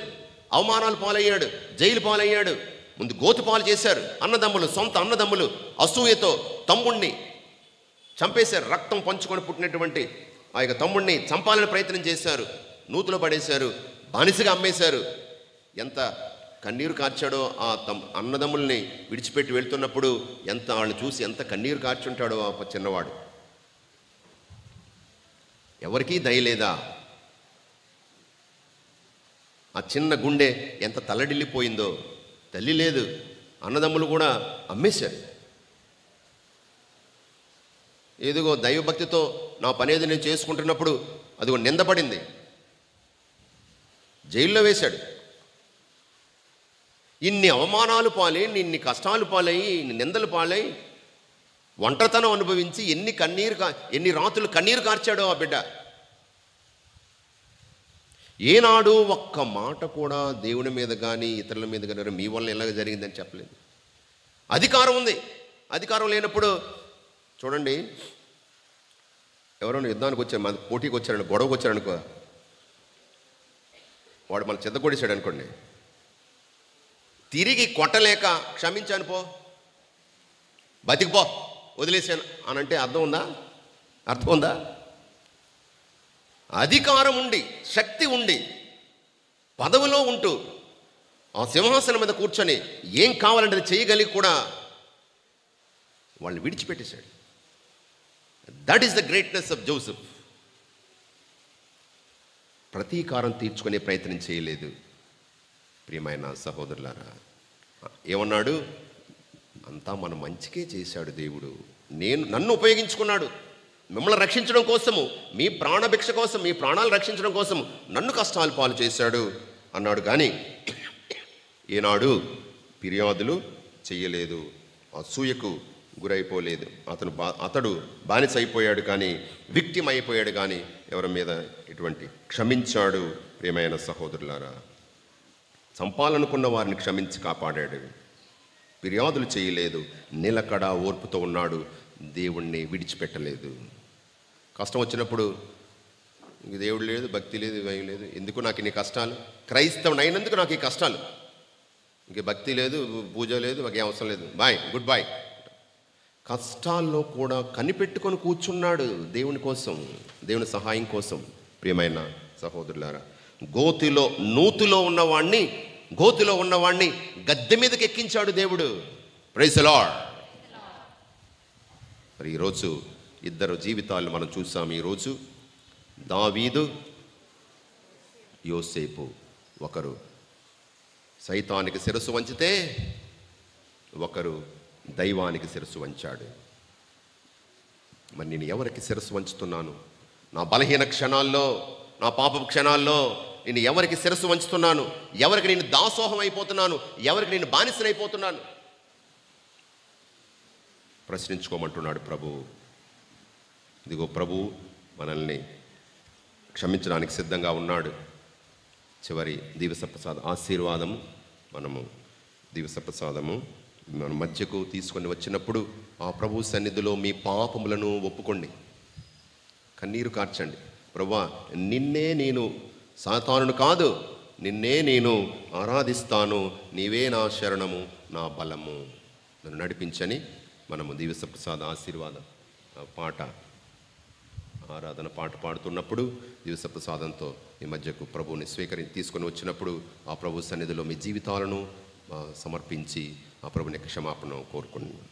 అవమానాలు పాలయ్యాడు, జైలు పాలయ్యాడు. ముందు గోతు పాలు చేశారు అన్నదమ్ములు, సొంత అన్నదమ్ములు అసూయతో తమ్ముణ్ణి చంపేశారు. రక్తం పంచుకొని పుట్టినటువంటి ఆ యొక్క తమ్ముణ్ణి చంపాలని ప్రయత్నం చేశారు, నూతులో పడేశారు, బానిసగా అమ్మేశారు. ఎంత కన్నీరు కార్చాడో ఆ అన్నదమ్ముల్ని విడిచిపెట్టి వెళ్తున్నప్పుడు, ఎంత వాళ్ళని చూసి ఎంత కన్నీరు కార్చుంటాడో ఆ చిన్నవాడు. ఎవరికీ దయలేదా? ఆ చిన్న గుండె ఎంత తల్లడిల్లిపోయిందో. తల్లి లేదు, అన్నదమ్ములు కూడా అమ్మేశారు. ఏదిగో దైవభక్తితో నా పనేది నేను చేసుకుంటున్నప్పుడు అదిగో నిందపడింది, జైల్లో వేశాడు. ఇన్ని అవమానాలు పాలై, ఇన్ని కష్టాలు పాలై, ఇన్ని నిందలు పాలై, ఒంటరితనం అనుభవించి ఎన్ని రాత్రులు కన్నీరు కార్చాడో ఆ బిడ్డ. ఏనాడు ఒక్క మాట కూడా దేవుని మీద కానీ ఇతరుల మీద కానీ మీ వల్ల ఎలాగ జరిగిందని చెప్పలేదు. అధికారం ఉంది, అధికారం లేనప్పుడు చూడండి, ఎవరైనా యుద్ధానికి వచ్చారు, మన పోటీకి వచ్చారని, గొడవకు వచ్చారనుకో, వాడు మన చెద్దకొడేశాడు అనుకోండి, తిరిగి కొట్టలేక క్షమించాను పో, బతికిపో, వదిలేశాను అని అంటే అర్థం ఉందా? అధికారం ఉండి, శక్తి ఉండి, పదవిలో ఉంటూ ఆ సింహాసనం మీద కూర్చొని ఏం కావాలంటే చేయగలిగి కూడా వాళ్ళని విడిచిపెట్టేశాడు. That is the greatness of Joseph. ప్రతీకారం తీర్చుకునే ప్రయత్నం చేయలేదు. ప్రియమైన సహోదరులారా, ఏమన్నాడు? అంతా మన మంచికే చేశాడు దేవుడు, నన్ను ఉపయోగించుకున్నాడు మిమ్మల్ని రక్షించడం కోసము, మీ ప్రాణభిక్ష కోసం, మీ ప్రాణాలు రక్షించడం కోసం నన్ను కష్టాలు పాలు చేశాడు అన్నాడు. కానీ ఏనాడు ఫిర్యాదులు చెయ్యలేదు, అసూయకు గురైపోలేదు. అతడు బానిస అయిపోయాడు కానీ, విక్టిమ్ అయిపోయాడు కానీ ఎవరి మీద ఇటువంటి క్షమించాడు. ప్రియమైన సహోదరులారా, చంపాలనుకున్న వారిని క్షమించి కాపాడాడు, ఫిర్యాదులు చేయలేదు, నిలకడ ఓర్పుతో ఉన్నాడు, దేవుణ్ణి విడిచిపెట్టలేదు. కష్టం వచ్చినప్పుడు ఇంక దేవుడు లేదు, భక్తి లేదు, భయం లేదు, ఎందుకు నాకు ఇన్ని కష్టాలు, క్రైస్తవుని అయినందుకు నాకు ఈ కష్టాలు, ఇంక భక్తి లేదు, పూజ లేదు, మాకు ఏం అవసరం లేదు, బాయ్, గుడ్ బాయ్. కష్టాల్లో కూడా కనిపెట్టుకొని కూర్చున్నాడు దేవుని కోసం, దేవుని సహాయం కోసం. ప్రియమైన సహోదరులారా, నూతులో ఉన్నవాణ్ణి గద్దె మీదకి ఎక్కించాడు దేవుడు. Praise the lord. మరి ఈరోజు ఇద్దరు జీవితాలు మనం చూసాం. ఈరోజు దావీదు, యోసేపు. ఒకరు సైతానికి శిరస్సు వంచితే ఒకరు దైవానికి శిరస్సు వంచాడు. మరి నేను ఎవరికి శిరస్సు వంచుతున్నాను? నా బలహీన క్షణాల్లో, నా పాపపు క్షణాల్లో నేను ఎవరికి శిరస్సు వంచుతున్నాను? ఎవరికి నేను దాసోహం అయిపోతున్నాను? ఎవరికి నేను బానిసనైపోతున్నాను? ప్రశ్నించుకోమంటున్నాడు ప్రభు. ఇదిగో ప్రభు మనల్ని క్షమించడానికి సిద్ధంగా ఉన్నాడు. చివరి దివసప్రసాద ఆశీర్వాదము, దివసప్రసాదము మన మధ్యకు తీసుకొని వచ్చినప్పుడు ఆ ప్రభు సన్నిధిలో మీ పాపములను ఒప్పుకోండి, కన్నీరు కార్చండి. ప్రభువా, నిన్నే నేను, సాతానును కాదు, నిన్నే నేను ఆరాధిస్తాను, నీవే నా శరణము, నా బలము, నన్ను నడిపించని మనము దివసప్రసాద ఆశీర్వాద ఆరాధన పాట పాడుతున్నప్పుడు దివసప్రసాదంతో మీ మధ్యకు ప్రభువుని తీసుకొని వచ్చినప్పుడు ఆ ప్రభు సన్నిధిలో మీ జీవితాలను సమర్పించి ఆ ప్రభుని యొక్క క్షమాపణ కోరుకుంటున్నాను.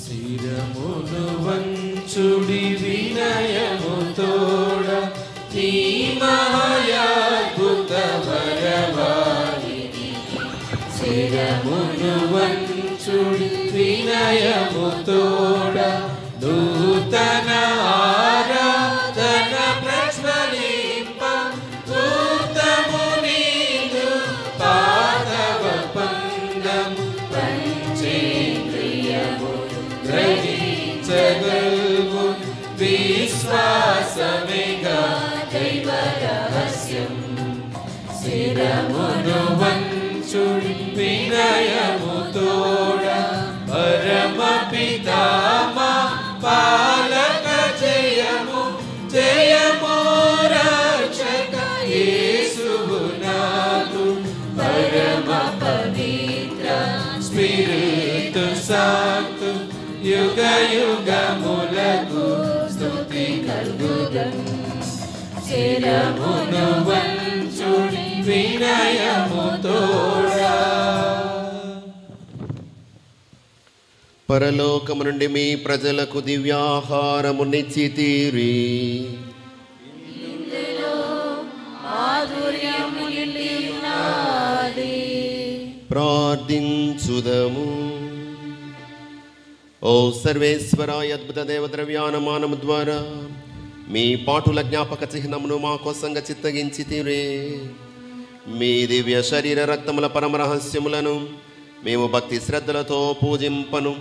శిరమును వంచుడి వినయముతోడ నీ మహాయాద్భుత వరవాణిని. శిరమును వంచుడి వినయముతోడ నూతన ఆరాధన ప్రజ్వలింప నూతము నీదు పాదవ పందము పంచేంద్రియము గ్రహించగల్గు విశ్వాసమేగా దైవ రహస్యం. శిరమును వంచుడి వినయముతోడ పరమ పితామా పాలక జయము జయము రక్షక యేసువు నాదు పరమ పవిత్ర స్పిరితు సాంతు యుగ యుగములకు స్తుతి కలుగుదం. శిరమును వంచుడి వినయముతోడా. పరలోకము నుండి మీ ప్రజలకు దివ్యాహారము నిచ్చితీరి. ప్రార్థించుదము. ఓ సర్వేశ్వర, అద్భుత దేవద్రవ్యానమానము ద్వారా మీ పాటుల జ్ఞాపక చిహ్నమును మా కోసంగా చిత్తగించితిరే. మీ దివ్య శరీర రక్తముల పరమ రహస్యములను మేము భక్తి శ్రద్ధలతో పూజింపను.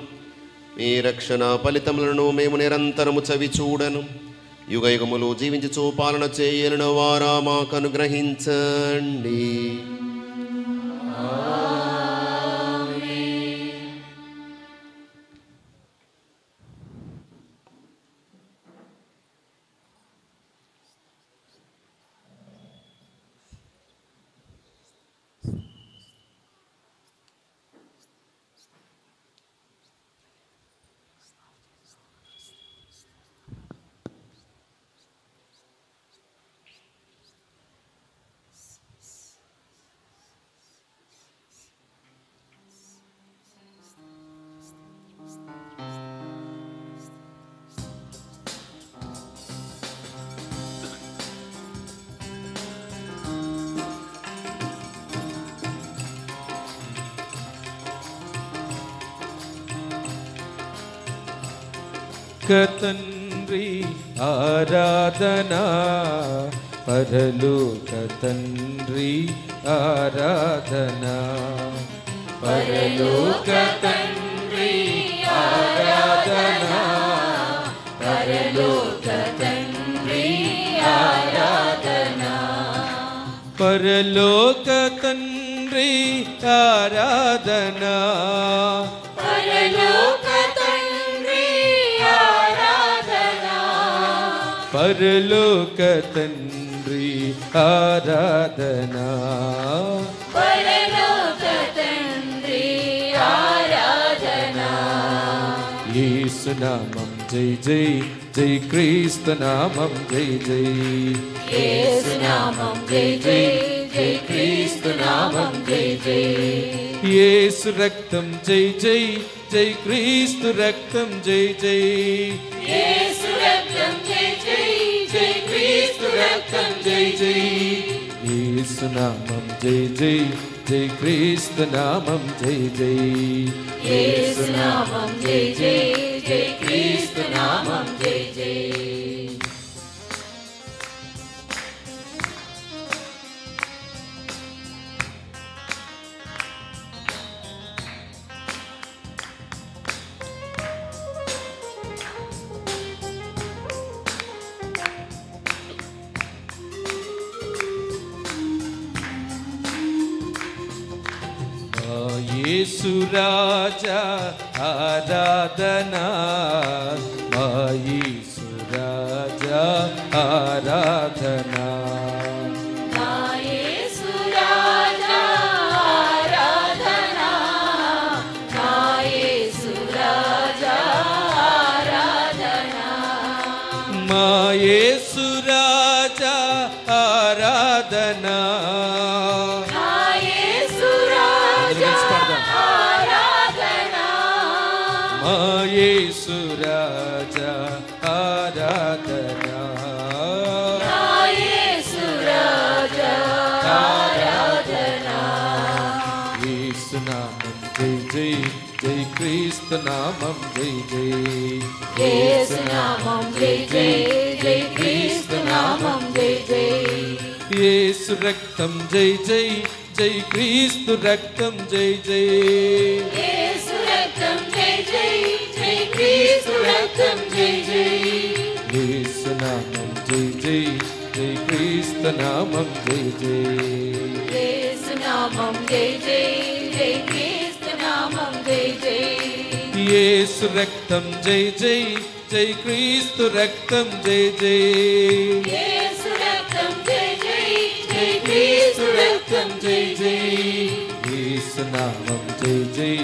మీ రక్షణ ఫలితములను మేము నిరంతరము చవి చూడను. యుగ యుగములు జీవించుచు పాలన చేయలను వారా మాకు అనుగ్రహించండి. తండ్రి ఆరాధన, పరలోక తండ్రి ఆరాధన, పరలోక తండ్రి ఆరాధన, పరలోక తండ్రి ఆరాధన, పరలోక తండ్రి ఆరాధన, పరలోక పరలోక తండ్రి ఆరాధన, పరలోక తండ్రి ఆరాధన. యేసు నామం జై జై జై, క్రీస్తు నామం జై జై, యేసు నామం జై జై జై, క్రీస్తు నామం జై జై. యేసు రక్తం జై జై జై, క్రీస్తు రక్తం జై జై, యేసు రక్తం జై జై జై, క్రీస్తు రక్తం జై జై. యేసు నామం జై జై జై, క్రీస్తు నామం జై జై, యేసు నామం జై జై జై, క్రీస్తు నామం జై జై. యేసు రాజా ఆరాధనా, మా యేసు రాజా ఆరాధనా. నా యేసు రాజా ఆరాధనా, నా యేసు రాజా ఆరాధనా. మా యేసు రాజా ఆరాధనా. నా యేసు రాజా ఆరాధనా, మా యేసు రాజా ఆరాధనా. నా యేసు రాజా ఆరాధనా. యేసు నామం జై జై, జై క్రీస్తు నామం జై జై. యేసు నామం జై జై, జై క్రీస్తు నామం జై జై. యేసు రక్తం జై జై, జై క్రీస్తు రక్తం జై జై. యేసు రక్తం జై జై, జై క్రీస్తు రక్తం జై జై. యేసు నామం జై జై, జై క్రీస్తు నామం జై జై. యేసు నామం జై జై, జై క్రీస్తు నామం జై జై. యేసు రక్తం జై జై, జై క్రీస్తు రక్తం జై జై. యేసు రక్తం జై జై, జై క్రీస్తు రక్తం జై జై. యేసు నామం జై జై,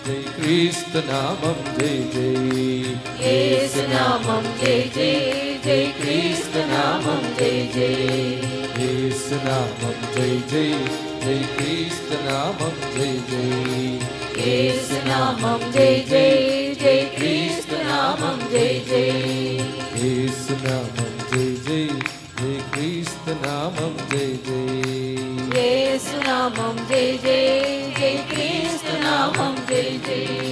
జై క్రీస్తు నామం జై జై. యేసు నామం జై జై, జై క్రీస్తు నామం జై జై. యేసు నామం జై జై, జై క్రీస్తు నామం జై జై. యేసు నామం జై జై, జై క్రీస్తు నామం జై జై. యేసు నామం జై జై, జై క్రీస్తు నామం జై జై. యేసు నామం జై జై, జై క్రీస్తు నామం జై జై.